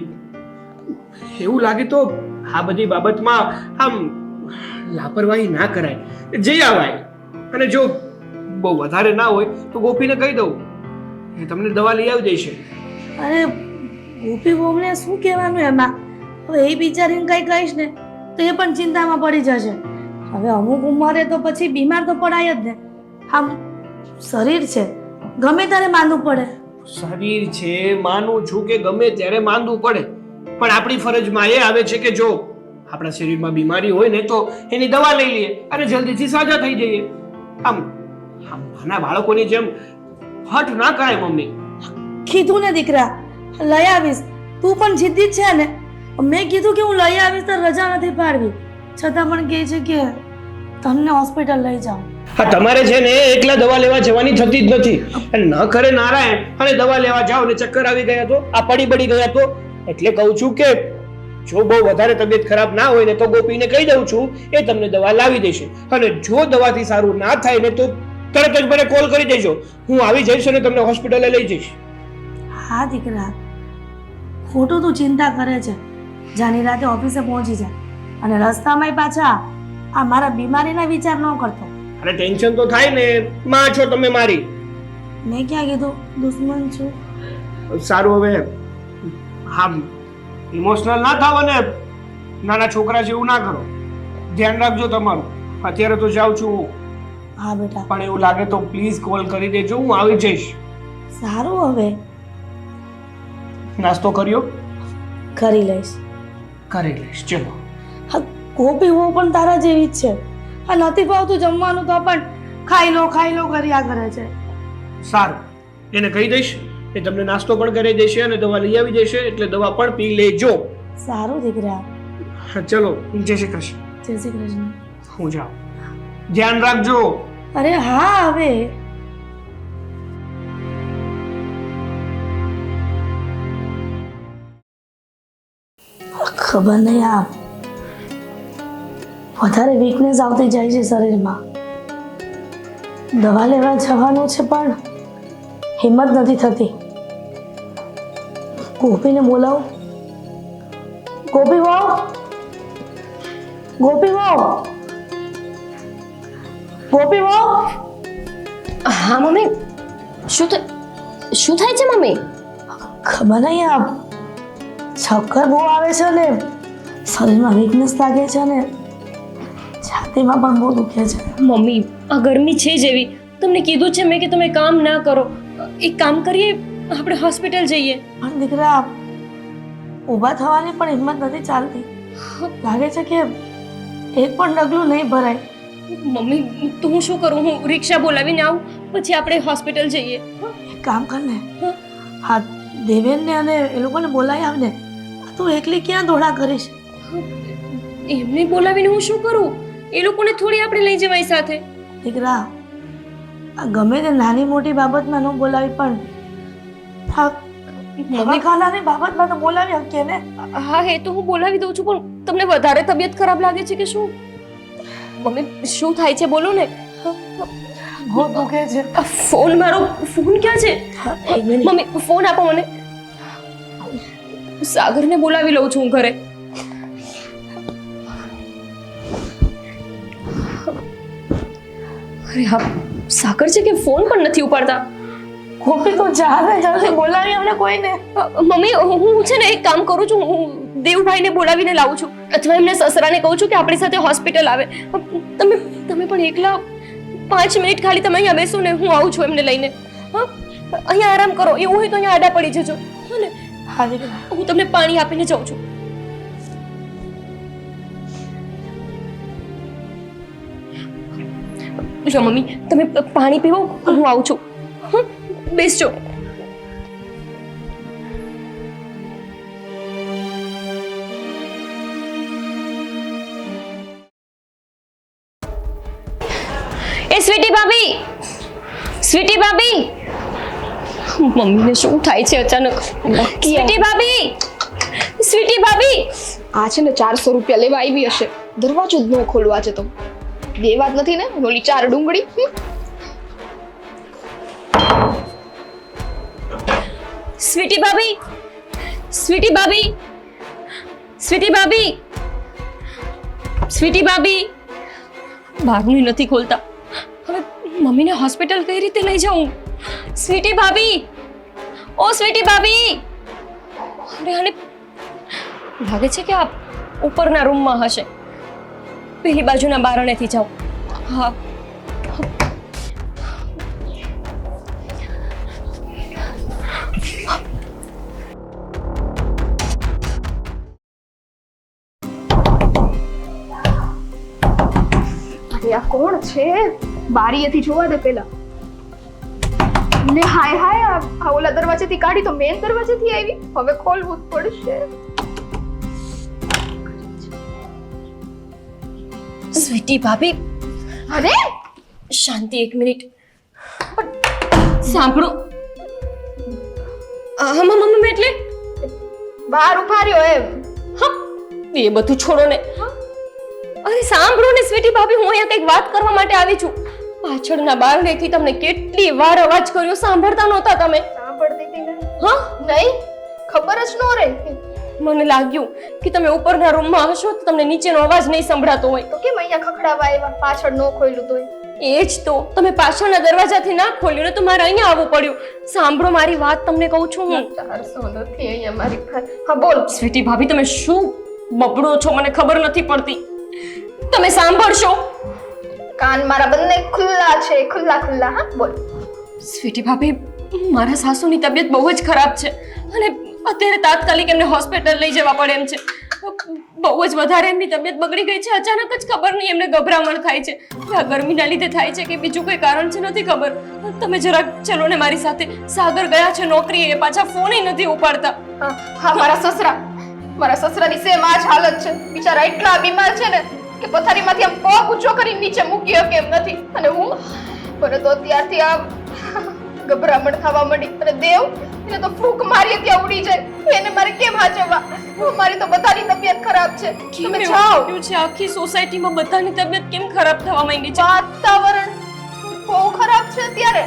એવું લાગે તો આ બધી બાબતમાં આમ લાપરવાહી ના કરાય, જઈ આવાય. અને જો બહુ વધારે ના હોય તો ગોપીને કહી દઉં, એ તમને દવા લઈ આવી દેશે. અરે ગોપી બોમને શું કહેવાનું એમાં? હવે એ બિચારીને કઈ કહીશ ને તો એ પણ ચિંતામાં પડી જશે. હવે અમુક ઉંમરે તો પછી બીમાર તો પડાય જ ને. આમ શરીર છે, ગમે ત્યારે માંદું પડે. શરીર છે, માનું છું કે ગમે ત્યારે માંદવું પડે, પણ આપણી ફરજમાં એ આવે છે કે જો આપણા શરીરમાં બીમારી હોય ને તો એની દવા લઈ લઈએ અને જલ્દીથી સાજા થઈ જઈએ. આમ નાના બાળકોની જેમ હઠ ના કરાય મમ્મી. કીધું ને દીકરા, લઈ આવીશ. તું પણ જિદ્દી જ છે ને. મેં કીધું કે હું લઈ આવીશ તો રજા નથી પાડવી, છતાં પણ કહે છે કે તમને હોસ્પિટલ લઈ જાઉં. હા, તમારે છે ને એકલા દવા લેવા જવાની થતી જ નથી. અને ન કરે નારાયણ અને દવા લેવા જાઓ ને ચક્કર આવી ગયા તો, આ પડી ગયા તો. એટલે કહું છું કે જો બહુ વધારે તબિયત ખરાબ ના હોય ને તો ગોપીને કહી દઉં છું, એ તમને દવા લાવી દેશે. અને જો દવાથી સારું ના થાય ને તો તરત જ મને કોલ કરી દેજો, હું આવી જઈશ અને તમને હોસ્પિટલે લઈ જઈશ. હા દીકરા, ખોટું તું ચિંતા કરે છે. જાની રાતે ઓફિસે પહોંચી જાય અને રસ્તામાં પાછા આ મારા બીમારીના વિચાર ન કરતો. અરે ટેન્શન તો થાય ને, માં છો તમે મારી. મેં ક્યાં કીધું દુશ્મન છું? સારું, હવે હા ઇમોશનલ ના થાવ અને નાના છોકરા જેવું ના કરો. ધ્યાન રાખજો તમારું. અત્યારે તો જાઉં છું. હા બેટા. પણ એવું લાગે તો પ્લીઝ કોલ કરી દેજો, હું આવી જઈશ. સારું, હવે નાસ્તો કર્યો? કરી લઈશ. કરી લઈશ, ચલો. હા, ગોપી હું પણ તારા જેવી જ છે. આ નથી ભાવતું જમવાનું તો પણ ખાઈ લો કર્યા કરે છે. સારું, એને કહી દઈશ, એ તમને નાસ્તો પણ કરી દેશે અને દવા લઈ આવી દેશે, એટલે દવા પણ પી લેજો. સારું દીકરા. ચલો, જય શ્રી કૃષ્ણ. જય શ્રી કૃષ્ણ. હું જાઉં. ધ્યાન રાખજો. અરે હા, હવે ખબર નહીં આ વધારે વીકનેસ આવતી જાય છે શરીરમાં. દવા લેવા જવાનું છે પણ હિંમત નથી થતી. ગોપીને બોલાવું. ગોપી વહુ, ગોપી વહુ, ગોપી વહુ. હા મમ્મી, શું થાય છે મમ્મી? ખબર નહીં આ ચક્કર બહુ આવે છે ને શરીરમાં વીકનેસ લાગે છે ને છાતીમાં પણ બહુ દુખે છે. મમ્મી, આ ગરમી છે જેવી, તમને કીધું છે મેં કે તમે કામ ના કરો. એક કામ કરીએ, આપણે હોસ્પિટલ જઈએ. પણ દીકરા ઊભા થવાની પણ હિંમત નથી ચાલતી. લાગે છે કે એક પણ ડગલું નહીં ભરાય. મમ્મી, તો હું શું કરું? હું રિક્ષા બોલાવીને આવું, પછી આપણે હોસ્પિટલ જઈએ. એક કામ કર ને, હા દેવેનને અને એ લોકોને બોલાવી આવને. તું એકલી ક્યાં દોડા કરીશ? એમને બોલાવીને હું શું કરું? એ લોકોને થોડી આપણે લઈ જવાય સાથે. દીકરા આ ગમે તે નાની મોટી બાબતમાં ન બોલાવી પણ હા દવાખાનાની બાબતમાં તો બોલાવી શકીએ ને. હા, એ તો હું બોલાવી દઉં છું, પણ તમને વધારે તબિયત ખરાબ લાગે છે કે શું? મમ્મી, શું થાય છે બોલો ને. બહુ દુખે છે. ફોન, મારો ફોન ક્યાં છે? એક મિનિટ. મમ્મી, ફોન આપો મને. સાગરને બોલાવી લઉં છું હું ઘરે. અરે હા, સાગર છે કે ફોન પણ નથી ઉપાડતા. ગોપી તો જા ને જલ્દી બોલાવી અમને કોઈને. મમ્મી, હું છે ને એક કામ કરું છું, હું દેવભાઈને બોલાવીને લાવું છું, અથવા એમને સસરાને કહું છું કે આપણી સાથે હોસ્પિટલ આવે. તમે પણ એકલા 5 મિનિટ ખાલી તમે અહીંયા બેસો ને, હું આવું છું એમને લઈને. હા, અહીંયા આરામ કરો. એવું હોય તો અહીંયા આડા પડી જજો. હા ને? હા દીકરા. હું તમને પાણી આપીને જાઉં છું. જો મમ્મી, તમે પાણી પીવો, હું આવું છું. હા, બેસજો. એ સ્વીટી ભાભી, સ્વીટી ભાભી. મમ્મીને શું થાય છે અચાનક? સ્વીટી ભાભી, સ્વીટી ભાભી. આ છે ને 400 રૂપિયા લેવા આવી હશે. દરવાજો જ ન ખોલવા છે તો દેવા જ નથી ને ઓલી 4 ડુંગળી. સ્વીટી ભાભી, સ્વીટી ભાભી, સ્વીટી ભાભી, સ્વીટી ભાભી. બહારનું નથી ખોલતા. હવે મમ્મીને હોસ્પિટલ કઈ રીતે લઈ જાઉં? સ્વીટી ભાભી, ઓ સ્વીટી ભાભી. અરે આને લાગે છે કે આ ઉપરના રૂમમાં હશે. પેલી બાજુના બારણેથી જાઉં. હા, આ કોણ છે? બારીએથી જોવા દે પેલા. લે હાય હાય, આ ઓલા દરવાજેથી કાઢી તો મેન દરવાજેથી આવી. હવે ખોલવું જ પડશે. સ્વીટી ભાભી. અરે શાંતિ, એક મિનિટ. સાંભળો. હા મમ્મી, એટલે બહાર ઉભા રહ્યો એમ. હા, એ બધું છોડો ને. અરે સાંભળો ને સ્વીટી ભાભી, હું અહીંયા કંઈક વાત કરવા માટે આવી છું. પાછળના બારણેથી તમને કેટલી વાર અવાજ કર્યો, સાંભળતા નહોતા તમે? સાંભળતી હતી ને. હા, નહીં, ખબર જ ન રહી. મને લાગ્યું કે તમે ઉપરના રૂમમાં હશો તો તમને નીચેનો અવાજ નહીં સંભળાતો હોય. તો કેમ અહીંયા ખખડાવા આવ્યા? પાછળ ન ખોલ્યું તોય. એ જ તો, તમે પાછળના દરવાજાથી ના ખોલ્યું ને તો મારે અહીંયા આવવું પડ્યું. સાંભળો મારી વાત, તમને કહું છું હું. 400 નથી અહીંયા મારી પાસે. હા બોલ. સ્વીટી ભાભી, તમે શું બબડો છો મને ખબર નથી પડતી. તમે સાંભળશો? કાન મારા બંને ખુલ્લા છે, ખુલ્લા ખુલ્લા. હા બોલ. સ્વીટી ભાભી, મારા સાસુની તબિયત બહુ જ ખરાબ છે અને અત્યારે તાત્કાલિક એમને હોસ્પિટલ લઈ જવા પડે એમ છે. બહુ જ વધારે એમની તબિયત બગડી ગઈ છે. અચાનક જ ખબર નહીં એમને ગભરામણ થાય છે. આ ગરમીના લીધે થાય છે કે બીજું કોઈ કારણ છે નથી ખબર. તમે જરાક ચલો ને મારી સાથે. સાગર ગયા છે નોકરીએ, એ પાછા ફોન નથી ઉપાડતા. હા, મારા સસરાની સેમ આ જ હાલત છે. બિચારા એટલા બીમાર છે ને કે પથારીમાંથી આમ પગ ઊંચો કરીને નીચે મૂકી શકે એમ નથી. અને હું મને તો અત્યારથી આ ગભરામણ થવા માંડી. અને દેવ એને તો ફૂંક મારીએ ત્યાં ઉડી જાય. એને મારે કેમ હાચવવા? મારી તો બધાની તબિયત ખરાબ છે. તમે જાઓ. કેવું છે આખી સોસાયટીમાં બધાની તબિયત કેમ ખરાબ થવા માંડી છે? વાતાવરણ બહુ ખરાબ છે અત્યારે,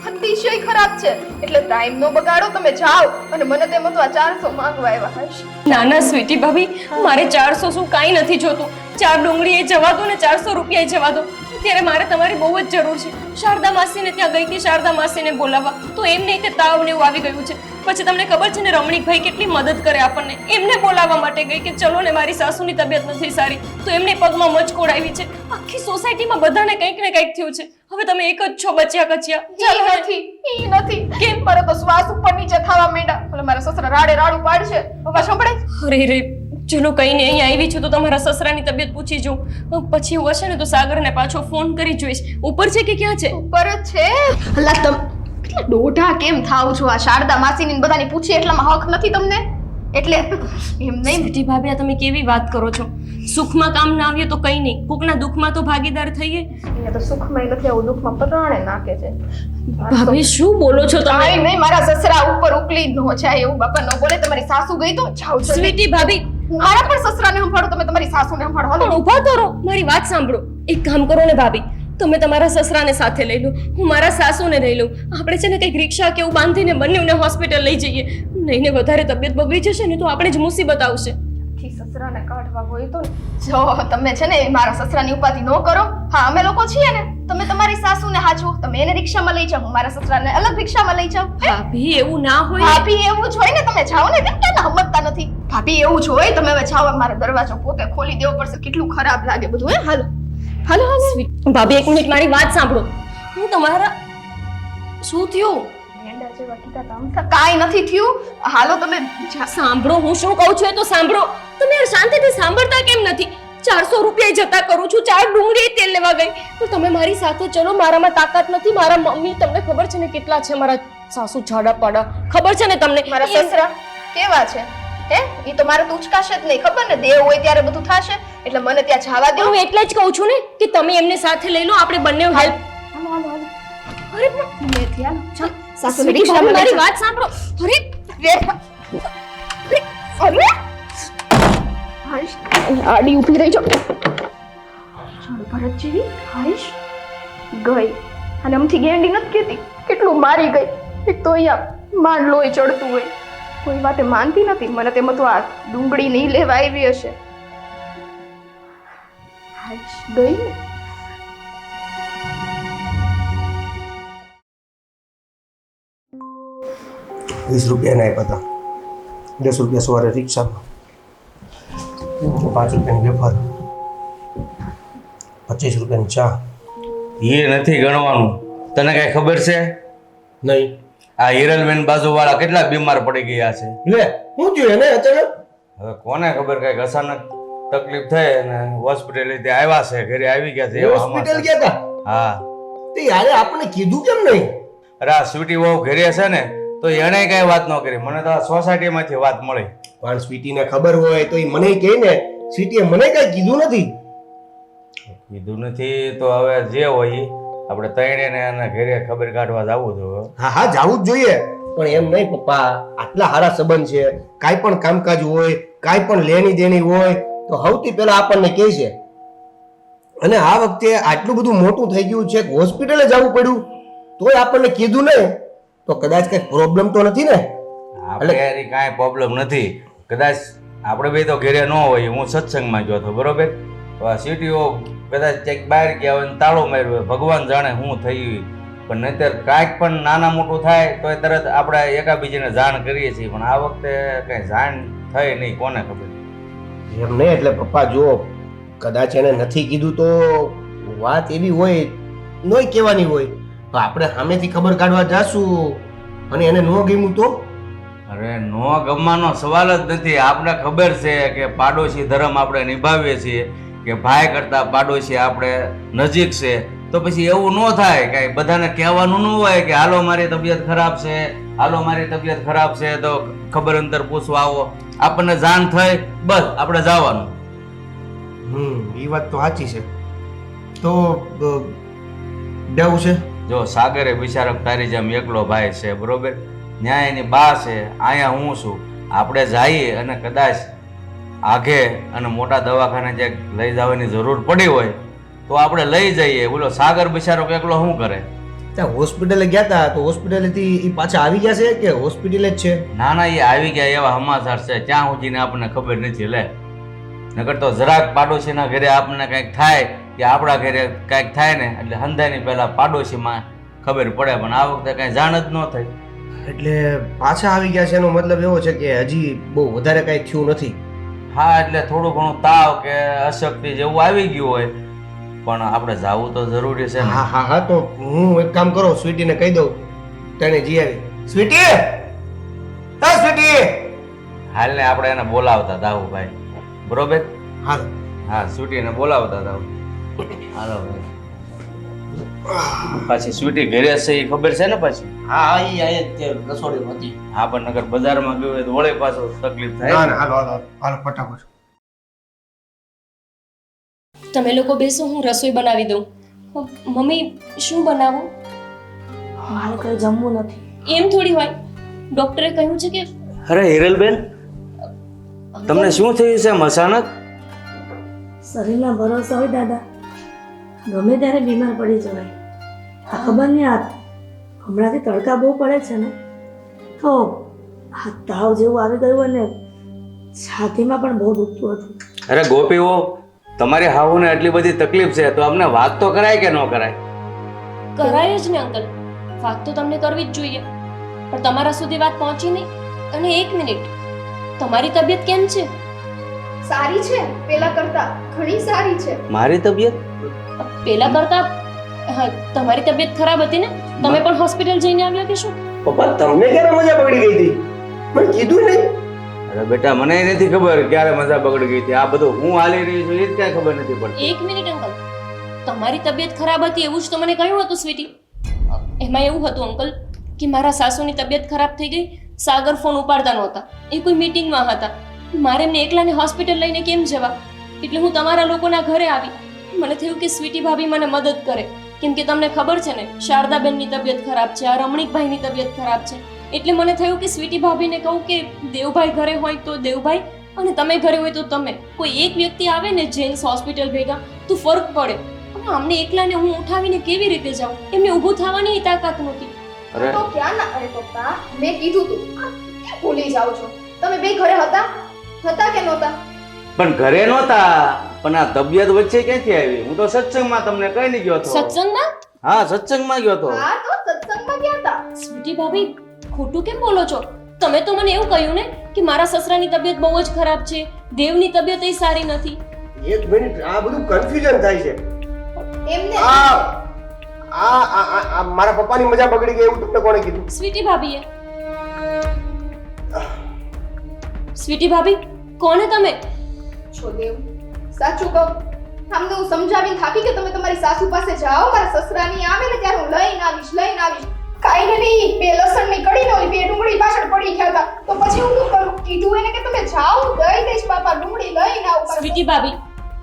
અતિશય ખરાબ છે. એટલે ટાઈમ નો બગાડો, તમે જાઓ. અને મને તેમાં તો આ 400 માંગવા આવ્યા હશે. ના ના સ્વીટી ભાભી, મારે 400 શું કાંઈ નથી જોતું. 4 ડુંગળી એ જવા દો ને 400 રૂપિયા એ જવા દો. અત્યારે મારે તમારી બહુ જ જરૂર છે. શારદા માસીને ત્યાં ગઈ હતી, શારદા માસીને બોલાવવા, તો એમ નહીં તે તાવ ને એવું આવી ગયું છે. પછી તમને ખબર છે ને રમણીકભાઈ કેટલી મદદ કરે આપણને. એમને બોલાવવા માટે ગઈ કે ચલો ને મારી સાસુની તબિયત નથી સારી, તો એમને પગમાં મચકોડ આવી છે. આખી સોસાયટીમાં બધાને કંઈક ને કંઈક થયું છે. હવે તમે એક જ છો બચ્યા કચ્યા. ઈ નથી કેમ મારે તો શ્વાસ ઉપર નીચે થવા માંડ્યા. એટલે મારા સસરા રાડે રાડું પાડશે. હવે સંભળે. અરે રે, ચલો કઈ નહીં, અહીંયા આવી છું તો તમારા સસરાની તબિયત પૂછી જોઉં. પછી એવું હશે ને તો સાગરને પાછો ફોન કરી જોઈશ. ઉપર છે કે ક્યાં છે? ઉપર જ છે. અલા તમ કેટલા દોઢા કેમ થાવ છો? આ શારદા માસીની બધાની પૂછી એટલામાં હક નથી તમને? એટલે એમ નહીં. સ્વીટી ભાભી, આ તમે કેવી વાત કરો છો? સુખમાં કામ ના આવીએ તો કઈ નહીં, કોકના દુઃખમાં તો ભાગીદાર થઈએ. એને તો સુખમાં નથી આવું, દુઃખમાં પરાણે નાખે છે. ભાભી શું બોલો છો તમે? કાંઈ નહીં, મારા સસરા ઉપર ઉકલી નો જાય એવું બાપા ન બોલે. તમારી સાસુ ગઈ તો જાઓ છો. સ્વીટી ભાભી, મારા પણ સસરાને સંભાળો, તમે તમારી સાસુને સંભાળો. પણ ઊભા તો રહો, મારી વાત સાંભળો. એક કામ કરો ને ભાભી, તમે તમારા સસરાને સાથે લઈ લો, હું મારા સાસુને લઈ લઉં. આપણે છે ને કંઈક રિક્ષા કે એવું બાંધીને બંનેને હોસ્પિટલ લઈ જઈએ. નહીં ને વધારે તબિયત બગડી જશે ને તો આપણે જ મુસીબત આવશે. સસરાને કાઢવા હોય તો જો તમે છે ને મારા સસરાની ઉપાધિ ન કરો. હા, અમે લોકો છીએ ને. તમે તમારી સાસુને હાચવો, તમે એને રિક્ષામાં લઈ જાઓ, હું મારા સસરાને અલગ રિક્ષામાં લઈ જાઉં. ભાભી એવું ના હોય. ભાભી એવું જ હોય ને, તમે જાઓ ને. કેમ કે સમજતા નથી? ભાભી એવું જ હોય. તમે હવે જાઓ, મારો દરવાજો પોતે ખોલી દેવો પડશે. કેટલું ખરાબ લાગે બધું. હે, હાલો હાલો હાલો. ભાભી એક મિનિટ મારી વાત સાંભળો. હું તમારા શું થયું? મેંડા જેવા કીધા તા. કાંઈ નથી થયું. હાલો તમે સાંભળો, હું શું કહું છું એ તો સાંભળો. તમે યાર શાંતિથી સાંભળતા કેમ નથી? 400 રૂપિયા જતા કરું છું, 4 ડુંગળી તેલ લેવા ગઈ, તો તમે મારી સાથે ચલો. મારામાં તાકાત નથી. મારા મમ્મી તમને ખબર છે ને કેટલા છે, મારા સાસુ જાડા પાડા, ખબર છે ને તમને? મારા સસરા કેવા છે? હે, ઈ તો મારે તો ઉચકાશે જ નહીં. ખબર ને, દેવ હોય ત્યારે બધું થશે. એટલે મને ત્યાં જવા દો. હું એટલે જ કહું છું ને કે તમે એમને સાથે લઈ લો, આપણે બંને હેલ્પ. હાલો હાલો હાલો. અરે પણ મેથી હાલો. ચાલ સાસુની રિક્ષામાં મારી વાત સાંભળો. અરે અરે હરીશ, આડી ઊભી રહી જાઓ. ભરત જેવી હરીશ ગઈ અને અમથી ગેંડી નથી કહેતી. કેટલું મારી ગઈ. એક તો અહીંયા માંડ લોહી ચડતું હોય, કોઈ વાતે માનતી નથી. મને તેમાં તો આ ડુંગળી નહીં લેવા આવી હશે. હરીશ ગઈ ને. ₹20 આપ્યા હતા. 10 રૂપિયા સવારે રિક્ષામાં, 5 રૂપિયાની વેફર, 25 રૂપિયાની ચા. એ નથી ગણવાનું. તને કઈ ખબર છે? નહીં. આ હિરલબેન બાજુવાળા કેટલા બીમાર પડી ગયા છે. લે, શું થયું એને અચાનક? હવે કોને ખબર, કઈક અચાનક તકલીફ થઈ અને હોસ્પિટલ આવ્યા છે, ઘરે આવી ગયા છે એવા હોસ્પિટલ સમાચાર. ગયા હતા? હા. તે યારે આપણને કીધું કેમ નહીં? અરે આ સ્વીટી બહુ ઘરે છે ને તો એને કઈ વાત ન કરી. મને તો આ સોસાયટીમાંથી વાત મળી. પણ સ્વીટીને ખબર હોય તો એ મને કહે ને. સ્વીટીએ મને કઈ કીધું નથી. કીધું નથી તો હવે જે હોય ઈ આપણે તૈણે એના ઘરે ખબર કાઢવા જવું તો. હા હા, જાવું જ જોઈએ. પણ એમ નહીં પપ્પા, આટલા સારા સંબંધ છે, કાંઈ પણ કામકાજ હોય, કાંઈ પણ લેણી દેણી હોય તો સૌથી પહેલા આપણને કહે છે. અને આ વખતે આટલું બધું મોટું થઈ ગયું છે, હોસ્પિટલે જવું પડ્યું તોય આપણને કીધું નહીં, તો કદાચ કઈ પ્રોબ્લેમ તો નથી ને? આપણે યાર કાંઈ પ્રોબ્લેમ નથી. કદાચ આપણે બે તો ઘરે ન હોય, હું સત્સંગમાં ગયો હતો બરોબર, તો આ સીટીઓ કદાચ ક્યાંક બહાર ગયા હોય ને તાળો માર્યો હોય, ભગવાન જાણે શું થયું. પણ નહીંતર કાંઈક પણ નાના મોટું થાય તો એ તરત આપણે એકાબીજીને જાણ કરીએ છીએ. પણ આ વખતે કઈ જાણ થઈ નહીં, કોને ખબર. એમ નહીં એટલે પપ્પા, જો કદાચ એને નથી કીધું તો વાત એવી હોય નોય કહેવાની હોય, તો આપણે સામેથી ખબર કાઢવા જાશું અને એને ન ગમ્યું તો? અરે નો ગમવાનો સવાલ જ નથી. આપણે ખબર છે કે પાડોશી ધર્મ આપણે નિભાવીએ છીએ, કે ભાઈ કરતા પાડોશી આપણે નજીક છે, તો પછી એવું ન થાય કે બધાને કહેવાનું ન હોય કે હાલો મારી તબિયત ખરાબ છે, હાલો મારી તબિયત ખરાબ છે, તો ખબર અંતર પૂછવા આવો. આપણને જાણ થઈ બસ આપણે જવાનું. એ વાત તો સાચી છે. તો દેવું છે જો સાગરે બિચારો તારી જેમ એકલો ભાઈ છે, બરોબર? ન્યાય એની બા છે, અહીંયા હું છું. આપણે જઈએ અને કદાચ આઘે અને મોટા દવાખાને જે લઈ જવાની જરૂર પડી હોય તો આપણે લઈ જઈએ. બોલો સાગર બિચારો એકલો શું કરે? ત્યાં હોસ્પિટલે ગયા હતા તો હોસ્પિટલેથી એ પાછા આવી ગયા છે કે હોસ્પિટલે જ છે? ના ના, એ આવી ગયા એવા સમાચાર છે, ત્યાં સુધીને આપણને ખબર નથી. લે નકર તો જરાક પાડોશીના ઘરે આપણને કંઈક થાય કે આપણા ઘરે કંઈક થાય ને એટલે હંધાની પહેલા પાડોશીમાં ખબર પડે, પણ આ વખતે કંઈ જાણ જ ન થઈ. એટલે પાછા આવી ગયા છે એનો મતલબ એવો છે કે હજી બહુ વધારે કાંઈ થયું નથી. હા, એટલે થોડું ઘણું તાવ કે અશક્તિ જેવું આવી ગયું હોય, પણ આપણે જાવું તો જરૂરી છે ને. હા હા હા, તો હું એક કામ કરો, સ્વીટીને કહી દઉં તેને જી આવી. સ્વીટી, હા સ્વીટી, હાલ ને આપણે એને બોલાવતા દાવું ભાઈ, બરોબર? હાલો. હા, સ્વીટીને બોલાવતા દાવું. હાલો ભાઈ. પાછી સ્વીટી ઘરે છે એ ખબર છે ને? પછી હા હા, ઈ આયે રસોડીમાં હતી. હા, પણ નગર બજારમાં ગયો હોય તો વળે પાછો તકલીફ થાય. ના ના, હાલો હાલો હાલો ફટાફટ. તમે લોકો બેસો, હું રસોઈ બનાવી દઉં. મમ્મી શું બનાવું? મારે કઈ જમવું નથી. એમ થોડી હોય, ડોક્ટરે કહ્યું છે કે અરે હિરલબેન, તમને શું થયું છે અચાનક? શરીરના ભરોસા હોય દાદા, ગમે ત્યારે બીમાર પડી જવાય. આ ખબર નહીં, આ હમણાંથી તડકા બહુ પડે છે ને, તો આ તાવ જેવું આવી ગયું અને છાતીમાં પણ બહુ દુખતું હતું. અરે ગોપીઓ, તમારી હાહુને એટલી બધી તકલીફ છે તો અમને વાત તો કરાય કે ન કરાય? કરાય જ ને અંકલ, વાત તો તમને કરવી જ જોઈએ, પણ તમારા સુધી વાત પહોંચી નહીં. અને એક મિનિટ, તમારી તબિયત કેમ છે? સારી છે, પેલા કરતા ઘણી સારી છે. મારી તબિયત? પેલા કરતા હા, તમારી તબિયત ખરાબ હતી ને, તમે પણ હોસ્પિટલ જઈને આવ્યા કે શું? પપ્પા, તમને ક્યારે મજા પકડી ગઈ હતી? મને કીધું નહીં. અરે બેટા, મને નથી ખબર ક્યારે મજા બગડી ગઈ હતી. આ બધું હું હાલી રહી છું એ જ ક્યાં ખબર નથી પડતી. એક મિનિટ અંકલ, તમારી તબિયત ખરાબ હતી એવું જ તો મને કહ્યું હતું સ્વીટી. એમાં એવું હતું અંકલ કે મારા સાસુની તબિયત ખરાબ થઈ ગઈ, સાગર ફોન ઉપાડતા નહોતા, એ કોઈ મીટિંગમાં હતા, મારે એમને એકલાને હોસ્પિટલ લઈને કેમ જવા, એટલે હું તમારા લોકોના ઘરે આવી. મને થયું કે સ્વીટી ભાભી મને મદદ કરે, કેમ કે તમને ખબર છે ને શારદાબેનની તબિયત ખરાબ છે, આ રમણીકભાઈની તબિયત ખરાબ છે, એટલે મને થયું કે સ્વીટી ભાભીને કહું કે દેવભાઈ ઘરે હોય તો દેવભાઈ અને તમે ઘરે હોય તો તમે, કોઈ એક વ્યક્તિ આવે ને જેન્સ હોસ્પિટલ ભેગા તો ફરક પડે. અને અમને એકલાને હું ઉઠાવીને કેવી રીતે જાઉં? એમને ઊભું થવાની તાકાત નહોતી. અરે તો ક્યાં ના અરે પપ્પા, મેં કીધું તું, કેમ ભૂલી જાઓ છો? તમે બે ઘરે હતા કે નહોતા? પણ ઘરે નહોતા, પણ આ તબિયત વચ્ચે ક્યાંથી આવી? હું તો સત્સંગમાં તમને કઈ નહીં ગયો હતો. સત્સંગમાં? હા, સત્સંગમાં ગયો હતો. હા, તો સત્સંગમાં ગયા હતા. સ્વીટી ભાભી, ખોટું કેમ બોલો છો? તમે તો મને એવું કહ્યું ને કે મારા સસરાની તબિયત બહુ જ ખરાબ છે, દેવની તબિયત એ સારી નથી. એક મિનિટ, આ બધું કન્ફ્યુઝન થાય છે. એમને આ મારા પપ્પાની મજા બગડી ગઈ એવું તમને કોણે કીધું? સ્વીટી ભાભીએ. સ્વીટી ભાભી, કોને તમે? છો દેવ, સાચું કહો, તમને હું સમજાવીને થાકી કે તમે તમારી સાસુ પાસે જાઓ, મારા સસરાની આવે ને ત્યારે હું લઈને આવીશ. કાંઈ નહીં, બે લસણની કઢી ને ઓલી બે ડુંગળી પાછળ પડી ગયા હતા, તો પછી હું શું કરું? કીધું એને કે તમે જાઓ, હું દઈ દઈશ બાપા, ડુંગળી લઈને આવું. સ્વીટી ભાભી,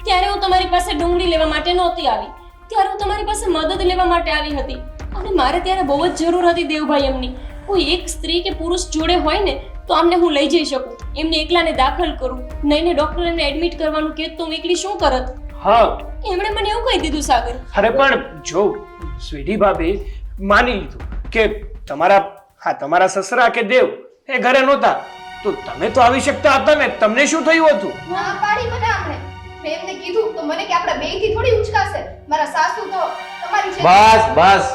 ત્યારે હું તમારી પાસે ડુંગળી લેવા માટે નહોતી આવી, ત્યારે હું તમારી પાસે મદદ લેવા માટે આવી હતી. અને મારે ત્યારે બહુ જ જરૂર હતી દેવભાઈ એમની. કોઈ એક સ્ત્રી કે પુરુષ જોડે હોય ને તો આમને હું લઈ જઈ શકું, એમને એકલાને દાખલ કરું, નહીં ને ડોક્ટર એમને એડમિટ કરવાનું કહે તો હું એકલી શું કરત? હા, એમણે મને એવું કહી દીધું સાગર. અરે પણ જો સ્વીટી ભાભી માની લીધું કે તમારા સસરા કે દેવ એ ઘરે નહોતા, તો તમે તો આવી શકતા હતા ને, તમને શું થયું હતું? ના પાડી મને આમણે. મેં એમને કીધું તો મને કે આપણા બેયથી થોડી ઉચકાશે. મારા સાસુ તો તમારી જેમ. બસ બસ,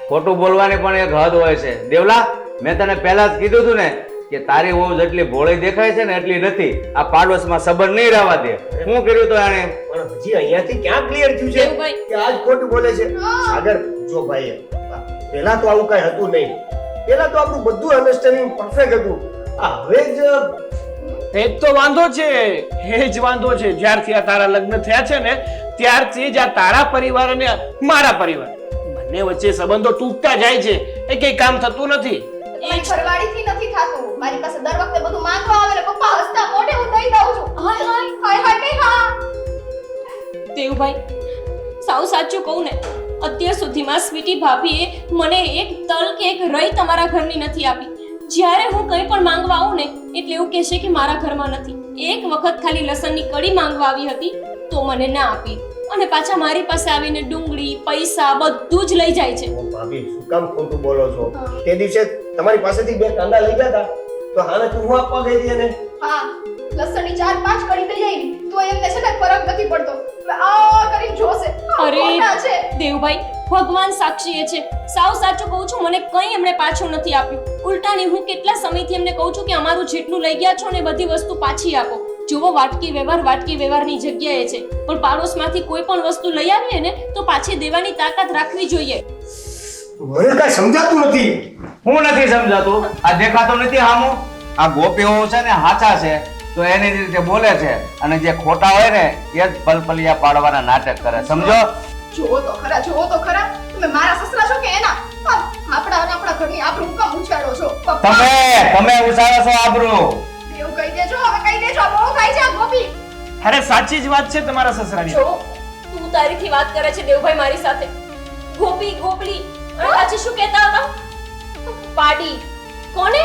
ખોટું બોલવાની પણ એક હદ હોય છે. દેવલા, મેં તને પહેલા જ કીધું હતું ને કે તારી વહુ જેટલી ભોળી દેખાય છે ને એટલી નથી. આ પાડોશમાં સંબંધ નહીં રહેવા દે. શું કર્યું તો આને? પણ હજી અહીંયાથી ક્યાં ક્લિયર થયું છે દેવભાઈ. કે આજ ખોટું બોલે છે? સાગર, જો ભાઈ, પહેલા તો આવું કઈ હતું નહીં. પહેલા તો આપણું બધું અન્ડરસ્ટેન્ડિંગ પરફેક્ટ હતું. આ હવે જ એ જ તો વાંધો છે, એ જ વાંધો છે. જ્યારથી આ તારા લગ્ન થયા છે ને ત્યારથી જ આ તારા પરિવાર અને મારા પરિવાર બંને વચ્ચે સંબંધો તૂટતા જાય છે. એ કઈ કામ થતું નથી. મારી ઘરવાળીથી નથી થાતું. મારી પાસે દર વખતે બધું માંગવા આવે ને પપ્પા હસતા મોઢે હું દઈ દઉં છું. હાય હાય હાય હાય નહીં, હા. દેવભાઈ, સાવ સાચું કહું ને, અત્યાર સુધીમાં સ્વીટી ભાભીએ મને એક તલ કે એક રઈ તમારા ઘરની નથી આપી. જ્યારે હું કંઈ પણ માંગવા આવું ને એટલે એવું કહેશે કે મારા ઘરમાં નથી. એક વખત ખાલી લસણની કઢી માંગવા આવી હતી તો મને ના આપી અને પાછા મારી પાસે આવીને ડુંગળી પૈસા બધું જ લઈ જાય છે. ભાભી શું કામ ખોટું બોલો છો? તે દિવસે તમારી પાસેથી 2 કાંદા લઈ ગયા હતા તો હાને તું હું આપવા ગઈ હતી એને? હા, લસણની 4-5 કડી થઈ જાય તો એમને છે ને ફરક નથી પડતો. હવે આ કરીને જોશે. અરે ખોટા છે. દેવભાઈ, ભગવાન સાક્ષી એ છે. સાવ સાચું કહું છું, મને કંઈ એમણે પાછું નથી આપ્યું. ઉલટાની હું કેટલા સમયથી એમને કહું છું કે અમારું જેટલું લઈ ગયા છો ને બધી વસ્તુ પાછી આપો. જુઓ, વાટકી વ્યવહારની જગ્યાએ છે, પણ પાડોશમાંથી કોઈ પણ વસ્તુ લઈ આવીએ ને તો પાછી દેવાની તાકાત રાખવી જોઈએ. મને કાંઈ સમજાતું નથી. હું નથી સમજાતું, આ દેખાતો નથી હામો. આ ગોપીઓ છે ને હાચા છે તો એની રીતે બોલે છે અને જે ખોટા હોય ને એ જ પલપલિયા પાડવાના નાટક કરે, સમજો? જોવો તો ખરા તમે મારા સસરા છો કે એના? આપણા ઘરની આબરૂ કેમ ઉછાળો છો? તમે ઉછાળો છો આબરૂ. એવું કહી દેજો, હવે કહી દેજો. બહુ થાય છે આ ગોપી. અરે સાચી જ વાત છે તમારા સસરાની. જો તું તારીથી વાત કરે છે દેવભાઈ મારી સાથે. ગોપી ગોપલી અને પાછી શું કહેતા હતા? પાડી. કોને?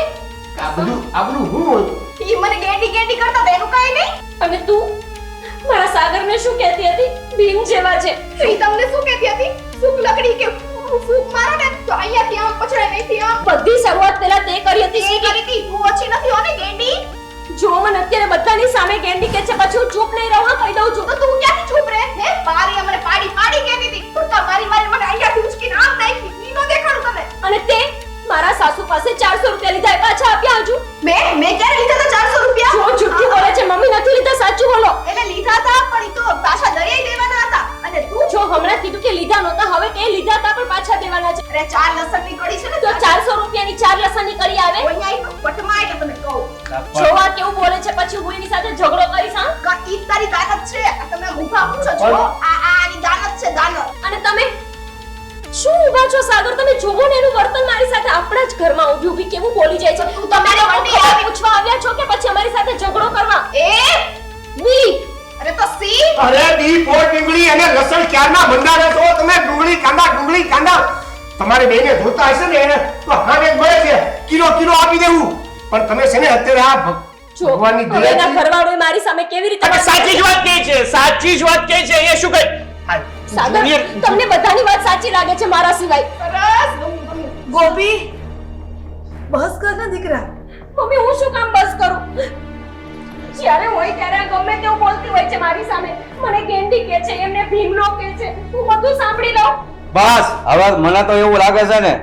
આપણું હું હોય? ઈ મને ગેંડી કરતા હતા, એનું કાઈ નહીં. અને તું મારા સાગરને શું કહેતી હતી? ભીમ જેવા છે. ઈ તમને શું કહેતી હતી? સૂક લકડી કે ફૂક મારો ને તો અહીંયાથી આમ પછડાય નહીંથી આમ. બધી શરૂઆત પહેલા તે કરી હતી. એ કરી હતી. તું ઓછી નથી હો ને ગેંડી. જો મને અત્યારે બધાની સામે ગેંડી કે છે, પછી હું ચૂપ નહીં રહું. કહી દઉં છું. તો તું ક્યાંથી ચૂપ રહે? હે પારી મને પાડી કહેતી હતી. તું તો મારી મને અહીંયાથી ઉચકીને આમ નાખી. ઈ નો દેખાડું તને. અને તે મારા સાસુ પાસે 400 રૂપિયા લીધા, એ પાછા આપ્યા હજુ. મેં ક્યારે લીધા હતા 400 રૂપિયા? જો જુઠ્ઠું બોલે છે. મમ્મી નથી લીધા, સાચું બોલો. એને લીધા હતા પણ ઈ તો પાછા દરિયાઈ દેવાના હતા. અને તું જો હમણાં કીધું કે લીધા નહોતા, હવે કે લીધા હતા પણ પાછા દેવાના છે. અરે 4 લસણની કડી છે ને તો 400 રૂપિયાની 4 લસણની કરી આવે. અહીંયા ઈ તો પટમાં એટલે તમે કહો. જોવા કેવું બોલે છે, પછી હું એની સાથે ઝઘડો કરીશ. હા, કા ઈ તારી દાનત છે. આ તમે ઊભા પૂછો છો. આની દાનત છે દાનત. અને તમે શું ઊભા છો સાગર? તમે જોવો ને એનું વર્તન મારી સાથે. આપણા જ ઘરમાં ઊભી ઊભી કેવું બોલી જાય છે. તમે લોકો ખબર પૂછવા આવ્યા છો કે પછી અમારી સાથે ઝઘડો કરવા? વી અરે તો સી અરે ડી ફોર ડુંગળી અને લસણ ક્યારના બંધારે છો તમે? ડુંગળી કાંદા તમારે બેને જોતા હશે ને એને તો હાને મળે છે કિલો આપી દેવું. પણ તમે છે ને અત્યારે આ જો ભગવાનની હવે એના દયાથી ઘરવાળોએ મારી સામે કેવી રીતે અરે સાચી જ વાત કહે છે, એ શું કહે? સાગર, તમને બધાની વાત સાચી લાગે છે મારા સિવાય. સરસ. ગોપી, બસ કર ને દીકરા. મમ્મી, હું શું કામ બસ કરું? જ્યારે હોય ત્યારે આ ગમે તેવું બોલતી હોય છે મારી સામે. મને ગેંડી કહે છે, એમને ભીમલો કહે છે. હું બધું સાંભળી લઉં. બસ હવે મને તો એવું લાગે છે ને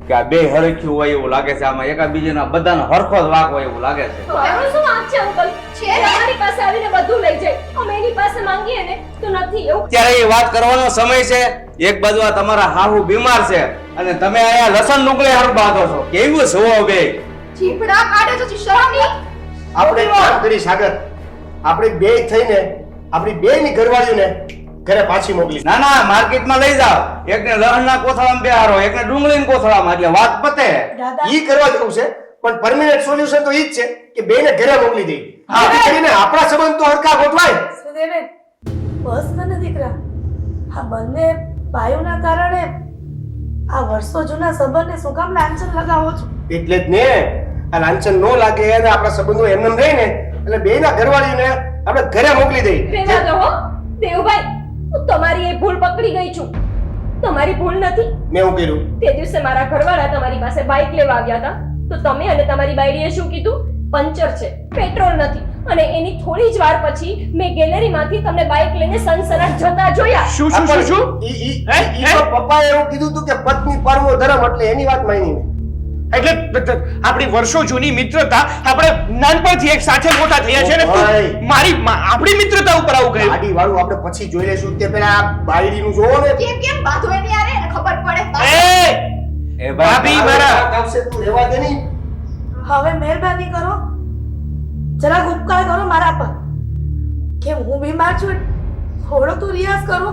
કે આ બે હરખ્યું હોય એવું લાગે છે. આમાં એકાબીજાના બધાનો હરખો જ વાક હોય એવું લાગે છે. તો એનો શું વાંક છે અંકલ? છે અમારી પાસે આવીને બધું લઈ જાય. અમે એની પાસે માંગીએ ને તો નથી. એવું ત્યારે એ વાત કરવાનો સમય છે. એક બાજુ આ તમારા હાહુ બીમાર છે અને તમે અહીંયા લસણ ડુંગળી હારું બાંધો છો. કેવું છો બે? જીભડા કાઢે છે શરમ નહીં. આપણે કામ કરી સાગર, આપણે બે થઈને આપણી બેની ઘરવાળીઓને ઘરે પાછી મોકલી. ના માર્કેટમાં લઈ જાઓ. એકને લસણના કોથળામાં બેહારો, એકને ડુંગળીના કોથળામાં, એટલે વાત પતે. ઈ કરવા જેવું છે પણ પરમેનન્ટ સોલ્યુશન તો ઈ જ છે કે બેને ઘરે મોકલી દઈ. આથી કરીને આપણા સંબંધ તો હરખા ગોઠવાય. સુદેવે, બસ કર ને દીકરા. આ બંને ભાઈઓના કારણે આ વર્ષો જૂના સંબંધને શું કામ લાંછન લગાવો છો? એટલે જ ને આ લાંછન નો લાગે અને આપણા સંબંધો એમને રહે ને એટલે બેના ઘરવાળીને આપણે ઘરે મોકલી દઈ. રહેવા દો હો. દેવભાઈ, હું તમારી એ ભૂલ પકડી ગઈ છું. તમારી ભૂલ નથી. મેં હું કર્યું? તે દિવસે મારા ઘરવાળા તમારી પાસે બાઇક લેવા આવ્યા હતા તો તમે અને તમારી બાયડીએ શું કીધું? પંચર છે, પેટ્રોલ નથી. અને એની થોડી જ વાર પછી મેં ગેલેરીમાંથી તમને બાઇક લઈને સનસનાટ જતા જોયા. શું ઈ તો પપ્પાએ એવું કીધું હતું કે પત્ની પરમો ધર્મ એટલે એની વાત માની મેં. એટલે આપણી વર્ષો જૂની મિત્રતા, આપણે નાનપણથી એક સાથે મોટા થયા છે ને તું આપણી મિત્રતા ઉપર આવું કહ્યું? ગાડી વાળું આપણે પછી જોઈ લેશું. તે પેલા આ બાયડીનું જોવો ને. કેમ બાંધો એની યારે એને ખબર પડે. એ ભાભી મારા કાપશે તું રહેવા દે ની. હવે મહેરબાની કરો, જરાક ઉપકાર કરો મારા પર. કે હું બીમાર છું, થોડો તો રિયાઝ કરો.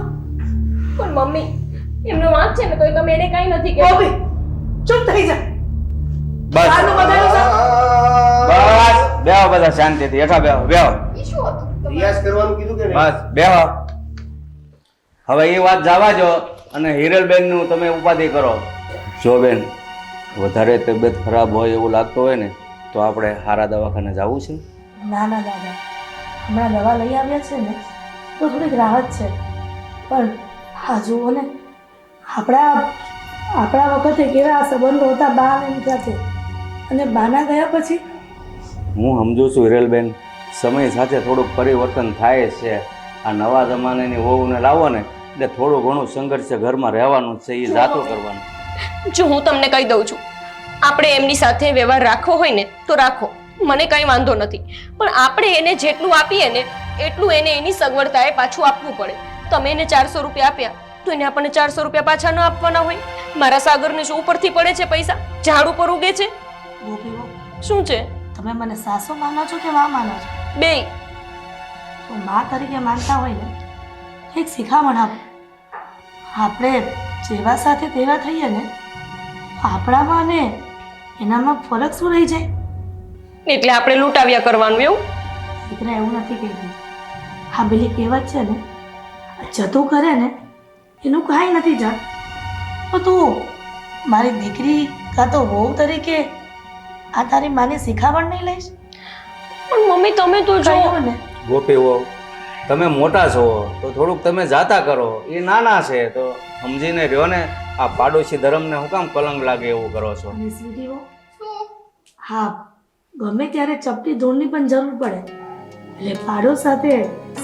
પણ મમ્મી, એમનો વાંક છે ને તોય તમે એને કાંઈ નથી કહેતા. ગોપી, ચૂપ થઈ જા. બસ આનું બધાનું સાથ. બસ બેહો, બધા શાંતિથી હેઠા બેહો. ઈ શું હતું? રિયાઝ કરવાનું કીધું કે નહીં? બસ બેહો. હવે એ વાત જવા જો અને હિરલબેનનું તમે ઉપાધિ કરો. જો બેન વધારે તબિયત ખરાબ હોય એવું લાગતું હોય ને તો આપણે સારા દવાખાને જવું છે. ના ના દાદા, હમણાં દવા લઈ આવ્યા છે ને તો થોડીક રાહત છે, પણ હા જુઓ ને, આપણા વખતે કેવા સંબંધો હતા બા અને એની સાથે, અને બાના ગયા પછી હું સમજુ છું હિરલબેન, સમય સાથે થોડુંક પરિવર્તન થાય છે. આ નવા જમાનાની વહુને લાવો ને એટલે થોડું ઘણું સંઘર્ષ ઘરમાં રહેવાનું છે, એ જાતું કરવાનું. જો હું તમને કહી દઉં છું, આપણે એમની સાથે વ્યવહાર રાખવો હોય ને તો રાખો, મને કંઈ વાંધો નથી, પણ આપણે એને જેટલું આપીએ ને એટલું એને એની સગવડતાએ પાછું આપવું પડે. તમે એને 400 રૂપિયા આપ્યા તો એને આપણને 400 રૂપિયા પાછા ન આપવાના હોય? મારા સાગરને શું ઉપરથી પડે છે પૈસા? ઝાડ ઉપર ઉગે છે? ગોપીઓ, શું છે? તમે મને સાસુ માનો છો કે માં માનો છો? બેય. તો માં તરીકે માનતા હોય ને એક શિખામણ આપો. આપણે જેવા સાથે તેવા થઈએ ને, આપણામાં ને એનામાં ફરક શું રહી જાય? એટલે આપણે લૂંટાવ્યા કરવાનું એવું? દીકરા એવું નથી કહેતી. હા પેલી કહેવત છે ને, જતું કરે ને એનું કાંઈ નથી જાણ. તો તું મારી દીકરી કાં તો વહુ તરીકે આ તારી માની શિખામણ નહીં લઈશ? પણ મમ્મી તમે તો જો કહ્યું ને, ગોપી વહુ, તમે મોટા છો તો થોડુંક તમે જાતા કરો, એ નાના છે તો સમજીને રહ્યો ને. આ પાડોશી ધર્મને હું કામ કલંક લાગે એવું કરો છો? અને સ્વીટી વહુ, હા ગમે ત્યારે ચપટી ધૂળની પણ જરૂર પડે, એટલે પાડોશ સાથે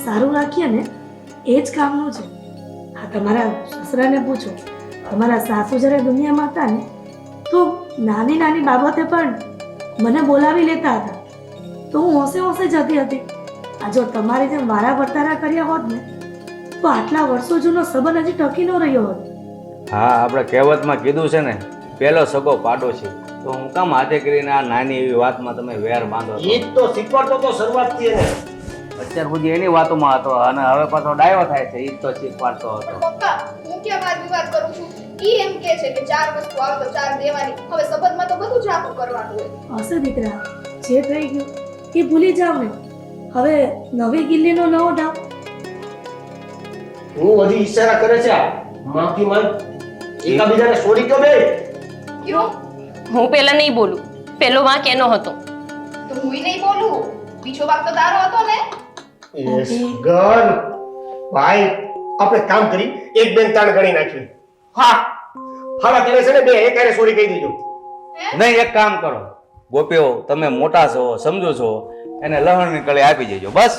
સારું રાખીએ ને એ જ કામનું છે. હા તમારા સસરાને પૂછો, તમારા સાસુ જ્યારે દુનિયામાં હતા ને તો નાની નાની બાબતે પણ મને બોલાવી લેતા હતા, તો હું હોંશે હોંશે જતી હતી. આ જો તમારી જેમ વારા વર્તારા કર્યા હોત ને તો આટલા વર્ષો જૂનો સંબંધ હજી ટકી ન રહ્યો હોત. હા, આપણે કહેવતમાં કીધું છે ને, પહેલો સગો પાડોશી. તો હું કામ હાથે કરીને આ નાની એવી વાતમાં તમે વેર બાંધો છો? ઈ જ તો શીખવાડતો તો શરૂઆતથી એને. અત્યાર સુધી એની વાતોમાં હતો અને હવે પાછો ડાયો થાય છે, ઈ જ તો શીખવાડતો હતો. પપ્પા હું ક્યાં વાદ વિવાદ કરું છું? ઈ એમ કહે છે કે 4 વસ્તુ આવે તો 4 દેવાની. હવે સંબંધમાં તો બધું જ આપું કરવાનું હોય. હશે દીકરા, જે થઈ ગયું એ ભૂલી જાવ ને. હવે નવી ગિલ્લીનો નવો ડાવ. હું હજી ઈશારા કરે છે માફી માંગ, એકાબીજાને સોરી કહો બે. ક્યું? હું પહેલા નહીં બોલું, પહેલો વાંક એનો હતો. તો હું નહીં બોલું. બીજો વાક તો તારો હતો ને. યસ ગન ભાઈ, આપણે કામ કરી એક બેન તાણ ગણી નાખ્યું. હા હાલા તમે છે ને બે એકારે સોરી કહી દીધો. નહીં, એક કામ કરો ગોપીઓ, તમે મોટા છો સમજો છો, એને લહણની કળી આપી દેજો, બસ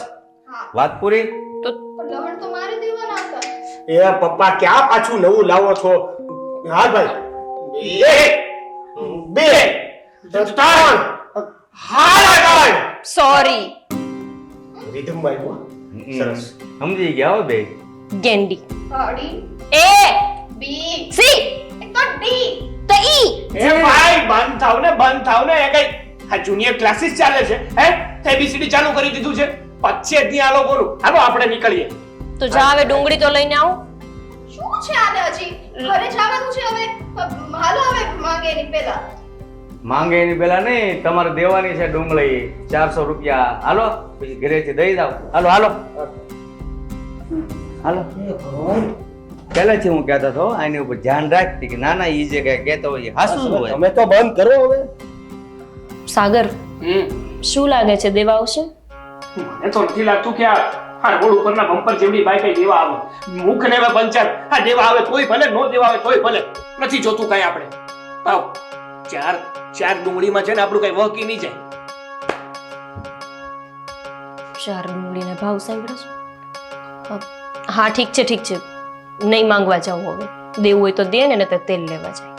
હા, વાત પૂરી. પણ લહણ તો મારે દેવાના હતા. એ પપ્પા ક્યાં પાછું નવું લાવો છો? હા ભાઈ, બે ત્રણ હાલા ત્રણ. સોરી. રીધમમાં આવ્યો. સરસ. સમજી ગયા હો બે. ગેંડી. ડી એ બી સી એક તો ડી. તો ઈ. એ ભાઈ બંધ થાવ ને એ કઈ આ જુનિયર ક્લાસીસ ચાલે છે હે? એબીસીડી ચાલુ કરી દીધું છે, પછી જ ત્યાં આલો બોલું. હાલો આપણે નીકળીએ. તો જા હવે ડુંગળી તો લઈને આવો. શું છે આને હજી? ઘરે જવાનું છે હવે. હાલો હવે માંગે એની પહેલા. માંગે એની પેલા નહીં, તમારે દેવાની છે ડુંગળી 400 રૂપિયા. હાલો પછી ઘરેથી દઈ જાવ. હાલો હાલો હાલો. પહેલેથી હું કહેતો હતો આની ઉપર ધ્યાન રાખતી કે નાના ઈ જે કઈ કહેતો હોય હાસું હોય. તમે તો બંધ કરો હવે. સાગર, શું લાગે છે દેવા આવશે? મને તો નથી લાગતું કે આ રોડ ઉપરના બમ્પર જેવડી બાઈક કઈ દેવા આવે. મુખ ને હવે પંચાયત. આ દેવા આવે તોય ભલે, નો દેવા આવે તોય ભલે. નથી જોતું કઈ આપણે. આવ ચાર ડુંગળીમાં છે ને આપણું કઈ વહકી નહીં જાય. 4 ડુંગળીના ભાવ સાંભળો છો? હા ઠીક છે, નહીં માંગવા જાવ હવે. દેવું હોય તો દે ને, નહીંતર તેલ લેવા જાય.